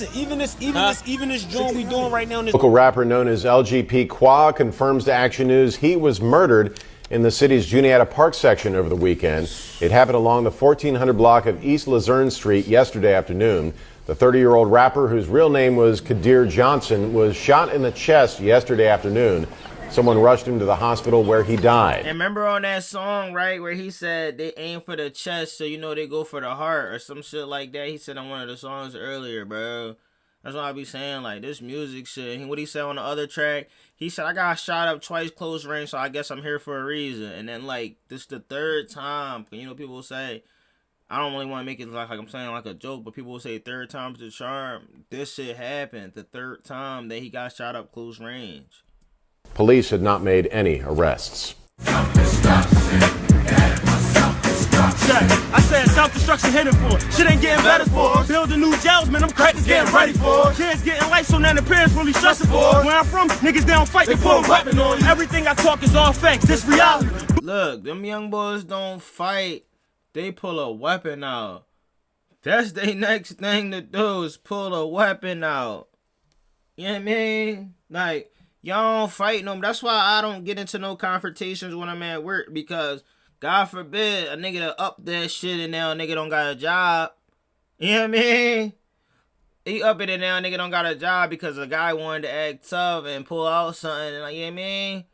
joint we doing right now. In this local rapper known as LGP QUA confirms to Action News he was murdered in the city's Juniata Park section over the weekend. It happened along the 1400 block of East Luzerne Street yesterday afternoon. The 30-year-old rapper, whose real name was Kadir Johnson, was shot in the chest yesterday afternoon. Someone rushed him to the hospital where he died. And remember on that song, right, where he said they aim for the chest so you know they go for the heart or some shit like that. He said on one of the songs earlier, bro. That's what I be saying, like, this music shit. And what he said on the other track, he said, I got shot up twice close range, so I guess I'm here for a reason. And then, like, this the third time. You know, people say, I don't really want to make it like I'm saying like a joke, but people will say third time's the charm. This shit happened the third time that he got shot up close range. Police had not made any arrests. I said self-destruction headed for. Shit ain't getting better for. Building new jails, man, them crackers getting ready for. Kids getting life, so now the parents really stressing for. Where I'm from, niggas they don't fight, they pull a weapon on you. Everything I talk is all facts, this reality. Look, them young boys don't fight, they pull a weapon out. That's their next thing to do is pull a weapon out. You know what I mean? Like, y'all don't fight no. That's why I don't get into no confrontations when I'm at work, because God forbid a nigga to up that shit and now a nigga don't got a job. You know what I mean? He up it and now a nigga don't got a job because a guy wanted to act tough and pull out something. Like, you know what I mean?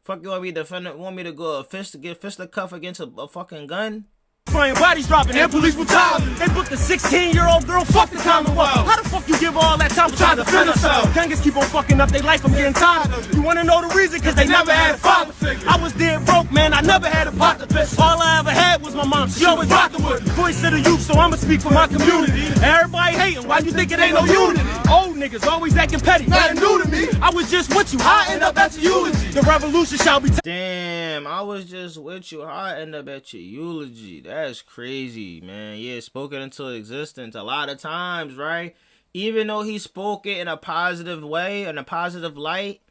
Fuck, you want me to defend, want me to go get fisticuff against a fucking gun? Flying bodies dropping and police brutality. They booked a 16-year-old girl, fuck the Commonwealth. How the fuck you give all that time to try to defend herself? Youngest keep on fucking up their life, I'm getting tired of it. You wanna know the reason? Cause they never had a father figure. I was dead broke, man, I never had a pot to piss. All I ever had was my mom, she always rockin' with me. Voice of the youth, so I'ma speak for my community. Everybody hating, why you think it ain't no unity? Old niggas always acting petty, nothing new to me. I was just with you, how I end up at your eulogy? The revolution shall be Damn, I was just with you, how I end up at your eulogy? That's crazy, man. Yeah, spoken into existence a lot of times, right? Even though he spoke it in a positive way, in a positive light,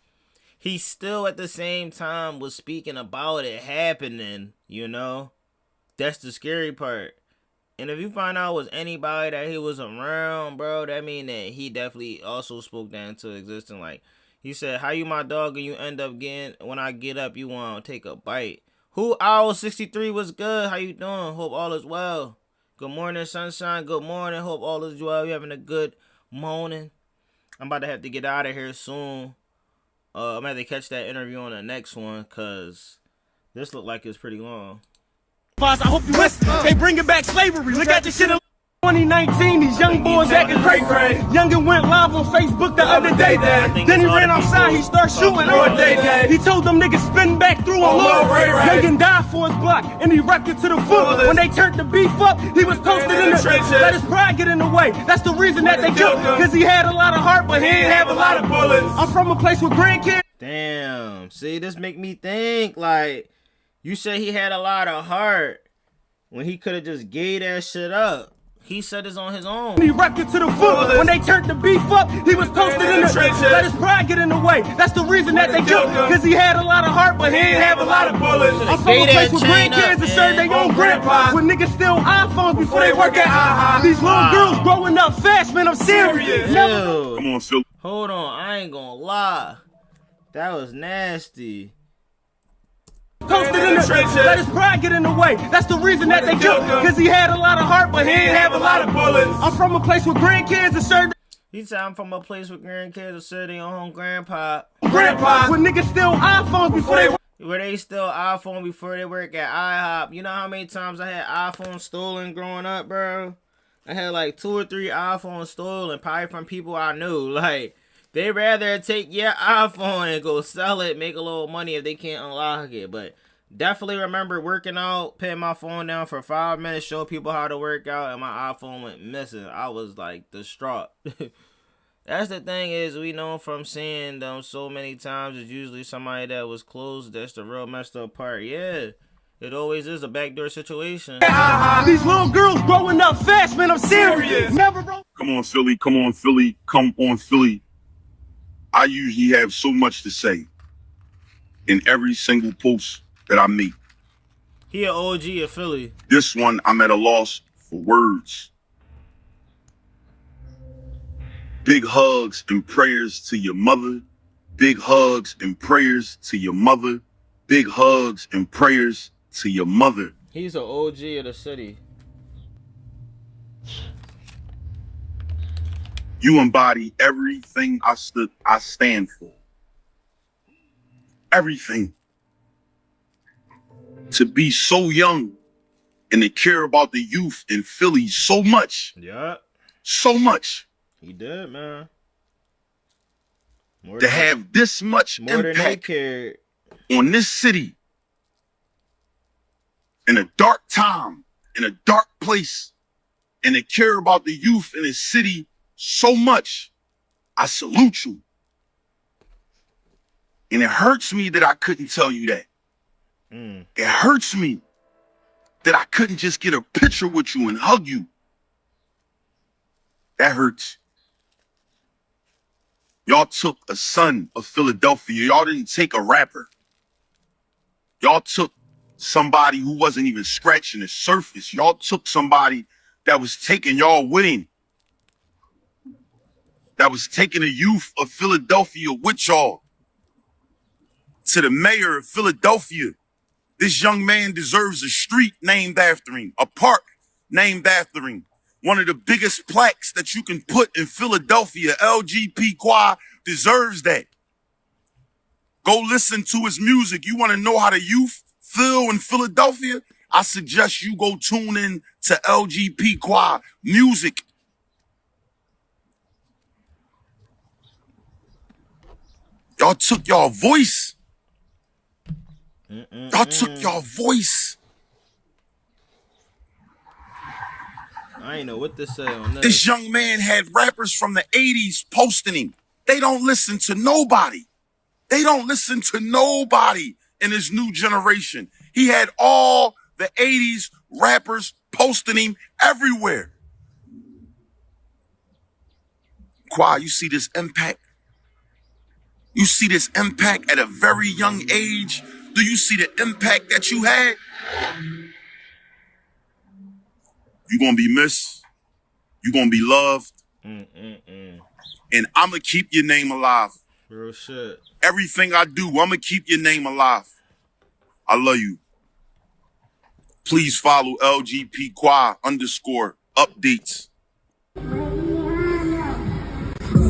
he still at the same time was speaking about it happening, you know? That's the scary part. And if you find out it was anybody that he was around, bro, that mean that he definitely also spoke that into existence. Like, he said, how you my dog and you end up getting, when I get up, you want to take a bite. Who Owl 63 was good? How you doing? Hope all is well. Good morning, sunshine. Good morning. Hope all is well. You having a good morning. I'm about to have to get out of here soon. I'm going to have to catch that interview on the next one, because this looked like it's pretty long. I hope you listen. They bringing back slavery. Look at this shit. 2019, these young boys acting crazy. Youngin went live on Facebook the other day. Then he ran outside, he started shooting all day. He told them niggas spin back through on Lil Ray. Youngin died for his block, and he wrecked it to the foot. When they turned the beef up, he was posted in the trenches. Let his pride get in the way. That's the reason that they killed him. Cause he had a lot of heart, but he didn't have a lot of bullets. I'm from a place with grandkids. Damn. See, this make me think, like, you said he had a lot of heart when he could have just gave that shit up. He said it's on his own. He wrecked it to the foot. When they turned the beef up, he was posted in the trenches. Let his pride get in the way. That's the reason that they killed him. Cause he had a lot of heart, but he didn't have a lot of bullets. I'm from a place with grandkids that serve their own grandpa. When niggas steal iPhones before they work at IHOP. These little girls growing up fast, man, I'm serious. Ew. Come on, Phil. Hold on, I ain't gonna lie. That was nasty. Posted in the trenches. Let his pride get in the way. That's the reason that they killed him. Cause he had a lot of heart, but he didn't have a lot of bullets. I'm from a place with grandkids that serve. He said I'm from a place with grandkids that serve their own grandpa. When niggas steal iPhones before they. Where they steal iPhone before they work at IHOP. You know how many times I had iPhones stolen growing up, bro? I had like 2 or 3 iPhones stolen, probably from people I knew. Like, they rather take your iPhone and go sell it, make a little money if they can't unlock it. But definitely remember working out, putting my phone down for 5 minutes, show people how to work out, and my iPhone went missing. I was like distraught. That's the thing is, we know from seeing them so many times, it's usually somebody that was close. That's the real messed up part. Yeah, it always is a backdoor situation. These little girls growing up fast, man, I'm serious. Never. Come on, Philly. Come on, Philly. Come on, Philly. I usually have so much to say in every single post that I make. He an OG of Philly. This one, I'm at a loss for words. Big hugs and prayers to your mother. Big hugs and prayers to your mother. Big hugs and prayers to your mother. He's an OG of the city. You embody everything I stand for. Everything. To be so young and to care about the youth in Philly so much. Yeah. So much. He did, man. To have this much impact on this city in a dark time, in a dark place, and to care about the youth in this city so much, I salute you. And it hurts me that I couldn't tell you that. It hurts me that I couldn't just get a picture with you and hug you. That hurts. Y'all took a son of Philadelphia. Y'all didn't take a rapper. Y'all took somebody who wasn't even scratching the surface. Y'all took somebody that was taking y'all with him. That was taking the youth of Philadelphia with y'all. To the mayor of Philadelphia, this young man deserves a street named after him, a park named after him. One of the biggest plaques that you can put in Philadelphia, LGP QUA, deserves that. Go listen to his music. You want to know how the youth feel in Philadelphia? I suggest you go tune in to LGP QUA music. Y'all took y'all voice. Y'all took y'all voice. I ain't know what to say on that. This young man had rappers from the 80s posting him. They don't listen to nobody. They don't listen to nobody in his new generation. He had all the 80s rappers posting him everywhere. QUA, you see this impact? You see this impact at a very young age? Do you see the impact that you had? You're going to be missed. You're going to be loved. And I'm going to keep your name alive. Real shit. Everything I do, I'm going to keep your name alive. I love you. Please follow LGP QUA _ updates.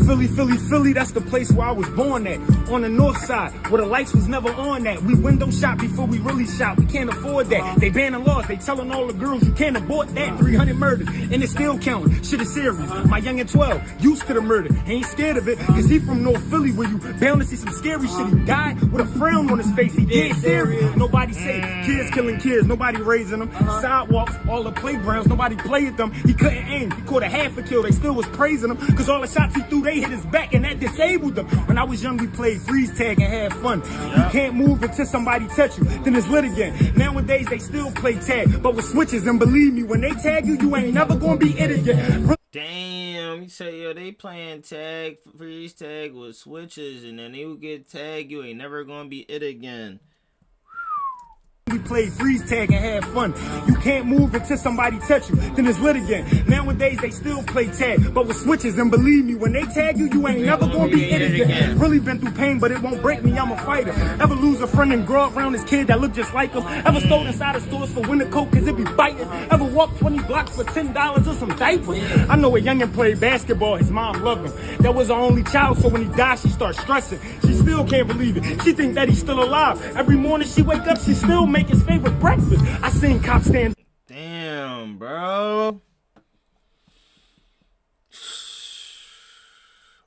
Philly, Philly, Philly, that's the place where I was born at. On the north side, where the lights was never on at. We window shop before we really shop. We can't afford that. They banning laws, they telling all the girls you can't abort that. 300 murders, and it's still counting. Shit is serious. My young and 12, used to the murder. He ain't scared of it, cause he from North Philly where you bound to see some scary shit. He died with a frown on his face. He dead serious. Nobody say kids killing kids. Nobody raising them. Sidewalks, all the playgrounds. Nobody played them. He couldn't aim. He caught a half a kill. They still was praising him. Cause all the shots he threw, they hit his back and that disabled them. When I was young, we played freeze tag and had fun. You can't move until somebody touch you. Then it's lit again. Nowadays, they still play tag, but with switches. And believe me, when they tag you, you ain't never gonna be it again. Damn, you say, yo, they playing tag, freeze tag with switches, and then they will get tagged, you ain't never gonna be it again. We played freeze tag and had fun. You can't move until somebody touch you. Then it's lit again. Nowadays they still play tag, but with switches. And believe me, when they tag you, you ain't never gonna be it again. Really been through pain, but it won't break me. I'm a fighter. Ever lose a friend and grow up around this kid that look just like him? Ever stole inside of stores for winter coat cause it be biting? Ever walked 20 blocks for $10 or some diapers? I know a youngin' played basketball. His mom loved him. That was her only child, so when he died, she started stressing. She still can't believe it. She think that he's still alive. Every morning she wake up, she still make his favorite breakfast. I seen cops stand. Damn, bro.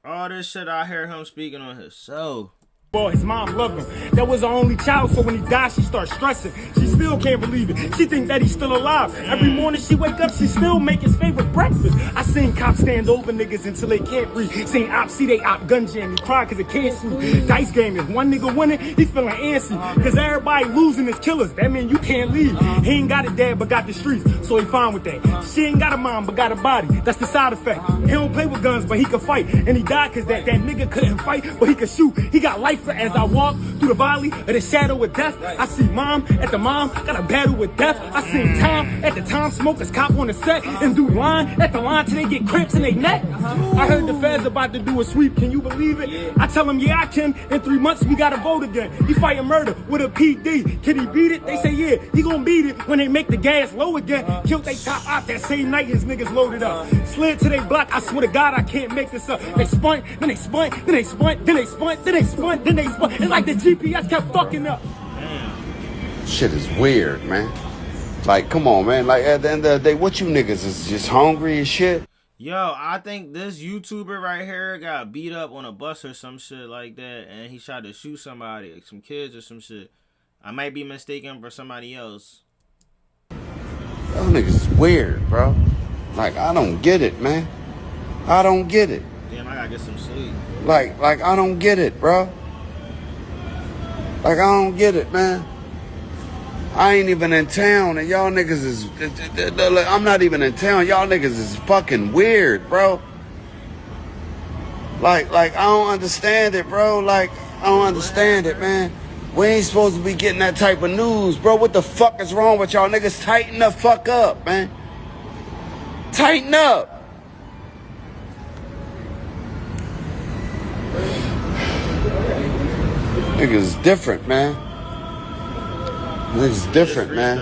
All this shit I hear him speaking on his show. Boy, his mom loved him. That was her only child, so when he died, she started stressing. She still can't believe it. She think that he's still alive. Every morning she wake up, she still make his favorite breakfast. I seen cops stand over niggas until they can't breathe. Seen ops see they op gun jam. He cry cause it can't sleep. Dice game, if one nigga winning, he feeling antsy. Cause everybody losing is killers. That mean you can't leave. He ain't got a dad but got the streets, so he fine with that. She ain't got a mom but got a body. That's the side effect. He don't play with guns, but he can fight. And he died cause that nigga couldn't fight, but he could shoot. He got life. As I walk through the valley of the shadow of death, I see mom at the mom, got a battle with death. I seen Tom at the time, smokers cop on the set, and do line at the line till they get cramps in their neck. I heard the feds about to do a sweep, can you believe it? I tell them, yeah, I can. In 3 months, we gotta vote again. He fighting murder with a PD. Can he beat it? They say, yeah, he gonna beat it when they make the gas low again. Killed they top op that same night his niggas loaded up. Slid to their block, I swear to God, I can't make this up. They spun, then they spun, then they spun, then they spun, then they spun, then they spun. It's like the GPS kept fucking up. Damn. Shit is weird, man. Like, come on, man. Like, at the end of the day, what you niggas is just hungry as shit? Yo, I think this YouTuber right here got beat up on a bus or some shit like that, and he tried to shoot somebody, like some kids or some shit. I might be mistaken for somebody else. Those niggas is weird, bro. Like, I don't get it, man. I don't get it. Damn, I gotta get some sleep. Like, I don't get it, bro. Like, I don't get it, man. I ain't even in town, and y'all niggas is... I'm not even in town. Y'all niggas is fucking weird, bro. Like, I don't understand it, bro. Like, I don't understand it, man. We ain't supposed to be getting that type of news, bro. What the fuck is wrong with y'all niggas? Tighten the fuck up, man. Tighten up. Niggas is different, man. Niggas is different, man.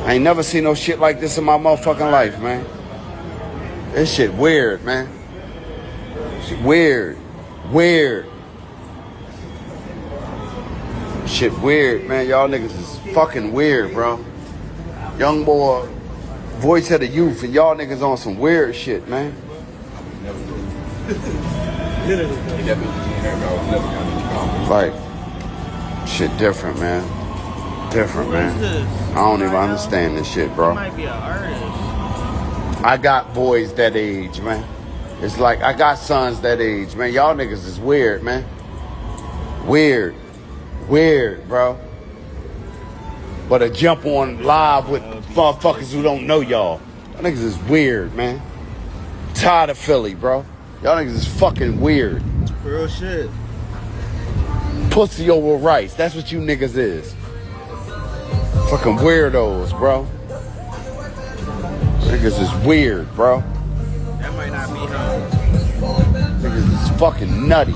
I ain't never seen no shit like this in my motherfucking life, man. This shit weird, man. Shit weird. Weird. Shit weird, man. Y'all niggas is fucking weird, bro. Young boy, voice of the youth, and y'all niggas on some weird shit, man. Like, shit different, man. Different, man. I don't even understand this shit, bro. Might be an artist. I got boys that age, man. It's like I got sons that age, man. Y'all niggas is weird, man. Weird. Weird, bro. But to jump on live with motherfuckers who don't know y'all. Y'all niggas is weird, man. Tired of Philly, bro. Y'all niggas is fucking weird. Real shit. Pussy over rice. That's what you niggas is. Fucking weirdos, bro. Niggas is weird, bro. That might not be him. Niggas is fucking nutty.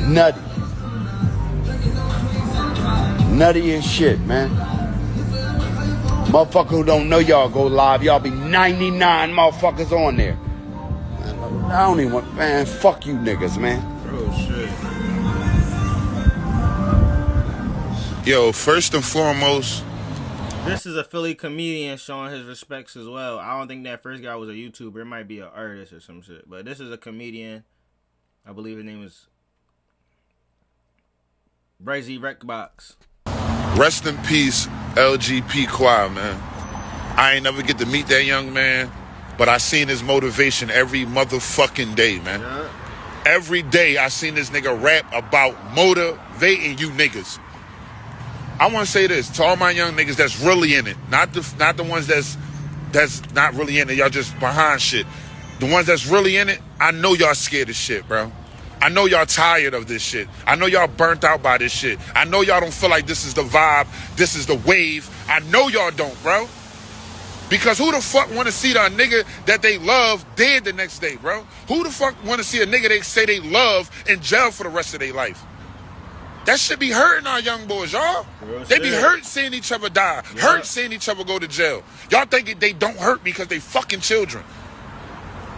Nutty. Nutty as shit, man. Motherfucker who don't know y'all go live. Y'all be 99 motherfuckers on there. I don't even want, man, fuck you niggas, man. Oh, shit. Yo, first and foremost, this is a Philly comedian showing his respects as well. I don't think that first guy was a YouTuber. It might be an artist or some shit. But this is a comedian. I believe his name is Brazy Rekbox. rest in peace, LGP QUA, man. I ain't never get to meet that young man, but I seen his motivation every motherfucking day, man. Yeah. Every day I seen this nigga rap about motivating you niggas. I want to say this to all my young niggas that's really in it, not the ones that's not really in it. Y'all just behind shit. The ones that's really in it, I know y'all scared of shit, bro. I know y'all tired of this shit. I know y'all burnt out by this shit. I know y'all don't feel like this is the vibe, this is the wave. I know y'all don't, bro. Because who the fuck want to see the nigga that they love dead the next day, bro? Who the fuck want to see a nigga they say they love in jail for the rest of their life? That shit be hurting our young boys, y'all. They be hurt seeing each other die, hurt seeing each other go to jail. Y'all think they don't hurt because they fucking children.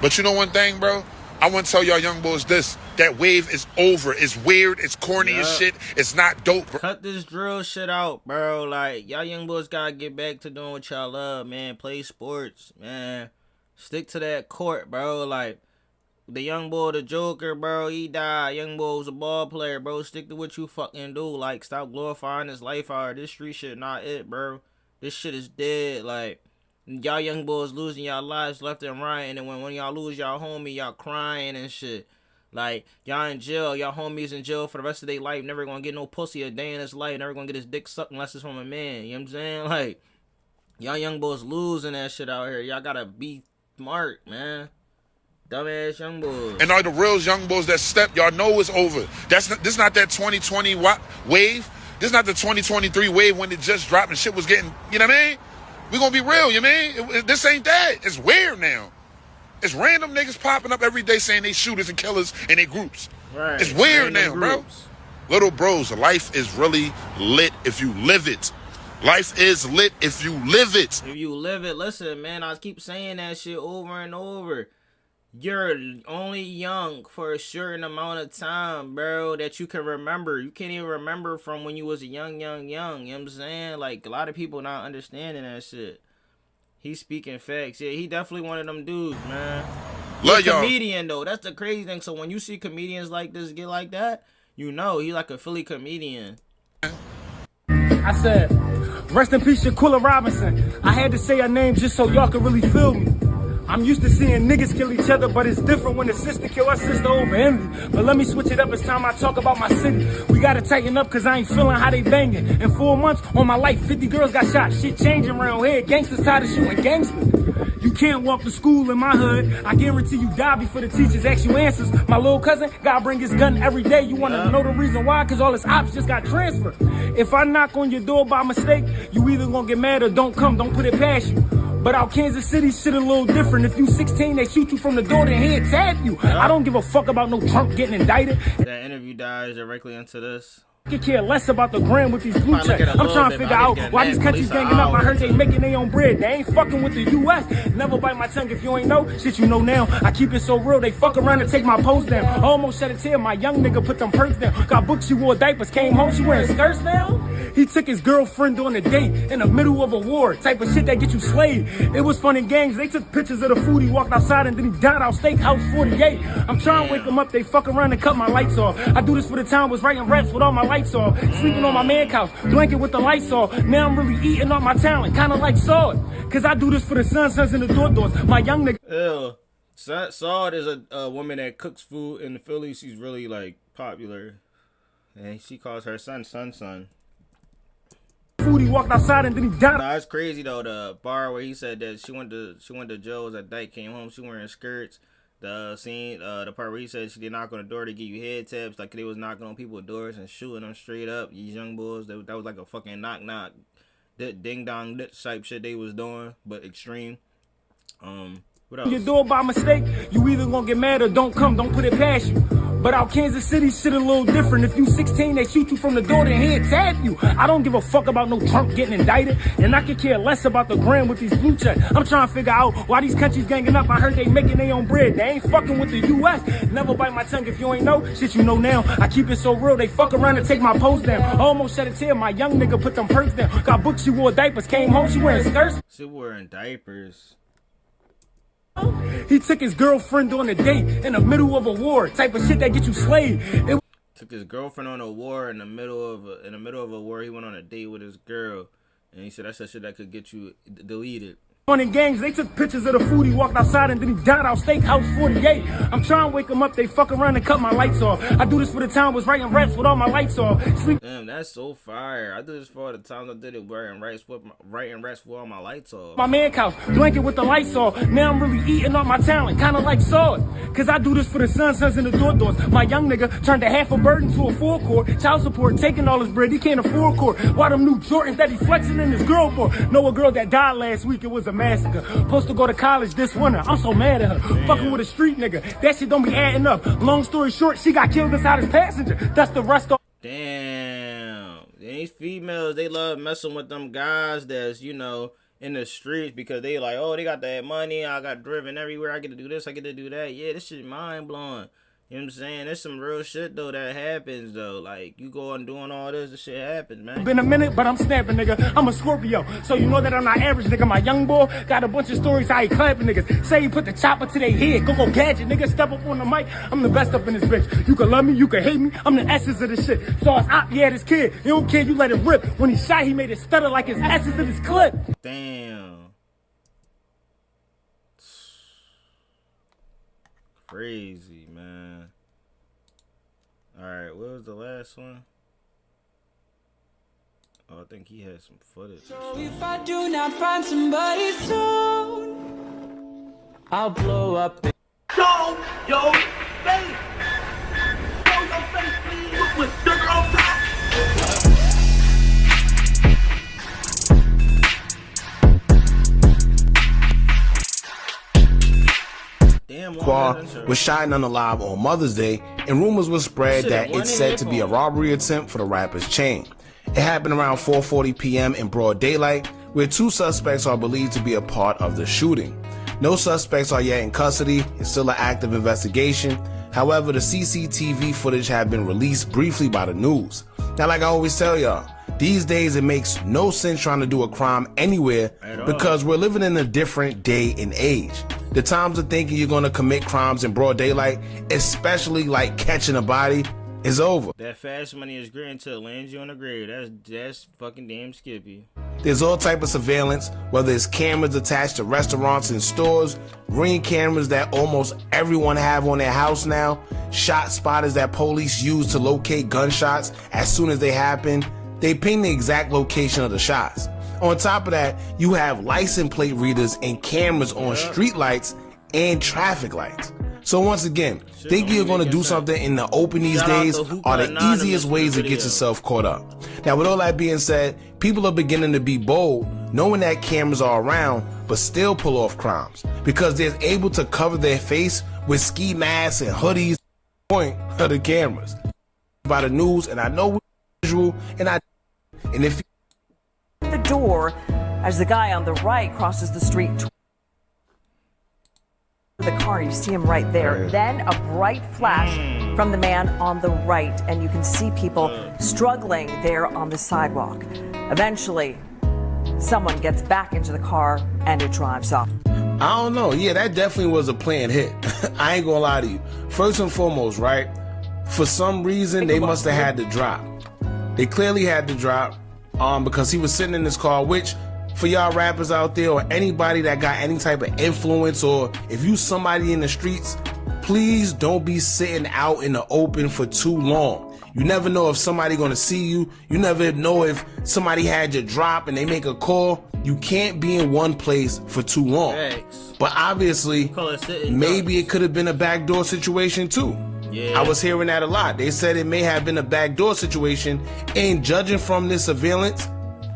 But you know one thing, bro? I want to tell y'all young boys this. That wave is over. It's weird. It's corny as shit. It's not dope, bro. Cut this drill shit out, bro. Like, y'all young boys gotta get back to doing what y'all love, man. Play sports, man. Stick to that court, bro. Like, the young boy, the Joker, bro, he died. Young boy was a ball player, bro. Stick to what you fucking do. Like, stop glorifying this life out. This street shit not it, bro. This shit is dead. Like, y'all young boys losing y'all lives left and right. And then when y'all lose y'all homie, y'all crying and shit. Like, y'all in jail. Y'all homies in jail for the rest of their life. Never gonna get no pussy a day in his life. Never gonna get his dick sucked unless it's from a man. You know what I'm saying? Like, y'all young boys losing that shit out here. Y'all gotta be smart, man. Dumbass young boys. And all the real young boys that step, y'all know it's over. This not that 2020 wave. This not the 2023 wave when it just dropped and shit was getting, you know what I mean? We gonna be real, you know what I mean? This ain't that. It's weird now. It's random niggas popping up every day saying they shooters and killers in their groups. Right. It's weird random now, groups. bro. Little bros, life is really lit if you live it. Life is lit if you live it. If you live it, listen, man, I keep saying that shit over and over. You're only young for a certain amount of time, bro, that you can remember. You can't even remember from when you was a young. You know what I'm saying? Like, a lot of people not understanding that shit. He's speaking facts. Yeah, he definitely one of them dudes, man. He's a comedian, though. That's the crazy thing. So when you see comedians like this get like that, you know he like a Philly comedian. I said, rest in peace, Shaquilla Robinson. I had to say her name just so y'all could really feel me. I'm used to seeing niggas kill each other, but it's different when a sister kill her sister over envy. But let me switch it up, it's time I talk about my city. We gotta tighten up cause I ain't feeling how they banging. In 4 months, on my life, 50 girls got shot. Shit changing around here, gangsters tired of shooting gangsters. You can't walk to school in my hood. I guarantee you die before the teachers ask you answers. My little cousin gotta bring his gun every day. You wanna know the reason why? Cause all his ops just got transferred. If I knock on your door by mistake, you either gonna get mad or don't come, don't put it past you. But out Kansas City, shit a little different. If you 16, they shoot you from the door, then head tap you. I don't give a fuck about no Trump getting indicted. That interview dives directly into this. I care less about the gram with these blue checks. I'm trying to figure out why these countries ganging up. I heard they making their own bread. They ain't fucking with the U.S. Never bite my tongue if you ain't know. Shit you know now. I keep it so real. They fuck around and take my post down. I almost shed a tear. My young nigga put them perks down. Got booked, she wore diapers. Came home, she wearing skirts now. He took his girlfriend on a date in the middle of a war. Type of shit that get you slayed. It was fun and games. They took pictures of the food. He walked outside and then he died out Steakhouse 48. I'm trying to wake them up. They fuck around and cut my lights off. I do this for the time. Was writing raps with all my lights off. Sleeping on my man couch, blanket with the lights off. Now I'm really eating up my talent, kinda like Sword. Cause I do this for the sons and the doors. My young nigga. Ew. Sword is a woman that cooks food in the Philly. She's really like popular. And she calls her son. Food, he walked outside and then he died. Nah, it's crazy though, the bar where he said that she went to Joe's at Dyke, came home, she wearing skirts. The scene, the part where he said she did knock on the door to give you head taps, like they was knocking on people's doors and shooting them straight up. These young boys, that was like a fucking knock, ding dong type shit they was doing, but extreme. What else? Your door by mistake, you either gonna get mad or don't come, don't put it past you. But out Kansas City, shit a little different. If you 16, they shoot you from the door, then head tap you. I don't give a fuck about no Trump getting indicted, and I could care less about the gram with these blue checks. I'm trying to figure out why these countries ganging up. I heard they making their own bread. They ain't fucking with the U.S. Never bite my tongue if you ain't know. Shit you know now. I keep it so real, they fuck around and take my post down. I almost shed a tear, my young nigga put them perks down. Got booked, she wore diapers, came home, she wearing skirts. She wearing diapers. He took his girlfriend on a date in the middle of a war, type of shit that get you slayed. Took his girlfriend on a war in the middle of a war. He went on a date with his girl, and he said that's the shit that could get you deleted. In gangs, they took pictures of the food. He walked outside and then he died out Steakhouse 48. I'm trying to wake him up. They fuck around and cut my lights off. I do this for the time. Was writing raps with all my lights off. Damn, that's so fire. I do this for all the times I did it writing raps with all my lights off. My man couch, blanket with the lights off. Now I'm really eating up my talent, kind of like Sword. Cause I do this for the sons and the doors. My young nigga turned a half a bird into a full court. Child support, taking all his bread. He can't afford court. Why them new Jordans that he flexing in his girl for? Know a girl that died last week. It was a massacre. Supposed to go to college this winter. I'm so mad at her. Fucking with a street nigga. That shit don't be adding up. Long story short, she got killed inside his passenger. That's the rest of. Damn. These females, they love messing with them guys that's, you know, in the streets because they like, oh, they got that money. I got driven everywhere. I get to do this. I get to do that. Yeah, this shit mind blowing. You know what I'm saying? There's some real shit, though, that happens, though. Like, you go on doing all this shit happens, man. Been a minute, but I'm snapping, nigga. I'm a Scorpio. So you know that I'm not average, nigga. My young boy got a bunch of stories how he clapping, niggas. Say he put the chopper to their head. Go gadget, nigga. Step up on the mic. I'm the best up in this bitch. You can love me, you can hate me. I'm the essence of this shit. So it's op, yeah, this kid. You don't care, you let it rip. When he shot, he made it stutter like his essence in his clip. Damn. Crazy, man. Alright, what was the last one? Oh, I think he had some footage. So if I do not find somebody soon, I'll blow up. Show your face. Show your face, please. With sugar on top. QUA was shot and unalive on Mother's Day, and rumors were spread that it's said to be a robbery attempt for the rapper's chain. It happened around 4:40 p.m. in broad daylight, where two suspects are believed to be a part of the shooting. No suspects are yet in custody. It's still an active investigation. However, the CCTV footage had been released briefly by the news. Now, like I always tell y'all, these days it makes no sense trying to do a crime anywhere because we're living in a different day and age. The times of thinking you're going to commit crimes in broad daylight, especially like catching a body, is over. That fast money is great until it lands you on the grave. That's fucking damn Skippy. There's all type of surveillance, whether it's cameras attached to restaurants and stores, Ring cameras that almost everyone have on their house now, shot spotters that police use to locate gunshots as soon as they happen. They ping the exact location of the shots. On top of that, you have license plate readers and cameras on street lights and traffic lights. So once again, thinking you're going to do something in the open these days are the easiest ways to get yourself caught up. Now, with all that being said, people are beginning to be bold, knowing that cameras are around, but still pull off crimes because they're able to cover their face with ski masks and hoodies. Point of the cameras by the news, and I know visual, and if the door as the guy on the right crosses the street. The car, you see him right there. Then a bright flash from the man on the right, and you can see people struggling there on the sidewalk. Eventually, someone gets back into the car and it drives off. I don't know. Yeah, that definitely was a planned hit. I ain't gonna lie to you. First and foremost, right? For some reason, they must have had to drop. They clearly had to drop because he was sitting in his car, which for y'all rappers out there or anybody that got any type of influence, or if you somebody in the streets, please don't be sitting out in the open for too long. You never know if somebody gonna see you. You never know if somebody had your drop and they make a call. You can't be in one place for too long. But obviously, maybe it could have been a backdoor situation too. Yeah. I was hearing that a lot. They said it may have been a backdoor situation, and judging from this surveillance,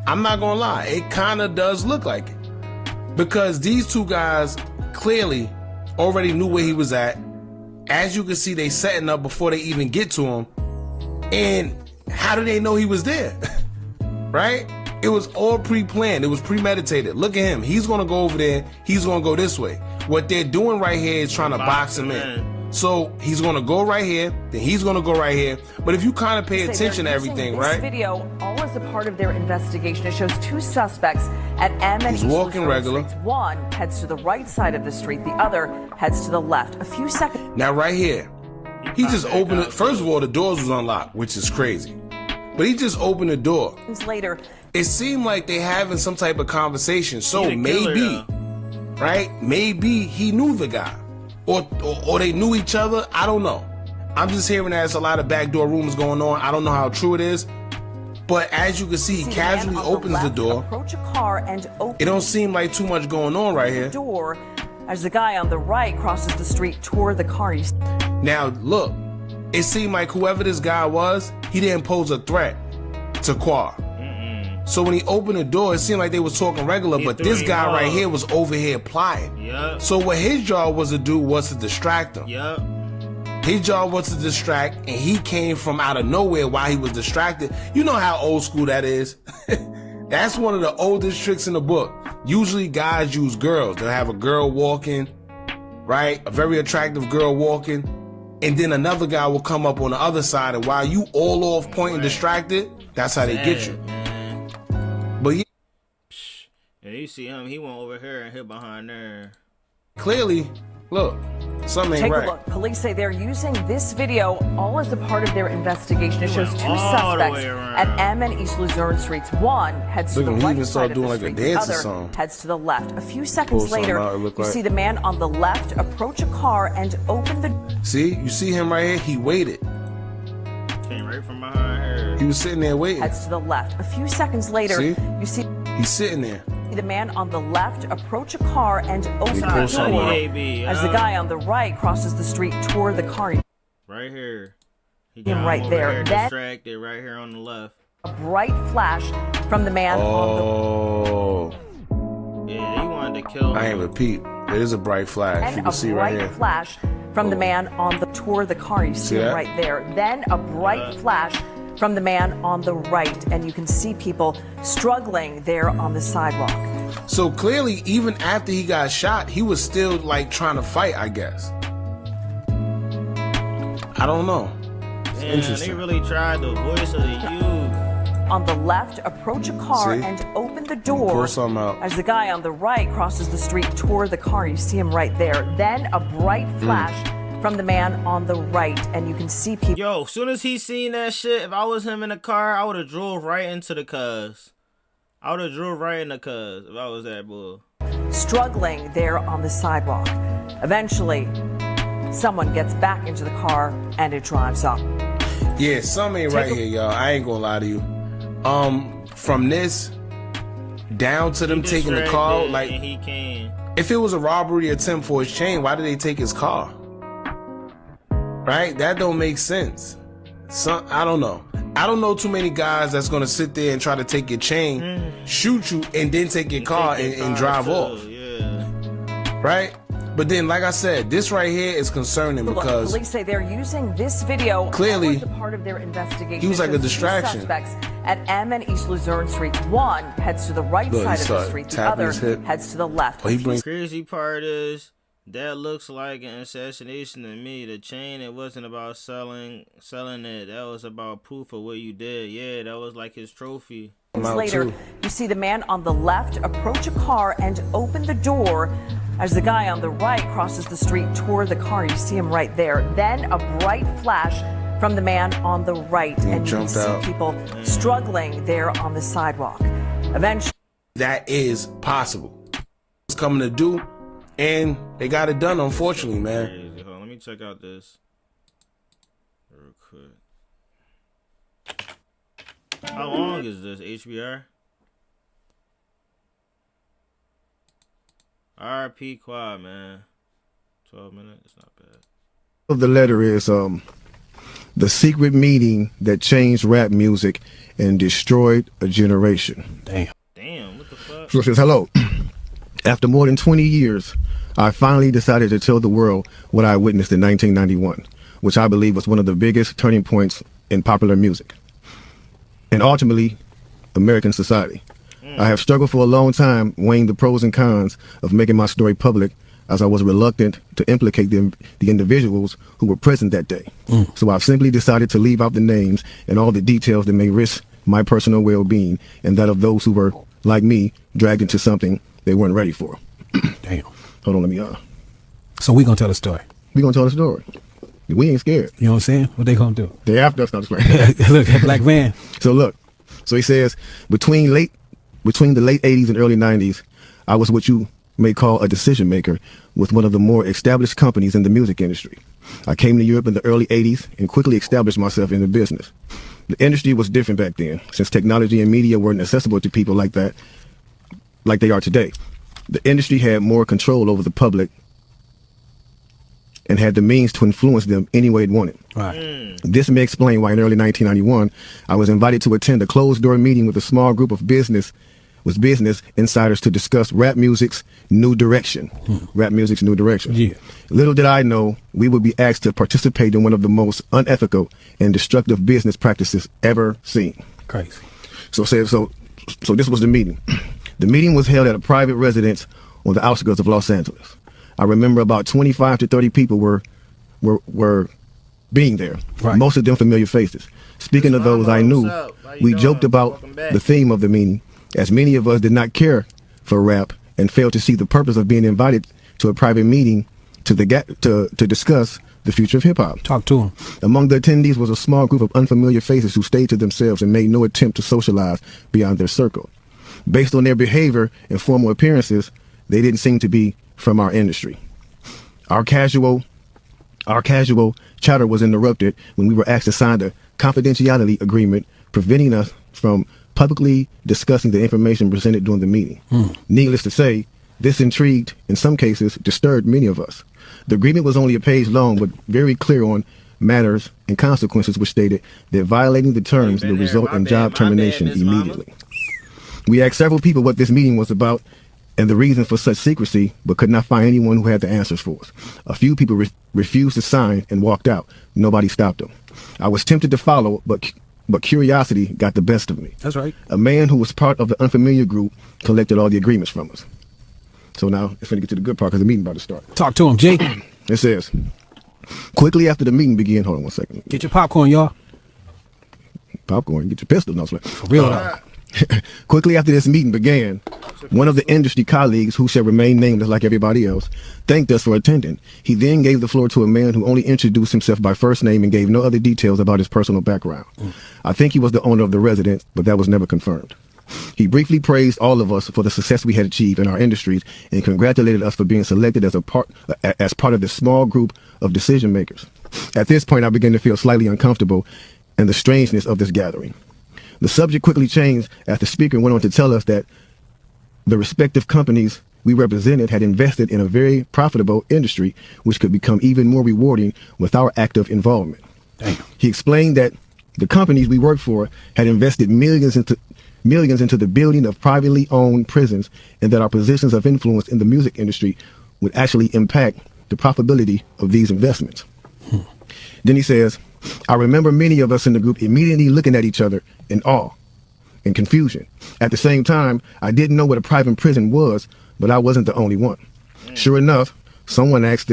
I'm not gonna lie, it kind of does look like it. Because these two guys clearly already knew where he was at, as you can see, they setting up before they even get to him. And how do they know he was there? Right? It was all pre-planned. It was premeditated. Look at him. He's going to go over there. He's going to go this way. What they're doing right here is trying to box him in. So he's going to go right here. Then he's going to go right here. But if you kind of pay attention to everything, this right? Video, all as a part of their investigation. It shows two suspects at M and He's walking regular. Streets. One heads to the right side of the street. The other heads to the left. A few seconds. Now right here, he just opened it. First of all, the doors was unlocked, which is crazy. But he just opened the door. Later, it seemed like they having some type of conversation. So maybe, right? Maybe he knew the guy, or they knew each other. I don't know. I'm just hearing there's a lot of backdoor rumors going on. I don't know how true it is. But as you can see, he casually opens the door. Approach a car and open. It don't seem like too much going on right here. Door, as the guy on the right crosses the street toward the car. Now look, it seemed like whoever this guy was, he didn't pose a threat to Qua. So when he opened the door, it seemed like they was talking regular, but this guy right here was over here plotting. Yep. So what his job was to do was to distract him. Yep. His job was to distract, and he came from out of nowhere while he was distracted. You know how old school that is. That's one of the oldest tricks in the book. Usually guys use girls. They'll have a girl walking, right? A very attractive girl walking. And then another guy will come up on the other side, and while you all off point and distracted, that's how they get you. But yeah, and you see him, he went over here and hit behind there. Clearly, look, something ain't right. Take a look. Police say they're using this video all as a part of their investigation. It shows two suspects at M and East Luzerne Streets. One heads to the right side of the street. The other heads to the left. A few seconds later, you see the man on the left approach a car and open the... See? You see him right here? He waited. Came right from behind her. He was sitting there waiting. Heads to the left. A few seconds later, you see... He's sitting there. The man on the left approach a car and open the door as the guy on the right crosses the street toward the car. Right here. He got him right there. Distracted right here on the left. A bright flash from the man on the... Yeah, he wanted to kill him. I ain't repeat. It is a bright flash. And you can see right here. A bright flash from the man on the toward the car. You see him right there. Then a bright flash from the man on the right, and you can see people struggling there on the sidewalk. So clearly, even after he got shot, he was still like trying to fight, I guess. I don't know. It's interesting. They really tried the voice of the youth. On the left, approach a car and open the door as the guy on the right crosses the street toward the car. You see him right there. Then a bright flash from the man on the right, and you can see people. Yo, as soon as he seen that shit, if I was him in the car, I would have drove right into the cuz. I would have drove right in the cuz if I was that bull. Struggling there on the sidewalk. Eventually, someone gets back into the car and it drives off. Yeah, something ain't right here, y'all. I ain't gonna lie to you. From this down to them taking the car, like if it was a robbery attempt for his chain, why did they take his car? Right? That don't make sense. I don't know. I don't know too many guys that's gonna sit there and try to take your chain, shoot you, and then take your car and drive off. Yeah. Right? But then, like I said, this right here is concerning because police say they're using this video clearly as a part of their investigation. he was like a distraction. Suspects at M and East Luzerne Streets. One heads to the right side of the street. The other heads to the left. The crazy part is that looks like an assassination to me. The chain, it wasn't about selling it. That was about proof of what you did. Yeah, that was like his trophy. Later, you see the man on the left approach a car and open the door as the guy on the right crosses the street toward the car. You see him right there. Then a bright flash from the man on the right, and you see people struggling there on the sidewalk. Eventually, that is possible. It's coming to do, and they got it done, unfortunately, man. Crazy. Hold on, let me check out this real quick. How long is this, HBR? RP Quad, man. 12 minutes, it's not bad. The letter is the secret meeting that changed rap music and destroyed a generation. Damn, what the fuck? So it says, hello. After more than 20 years, I finally decided to tell the world what I witnessed in 1991, which I believe was one of the biggest turning points in popular music and ultimately American society. I have struggled for a long time weighing the pros and cons of making my story public, as I was reluctant to implicate the individuals who were present that day. So I've simply decided to leave out the names and all the details that may risk my personal well-being and that of those who were, like me, dragged into something they weren't ready for. Damn. Hold on, let me So we gonna tell the story. We gonna tell the story. We ain't scared. You know what I'm saying? What they gonna do? They after us, not just Look, that black van. So look, so he says, between the late 80s and early 90s, I was what you may call a decision maker with one of the more established companies in the music industry. I came to Europe in the early 80s and quickly established myself in the business. The industry was different back then, since technology and media weren't accessible to people like that, like they are today. The industry had more control over the public and had the means to influence them any way it wanted. Right. This may explain why in early 1991, I was invited to attend a closed-door meeting with a small group of business insiders to discuss rap music's new direction. Rap music's new direction. Yeah. Little did I know we would be asked to participate in one of the most unethical and destructive business practices ever seen. Crazy. So this was the meeting. The meeting was held at a private residence on the outskirts of Los Angeles. I remember about 25 to 30 people were being there. Right. Most of them familiar faces. Speaking of those I knew, we joked about the theme of the meeting, as many of us did not care for rap and failed to see the purpose of being invited to a private meeting to discuss the future of hip-hop. Talk to them. Among the attendees was a small group of unfamiliar faces who stayed to themselves and made no attempt to socialize beyond their circle. Based on their behavior and formal appearances, they didn't seem to be from our industry. Our casual chatter was interrupted when we were asked to sign a confidentiality agreement preventing us from publicly discussing the information presented during the meeting. Needless to say, this intrigued, in some cases, disturbed many of us. The agreement was only a page long, but very clear on matters and consequences, which stated that violating the terms would result in job termination immediately. We asked several people what this meeting was about and the reason for such secrecy, but could not find anyone who had the answers for us. A few people refused to sign and walked out. Nobody stopped them. I was tempted to follow, but curiosity got the best of me. That's right. A man who was part of the unfamiliar group collected all the agreements from us. So now it's going to get to the good part because the meeting about to start. Talk to him, Jake. It says, quickly after the meeting began, hold on one second. Get your popcorn, y'all. Popcorn, get your pistol. No, for real though. Quickly after this meeting began, one of the industry colleagues, who shall remain nameless like everybody else, thanked us for attending. He then gave the floor to a man who only introduced himself by first name and gave no other details about his personal background. I think he was the owner of the residence, but that was never confirmed. He briefly praised all of us for the success we had achieved in our industries and congratulated us for being selected as part of this small group of decision makers. At this point, I began to feel slightly uncomfortable and the strangeness of this gathering. The subject quickly changed as the speaker went on to tell us that the respective companies we represented had invested in a very profitable industry, which could become even more rewarding with our active involvement. Damn. He explained that the companies we worked for had invested millions into the building of privately owned prisons, and that our positions of influence in the music industry would actually impact the profitability of these investments. Then he says, I remember many of us in the group immediately looking at each other in awe and confusion. At the same time, I didn't know what a private prison was, but I wasn't the only one. Sure enough, someone asked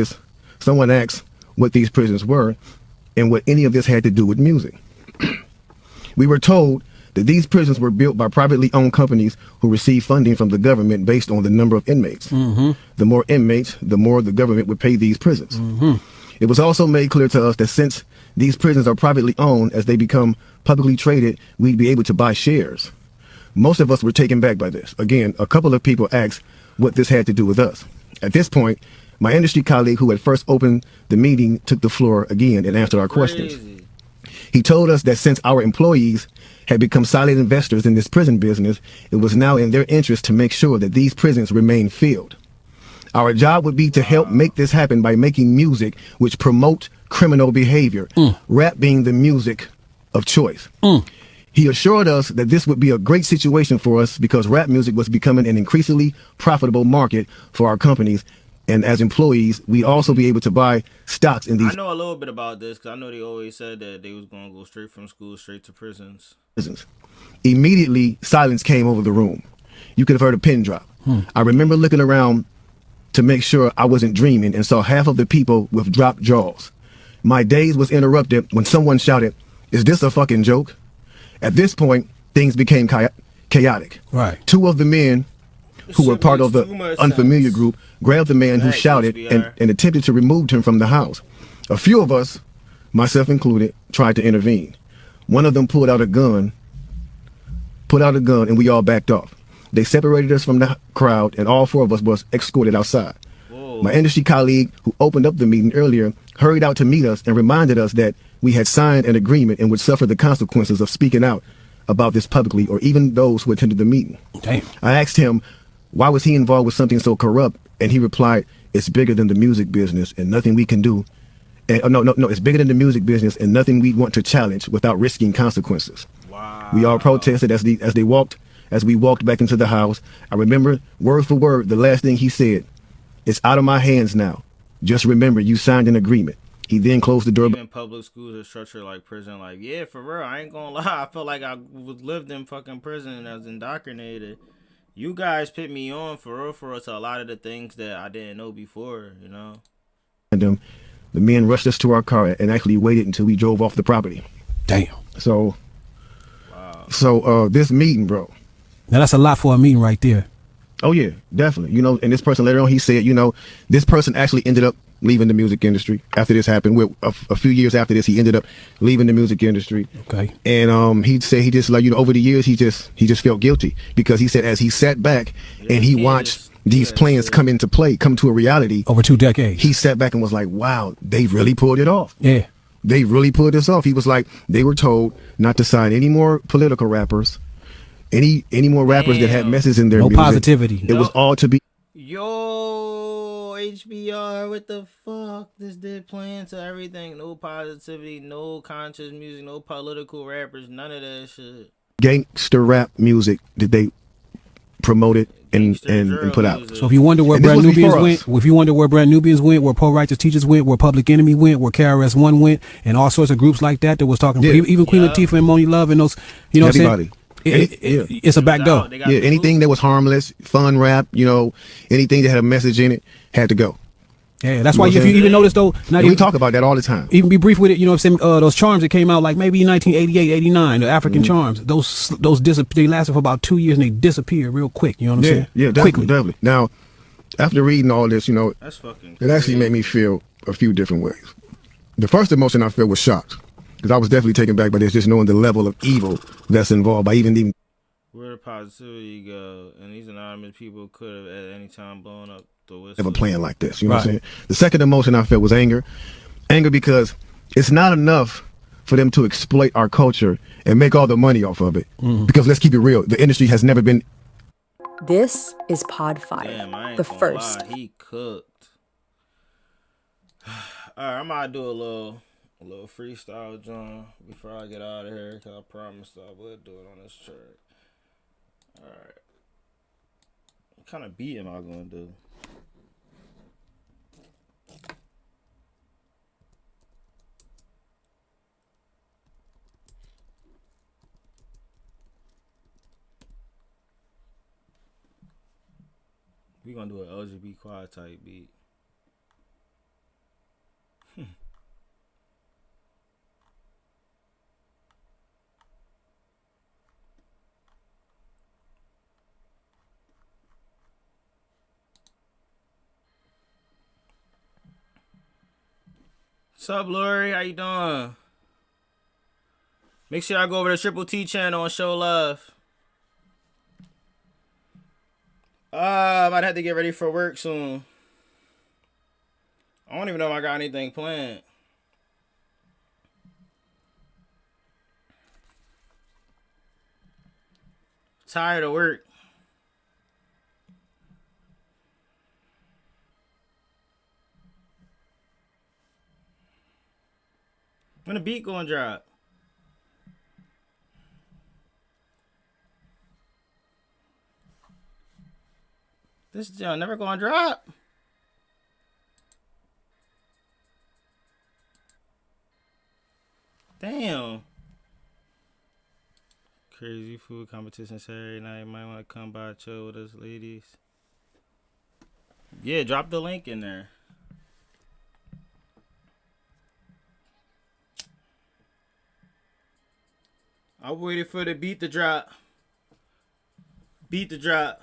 what these prisons were and what any of this had to do with music. We were told that these prisons were built by privately owned companies who receive funding from the government based on the number of inmates. The more inmates, the more the government would pay these prisons. It was also made clear to us that since these prisons are privately owned, as they become publicly traded, we'd be able to buy shares. Most of us were taken back by this. Again, a couple of people asked what this had to do with us. At this point, my industry colleague who had first opened the meeting took the floor again and answered our questions. He told us that since our employees had become silent investors in this prison business, it was now in their interest to make sure that these prisons remain filled. Our job would be to help make this happen by making music which promote criminal behavior, rap being the music of choice. He assured us that this would be a great situation for us because rap music was becoming an increasingly profitable market for our companies. And as employees, we'd also be able to buy stocks in these I know a little bit about this because I know they always said that they was going to go straight from school straight to prisons. Immediately, silence came over the room. You could have heard a pin drop. I remember looking around to make sure I wasn't dreaming and saw half of the people with dropped jaws. My daze was interrupted when someone shouted, "Is this a fucking joke?" At this point, things became chaotic. Right. Two of the men who were part of the unfamiliar group grabbed the man who shouted and attempted to remove him from the house. A few of us, myself included, tried to intervene. One of them pulled out a gun, and we all backed off. They separated us from the crowd, and all four of us was escorted outside. Whoa. My industry colleague, who opened up the meeting earlier, hurried out to meet us and reminded us that we had signed an agreement and would suffer the consequences of speaking out about this publicly, or even those who attended the meeting. Damn. I asked him, why was he involved with something so corrupt? And he replied, it's bigger than the music business and nothing we can do. And, no, it's bigger than the music business and nothing we want to challenge without risking consequences. Wow. We all protested as we walked back into the house. I remember word for word the last thing he said. It's out of my hands now. Just remember, you signed an agreement. He then closed the door. Even public schools are structured like prison. Like, yeah, for real, I ain't gonna lie. I felt like I lived in fucking prison and I was indoctrinated. You guys put me on for real to a lot of the things that I didn't know before, you know? And the men rushed us to our car and actually waited until we drove off the property. Damn. So, this meeting, bro. Now that's a lot for a meeting right there. Oh yeah, definitely. You know, and this person later on, he said, you know, this person actually ended up leaving the music industry after this happened. A few years after this, he ended up leaving the music industry. Okay. And he said he just, like, you know, over the years, he just felt guilty because he said as he sat back and he watched these plans come to a reality over 2 decades, he sat back and was like, wow, they really pulled it off. Yeah. They really pulled this off. He was like, they were told not to sign any more political rappers, any more rappers that had messages in their music. No positivity. It was all to be. Yo, HBR, what the fuck? This did play into everything. No positivity, no conscious music, no political rappers, none of that shit. Gangster rap music that they promoted and put out. So if you wonder where Brand Nubians went, where Poor Righteous Teachers went, where Public Enemy went, where KRS-One went, and all sorts of groups like that was talking, even Queen Latifah and Moni Love and those, you know what I'm saying? It's a back door. Yeah, anything that was harmless, fun rap, you know, anything that had a message in it had to go. Yeah, that's why if you even notice though, we talk about that all the time. Even be brief with it, you know what I'm saying? Those charms that came out like maybe in 1988, 89, the African charms, those they lasted for about 2 years and they disappeared real quick. You know what I'm saying? Yeah, definitely. Now, after reading all this, you know, it actually made me feel a few different ways. The first emotion I felt was shocked. Because I was definitely taken back by this, just knowing the level of evil that's involved by even where the positivity go, and these anonymous people could have at any time blown up the whistle. Ever playing like this, you know what I'm saying? The second emotion I felt was anger because it's not enough for them to exploit our culture and make all the money off of it. Because let's keep it real, the industry has never been. This is Pod 5, the first. Lie, he cooked. All right, I'm gonna do a little freestyle, John, before I get out of here, because I promised I would do it on this track. Alright. What kind of beat am I going to do? We're going to do an LGP QUA type beat. What's up, Lori? How you doing? Make sure y'all go over to Triple T channel and show love. I might have to get ready for work soon. I don't even know if I got anything planned. Tired of work. When the beat gonna drop? This joint never gonna drop. Damn. Crazy food competition Saturday night. Might want to come by chill with us, ladies. Yeah, drop the link in there. I waited for the beat to drop. Beat to drop.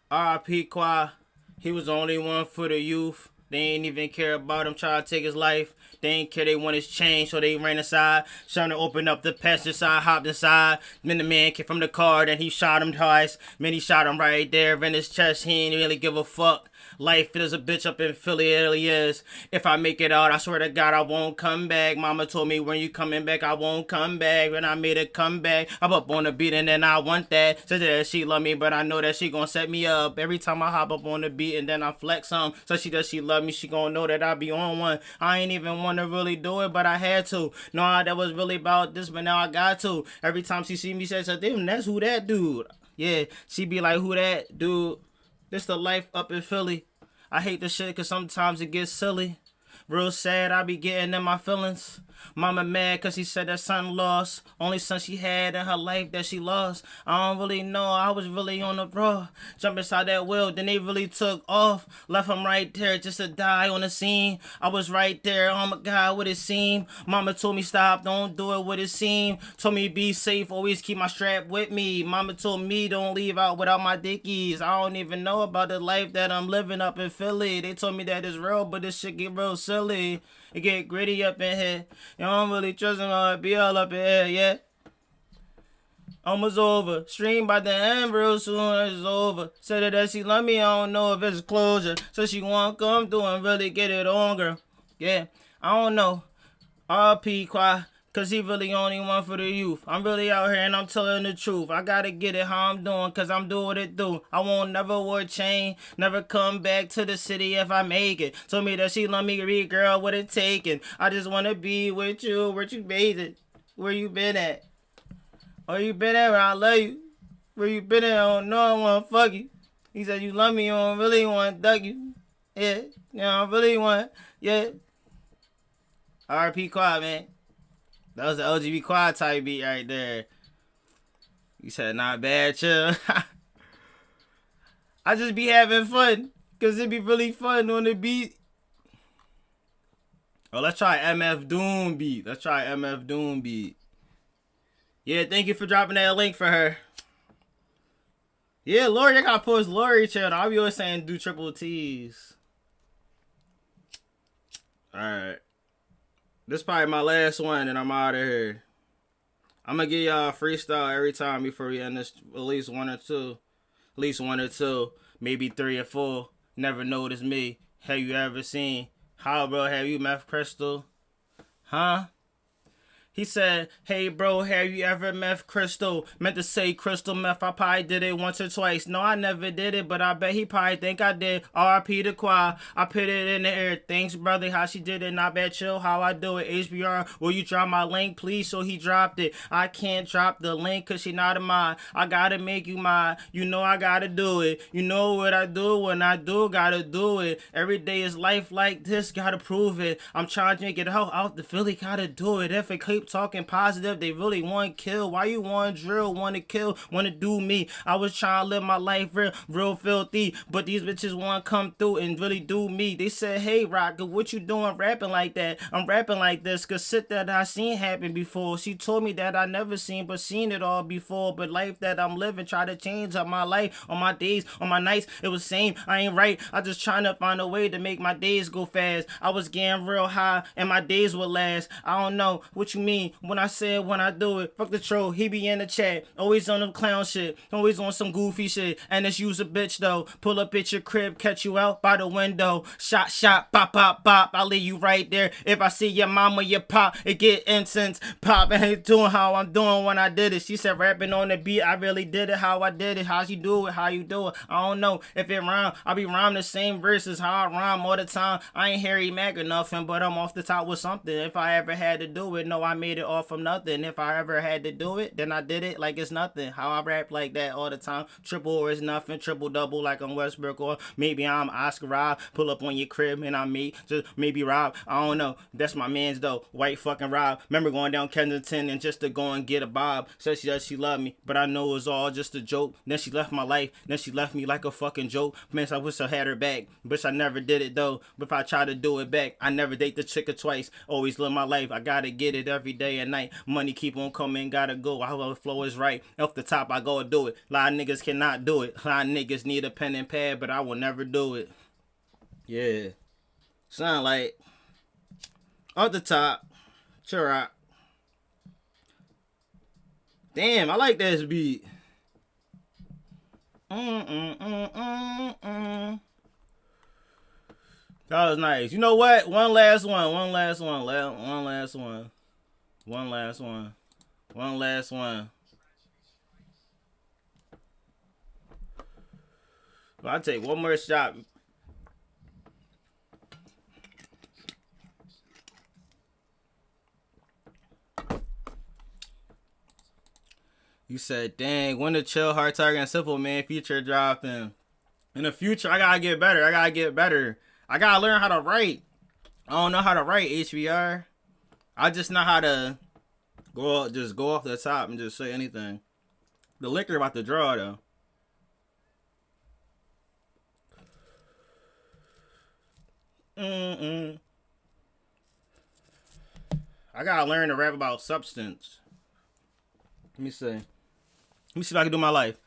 R.I.P. QUA. He was the only one for the youth. They ain't even care about him, try to take his life. They ain't care, they want his change, so they ran inside. Trying to open up the passenger side, hopped inside. Then the man came from the car, then he shot him twice. Man, he shot him right there in his chest. He ain't really give a fuck. Life is a bitch up in Philly, it really is. If I make it out, I swear to God, I won't come back. Mama told me, when you coming back, I won't come back. When I made a comeback, I'm up on the beat and then I want that. Said that she love me, but I know that she gon' set me up. Every time I hop up on the beat and then I flex some. So she does, she love me, she gon' know that I be on one. I ain't even wanna really do it, but I had to. No, that was really about this, but now I got to. Every time she see me, she says, damn, that's who that dude. Yeah, she be like, who that dude? This the life up in Philly. I hate this shit cause sometimes it gets silly. Real sad, I be getting in my feelings. Mama mad cause she said that son lost. Only son she had in her life that she lost. I don't really know, I was really on the raw. Jump inside that wheel, then they really took off. Left him right there just to die on the scene. I was right there, oh my God, what it seemed. Mama told me stop, don't do it what it seemed. Told me be safe, always keep my strap with me. Mama told me don't leave out without my dickies. I don't even know about the life that I'm living up in Philly. They told me that it's real, but this shit get real silly. It get gritty up in here. You don't really trust him, I'll be all up in here, yeah. Almost over. Stream by the end real soon as it's over. Said that she love me, I don't know if it's closure. So she want to come through and really get it on, girl. Yeah, I don't know. R.P. QUA, cause he really only one for the youth. I'm really out here and I'm telling the truth. I gotta get it how I'm doing, cause I'm doing what it do. I won't never wear a chain, never come back to the city if I make it. Told me that she love me, read girl, what it taking. I just wanna be with you, where you made it. Where you been at? Where you been at, where I love you? Where you been at, I don't know, I wanna fuck you. He said you love me, you don't really wanna duck you. Yeah, I really want, yeah. R.P. QUA, man. That was the LGP QUA type beat right there. You said not bad, chill. I just be having fun. Cause it be really fun on the beat. Oh, let's try MF Doom beat. Let's try MF Doom beat. Yeah, thank you for dropping that link for her. Yeah, Lori, I gotta post Lori channel. I'll be always saying do triple T's. Alright. This is probably my last one and I'm out of here. I'm gonna give y'all a freestyle every time before we end this. At least one or two. At least one or two. Maybe 3 or 4. Never noticed me. Have you ever seen? How, bro, have you met Crystal? Huh? He said, hey, bro, have you ever met Crystal? Meant to say crystal meth. I probably did it once or twice. No, I never did it, but I bet he probably think I did. R.I.P. to QUA. I put it in the air. Thanks, brother, how she did it. Not bad, chill, how I do it. HBR, will you drop my link, please? So he dropped it. I can't drop the link because she not a mine. I gotta make you mine. You know I gotta do it. You know what I do when I do, gotta do it. Every day is life like this, gotta prove it. I'm trying to get out the Philly, gotta do it. If it keep talking positive, they really want kill. Why you want drill, want to kill, want to do me? I was trying to live my life real filthy, but these bitches want to come through and really do me. They said, hey, Rock, what you doing rapping like that? I'm rapping like this, cause shit that I seen happen before. She told me that I never seen, but seen it all before. But life that I'm living, try to change up my life. On my days, on my nights, it was same. I ain't right. I just trying to find a way to make my days go fast. I was getting real high and my days would last. I don't know what you mean when I said when I do it. Fuck the troll, he be in the chat. Always on them clown shit. Always on some goofy shit. And this use a bitch though. Pull up at your crib, catch you out by the window. Shot, shot, pop, pop, pop. I'll leave you right there. If I see your mama, your pop, it get incense. Pop, and ain't doing how I'm doing when I did it. She said rapping on the beat, I really did it how I did it. How she do it, how you do it. I don't know if it rhyme. I be rhyming the same verses how I rhyme all the time. I ain't Harry Mack or nothing, but I'm off the top with something. If I ever had to do it, no, I made it all from nothing. If I ever had to do it, then I did it like it's nothing. How I rap like that all the time. Triple or it's nothing. Triple double like I'm Westbrook, or maybe I'm Oscar Rob. Pull up on your crib and I'm me. Just maybe Rob. I don't know. That's my man's though. White fucking Rob. Remember going down Kensington and just to go and get a bob. Said she loved me, but I know it was all just a joke. Then she left my life. Then she left me like a fucking joke. Man, I wish I had her back. Wish I never did it though. But if I try to do it back, I never date the chick or twice. Always live my life. I gotta get it every day and night. Money keep on coming, gotta go. However the flow is right. Off the top, I go do it. A lot of niggas cannot do it. A lot of niggas need a pen and pad, but I will never do it. Yeah. Sound like off the top. Sure. Rock. Damn, I like this beat. That was nice. You know what? One last one. Well, I'll take one more shot. You said, dang, when the Chill, Hard Target, and Simple Man feature dropping. In the future, I gotta get better. I gotta learn how to write. I don't know how to write HBR. I just know how to go off the top and just say anything. The liquor about to draw though. I gotta learn to rap about substance. Let me see if I can do my life.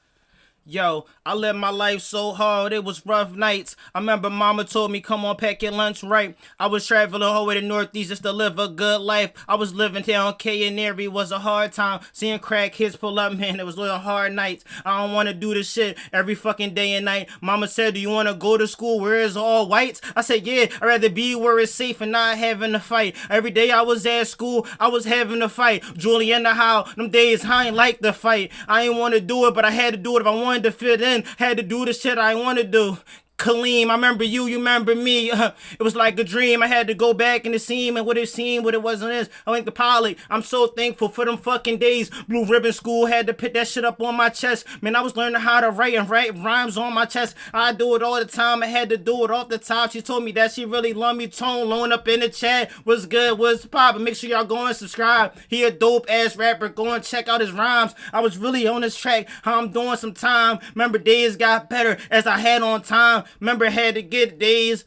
Yo, I lived my life so hard, it was rough nights. I remember mama told me, come on, pack your lunch right. I was traveling all the way to Northeast just to live a good life. I was living down Canary, was a hard time. Seeing crack kids pull up, man, it was little hard nights. I don't want to do this shit every fucking day and night. Mama said, do you want to go to school where it's all whites? I said, yeah, I'd rather be where it's safe and not having to fight. Every day I was at school, I was having to fight. Julie in the house, them days I ain't like the fight. I ain't want to do it, but I had to do it if I wanted to fit in. Had to do the shit I want to do. Kaleem, I remember you remember me. It was like a dream. I had to go back in the scene and what it seemed, what it wasn't is. I went to Poly. I'm so thankful for them fucking days. Blue Ribbon School had to put that shit up on my chest. Man, I was learning how to write and write rhymes on my chest. I do it all the time. I had to do it off the top. She told me that she really loved me. Tone loan up in the chat. What's good? What's poppin'? Make sure y'all go and subscribe. He a dope ass rapper. Go and check out his rhymes. I was really on this track. How I'm doing some time. Remember days got better as I had on time. Remember had to get days.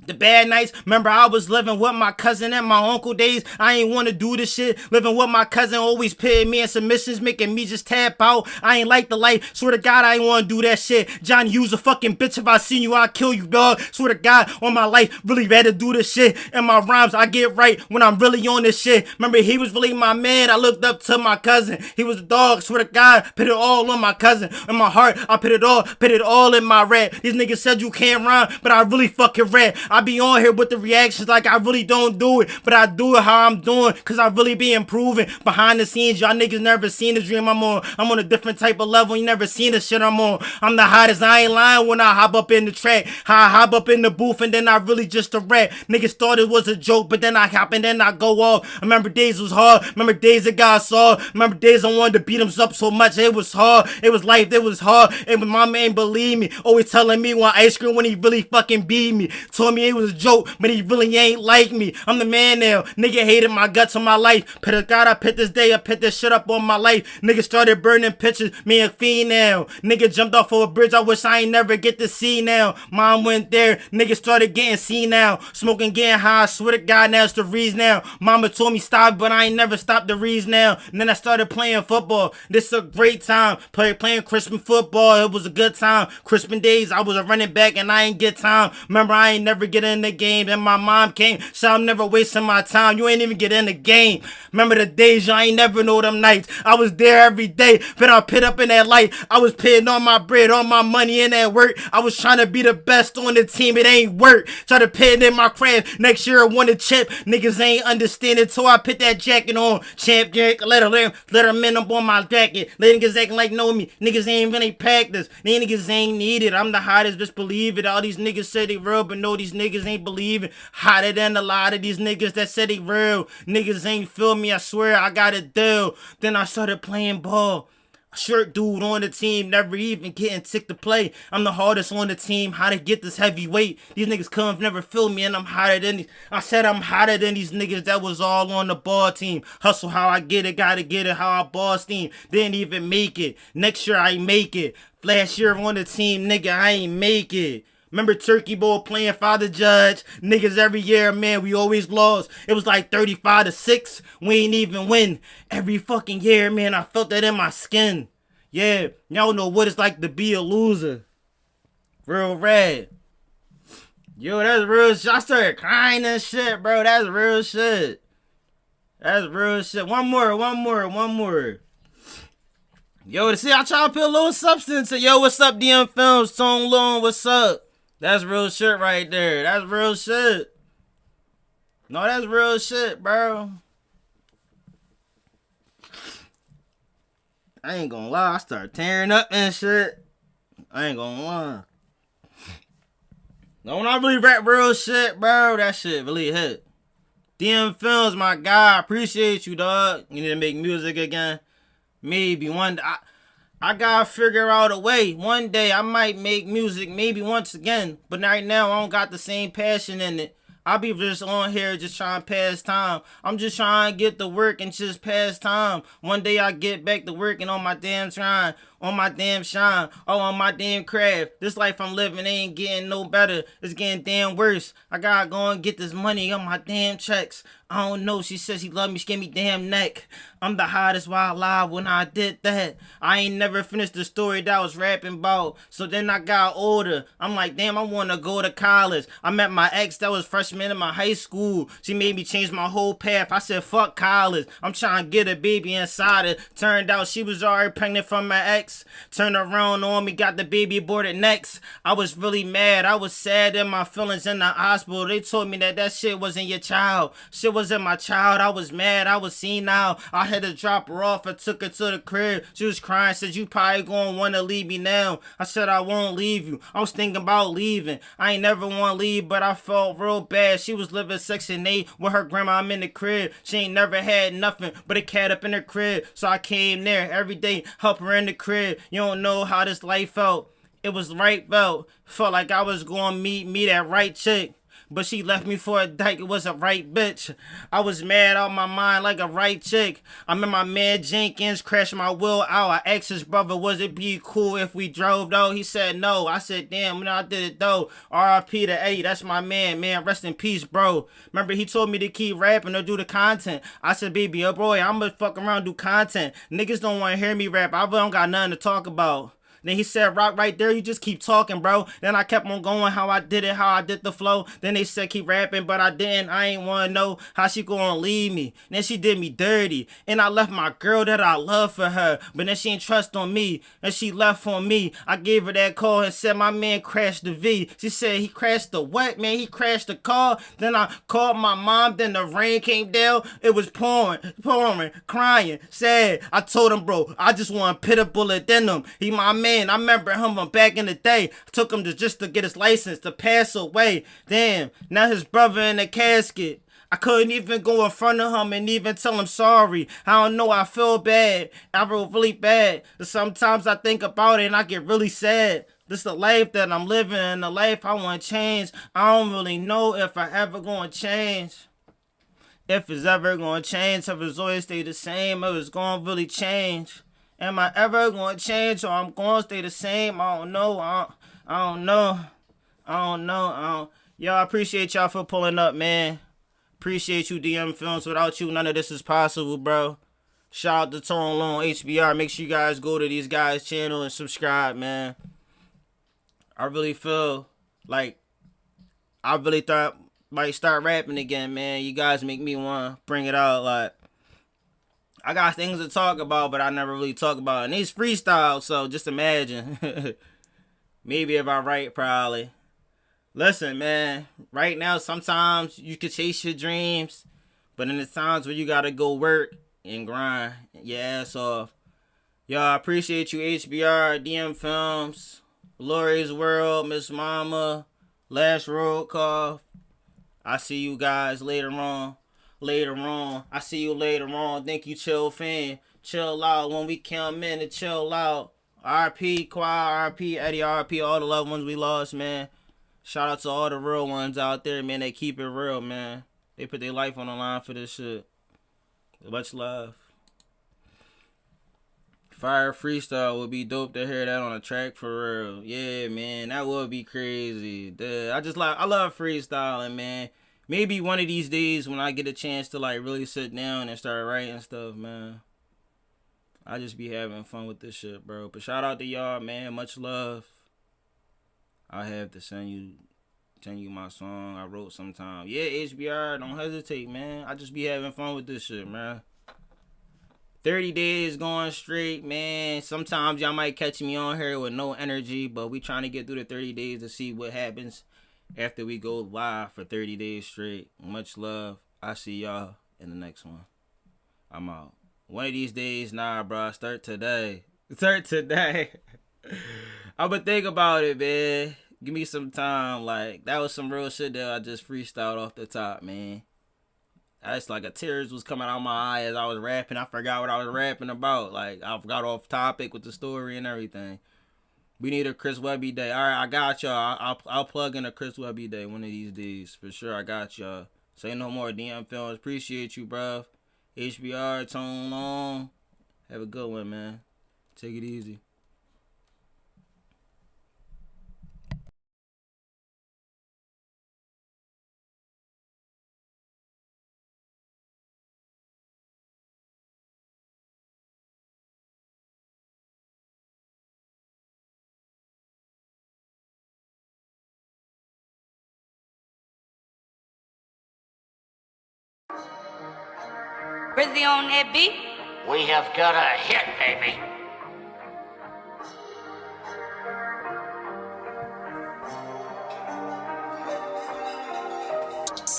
The bad nights, remember I was living with my cousin and my uncle days. I ain't want to do this shit. Living with my cousin always pitting me in submissions, making me just tap out. I ain't like the life. Swear to God, I ain't want to do that shit. Johnny, you's a fucking bitch. If I seen you, I'll kill you, dog. Swear to God, on my life, really rather do this shit. And my rhymes, I get right when I'm really on this shit. Remember, he was really my man. I looked up to my cousin. He was a dog. Swear to God, put it all on my cousin. In my heart, I put it all in my rap. These niggas said you can't rhyme, but I really fucking rap. I be on here with the reactions like I really don't do it, but I do it how I'm doing, cause I really be improving. Behind the scenes, y'all niggas never seen the dream I'm on. I'm on a different type of level, you never seen the shit I'm on. I'm the hottest, I ain't lying when I hop up in the track. How I hop up in the booth and then I really just a rap. Niggas thought it was a joke, but then I hop and then I go off. I remember days was hard, remember days that got saw. Remember days I wanted to beat them up so much, it was hard. It was life, it was hard. And my mama ain't believe me, always telling me want ice cream when he really fucking beat me. Told me it was a joke, but he really ain't like me. I'm the man now. Nigga hated my guts on my life. Put a God, I put this day, I put this shit up on my life. Nigga started burning pictures, me and Fiend now. Nigga jumped off of a bridge, I wish I ain't never get to see now. Mom went there, nigga started getting seen now. Smoking, getting high, I swear to God, now it's the reason now. Mama told me stop, but I ain't never stopped the reason now. And then I started playing football. This is a great time. Playing Crispin football, it was a good time. Crispin days, I was a running back and I ain't get time. Remember, I ain't never get in the game. And my mom came, so I'm never wasting my time. You ain't even get in the game. Remember the days, y'all ain't never know them nights. I was there every day, but I pit up in that light. I was pitting all my bread, all my money in that work. I was trying to be the best on the team, it ain't work. Try to pit in my craft, next year I won a chip. Niggas ain't understand it, so I put that jacket on. Champ, let her men up on my jacket. Let niggas acting like know me. Niggas ain't really practice. These niggas ain't needed. I'm the hottest, just believe it. All these niggas say they real, but no, these niggas ain't believing. Hotter than a lot of these niggas that said they real. Niggas ain't feel me, I swear I got a deal. Then I started playing ball. Short dude on the team, never even getting ticked to play. I'm the hardest on the team, how to get this heavy weight. These niggas come, never feel me, and I'm hotter than these. I said I'm hotter than these niggas that was all on the ball team. Hustle how I get it, gotta get it how I boss team. Didn't even make it. Next year I make it. Last year on the team, nigga, I ain't make it. Remember Turkey Bowl playing Father Judge? Niggas every year, man, we always lost. It was like 35-6. We ain't even win. Every fucking year, man, I felt that in my skin. Yeah, y'all know what it's like to be a loser. Real rad. Yo, that's real shit. I started crying and shit, bro. That's real shit. That's real shit. One more. Yo, see, I try to put a little substance to yo, what's up, DM Films? Tone Long, what's up? That's real shit right there. That's real shit. No, that's real shit, bro. I ain't gonna lie. I start tearing up and shit. I ain't gonna lie. No, when I really rap real shit, bro, that shit really hit. DM Films, my guy. Appreciate you, dog. You need to make music again. Maybe one day. I gotta figure out a way. One day I might make music, maybe once again. But right now I don't got the same passion in it. I'll be just on here just trying to pass time. I'm just trying to get to work and just pass time. One day I get back to working on my damn shrine, on my damn shine, on my damn craft. This life I'm living ain't getting no better. It's getting damn worse. I gotta go and get this money on my damn checks. I don't know. She said she loved me. She gave me damn neck. I'm the hottest while alive when I did that. I ain't never finished the story that I was rapping about. So then I got older. I'm like, damn, I want to go to college. I met my ex that was freshman in my high school. She made me change my whole path. I said, fuck college. I'm trying to get a baby inside it. Turned out she was already pregnant from my ex. Turned around on me, got the baby aborted next. I was really mad. I was sad in my feelings in the hospital. They told me that shit wasn't your child. Shit wasn't my child. I was mad. I was senile. I had to drop her off. I took her to the crib. She was crying. Said, you probably gonna want to leave me now. I said, I won't leave you. I was thinking about leaving. I ain't never want to leave, but I felt real bad. She was living Section 8 with her grandma. I'm in the crib. She ain't never had nothing but a cat up in her crib. So I came there every day, help her in the crib. You don't know how this life felt. It was right felt. Felt like I was gonna meet that right chick. But she left me for a dyke. It was a right bitch. I was mad out my mind like a right chick. I remember my man Jenkins crashed my wheel out. I asked his brother, was it be cool if we drove though? He said no. I said, damn, when I did it though. R.I.P. to Eddie. That's my man. Rest in peace, bro. Remember, he told me to keep rapping or do the content. I said, baby, oh boy, I'm gonna fuck around do content. Niggas don't want to hear me rap. I don't got nothing to talk about. Then he said, rock right there, you just keep talking, bro. Then I kept on going how I did it, how I did the flow. Then they said keep rapping, but I didn't. I ain't want to know how she gonna leave me. Then she did me dirty. And I left my girl that I love for her. But then she ain't trust on me. And she left on me. I gave her that call and said my man crashed the V. She said he crashed the what, man? He crashed the car. Then I called my mom. Then the rain came down. It was pouring, crying, sad. I told him, bro, I just want to pit a bullet in him. He my man. I remember him from back in the day. I took him just to get his license to pass away. Damn, now his brother in the casket. I couldn't even go in front of him and even tell him sorry. I don't know, I feel bad. I feel really bad. Sometimes I think about it and I get really sad. This is the life that I'm living and the life I want to change. I don't really know if I ever going to change. If it's ever going to change, if it's always stay the same, if it's going to really change. Am I ever going to change or I'm going to stay the same? I don't know. I don't know. Yo, I appreciate y'all for pulling up, man. Appreciate you, DM Films. Without you, none of this is possible, bro. Shout out to Tone Long, HBR. Make sure you guys go to these guys' channel and subscribe, man. I really feel like I really thought I might start rapping again, man. You guys make me want to bring it out, like. I got things to talk about, but I never really talk about it. And these freestyles, so just imagine. Maybe if I write, probably. Listen, man. Right now, sometimes you can chase your dreams. But in the times where you got to go work and grind your ass off. Yo, I appreciate you, HBR, DM Films, Lori's World, Miss Mama, Last roll call. I see you guys later on. I see you later on. Thank you, chill fan. Chill out when we come in and chill out. RP QUA, RP Eddie, RP all the loved ones we lost, man. Shout out to all the real ones out there, man. They keep it real, man. They put their life on the line for this shit. Much love. Fire freestyle would be dope to hear that on a track for real. Yeah, man, that would be crazy. Dude, I love freestyling, man. Maybe one of these days when I get a chance to like really sit down and start writing stuff, man. I just be having fun with this shit, bro. But shout out to y'all, man. Much love. I have to send you my song I wrote sometime. Yeah, HBR, don't hesitate, man. I just be having fun with this shit, man. 30 days going straight, man. Sometimes y'all might catch me on here with no energy, but we trying to get through the 30 days to see what happens after we go live for 30 days straight. Much love. I see y'all in the next one. I'm out. One of these days, nah, bro. Start today. I'ma think about it, man. Give me some time. Like, that was some real shit that I just freestyled off the top, man. It's like a tears was coming out my eye as I was rapping. I forgot what I was rapping about. Like, I got off topic with the story and everything. We need a Chris Webby day. All right, I got y'all. I'll plug in a Chris Webby day one of these days. For sure, I got y'all. Say no more, DM Films. Appreciate you, bruv. HBR, tone long. Have a good one, man. Take it easy. Rizzy on that beat. We have got a hit, baby.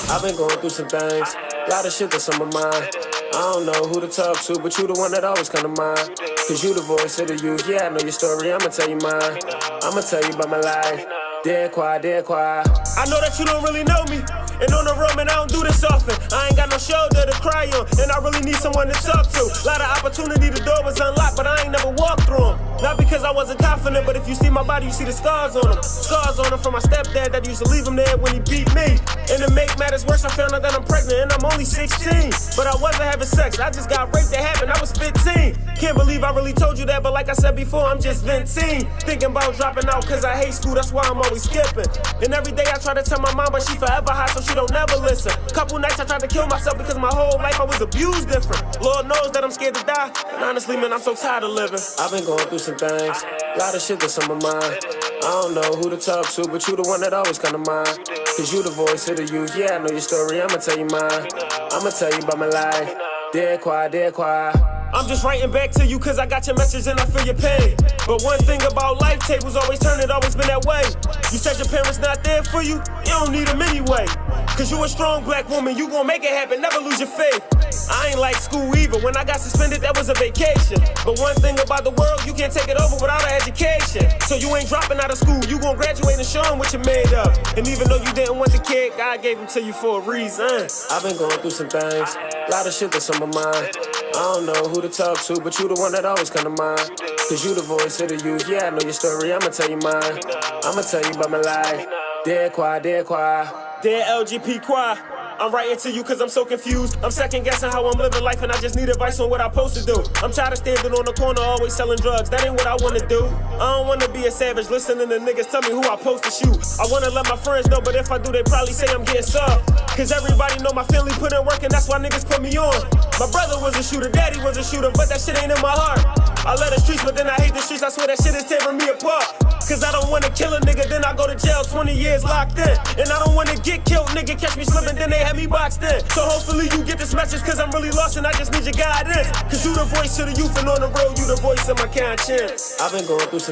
I've been going through some things, a lot of shit that's on my mind. I don't know who to talk to, but you the one that always come to mind. Cause you the voice of the youth, yeah, I know your story, I'ma tell you mine. I'ma tell you about my life, dead quiet. I know that you don't really know me. And on the road, man, I don't do this often. I ain't got no shoulder to cry on, and I really need someone to talk to. Lot of opportunity, the door was unlocked, but I ain't never walked through them. Not because I wasn't confident, but if you see my body, you see the scars on them. Scars on them from my stepdad that used to leave him there when he beat me. And to make matters worse, I found out that I'm pregnant, and I'm only 16. But I wasn't having sex, I just got raped, that happened, I was 15. Can't believe I really told you that, but like I said before, I'm just venting. Thinking about dropping out, cause I hate school, that's why I'm always skipping. And every day I try to tell my mom, but she forever high, so she don't never listen. Couple nights I tried to kill myself because my whole life I was abused different. Lord knows that I'm scared to die, and honestly, man, I'm so tired of living. I've been going through some things, a lot of shit that's on my mind. I don't know who to talk to, but you the one that always come to mind. Cause you the voice of the youth, yeah, I know your story, I'ma tell you mine. I'ma tell you about my life, dead quiet. I'm just writing back to you cause I got your message and I feel your pain. But one thing about life, tables always turn, it always been that way. You said your parents not there for you, you don't need them anyway. Cause you a strong black woman, you gon' make it happen, never lose your faith. I ain't like school either, when I got suspended that was a vacation. But one thing about the world, you can't take it over without an education. So you ain't dropping out of school, you gon' graduate and show them what you're made of. And even though you didn't want the kid, God gave him to you for a reason. I've been going through some things, a lot of shit that's on my mind. I don't know who to talk to, but you the one that always come to mind. Cause you the voice of the youth, yeah, I know your story, I'ma tell you mine. I'ma tell you about my life, dead quiet. Dear LGP QUA, I'm writing to you cause I'm so confused. I'm second guessing how I'm living life and I just need advice on what I'm supposed to do. I'm tired of standing on the corner always selling drugs, that ain't what I wanna do. I don't wanna be a savage listening to niggas tell me who I'm supposed to shoot. I wanna let my friends know, but if I do they probably say I'm getting soft. Cause everybody know my family put in work and that's why niggas put me on. My brother was a shooter, daddy was a shooter, but that shit ain't in my heart. I love the streets, but then I hate the streets, I swear that shit is tearing me apart. Cause I don't wanna kill a nigga, then I go to jail 20 years locked in. And I don't wanna get killed, nigga, catch me slipping, then they have me boxed in. So hopefully you get this message, cause I'm really lost and I just need your guidance. Cause you the voice of the youth and on the road, you the voice of my conscience. I've been going through some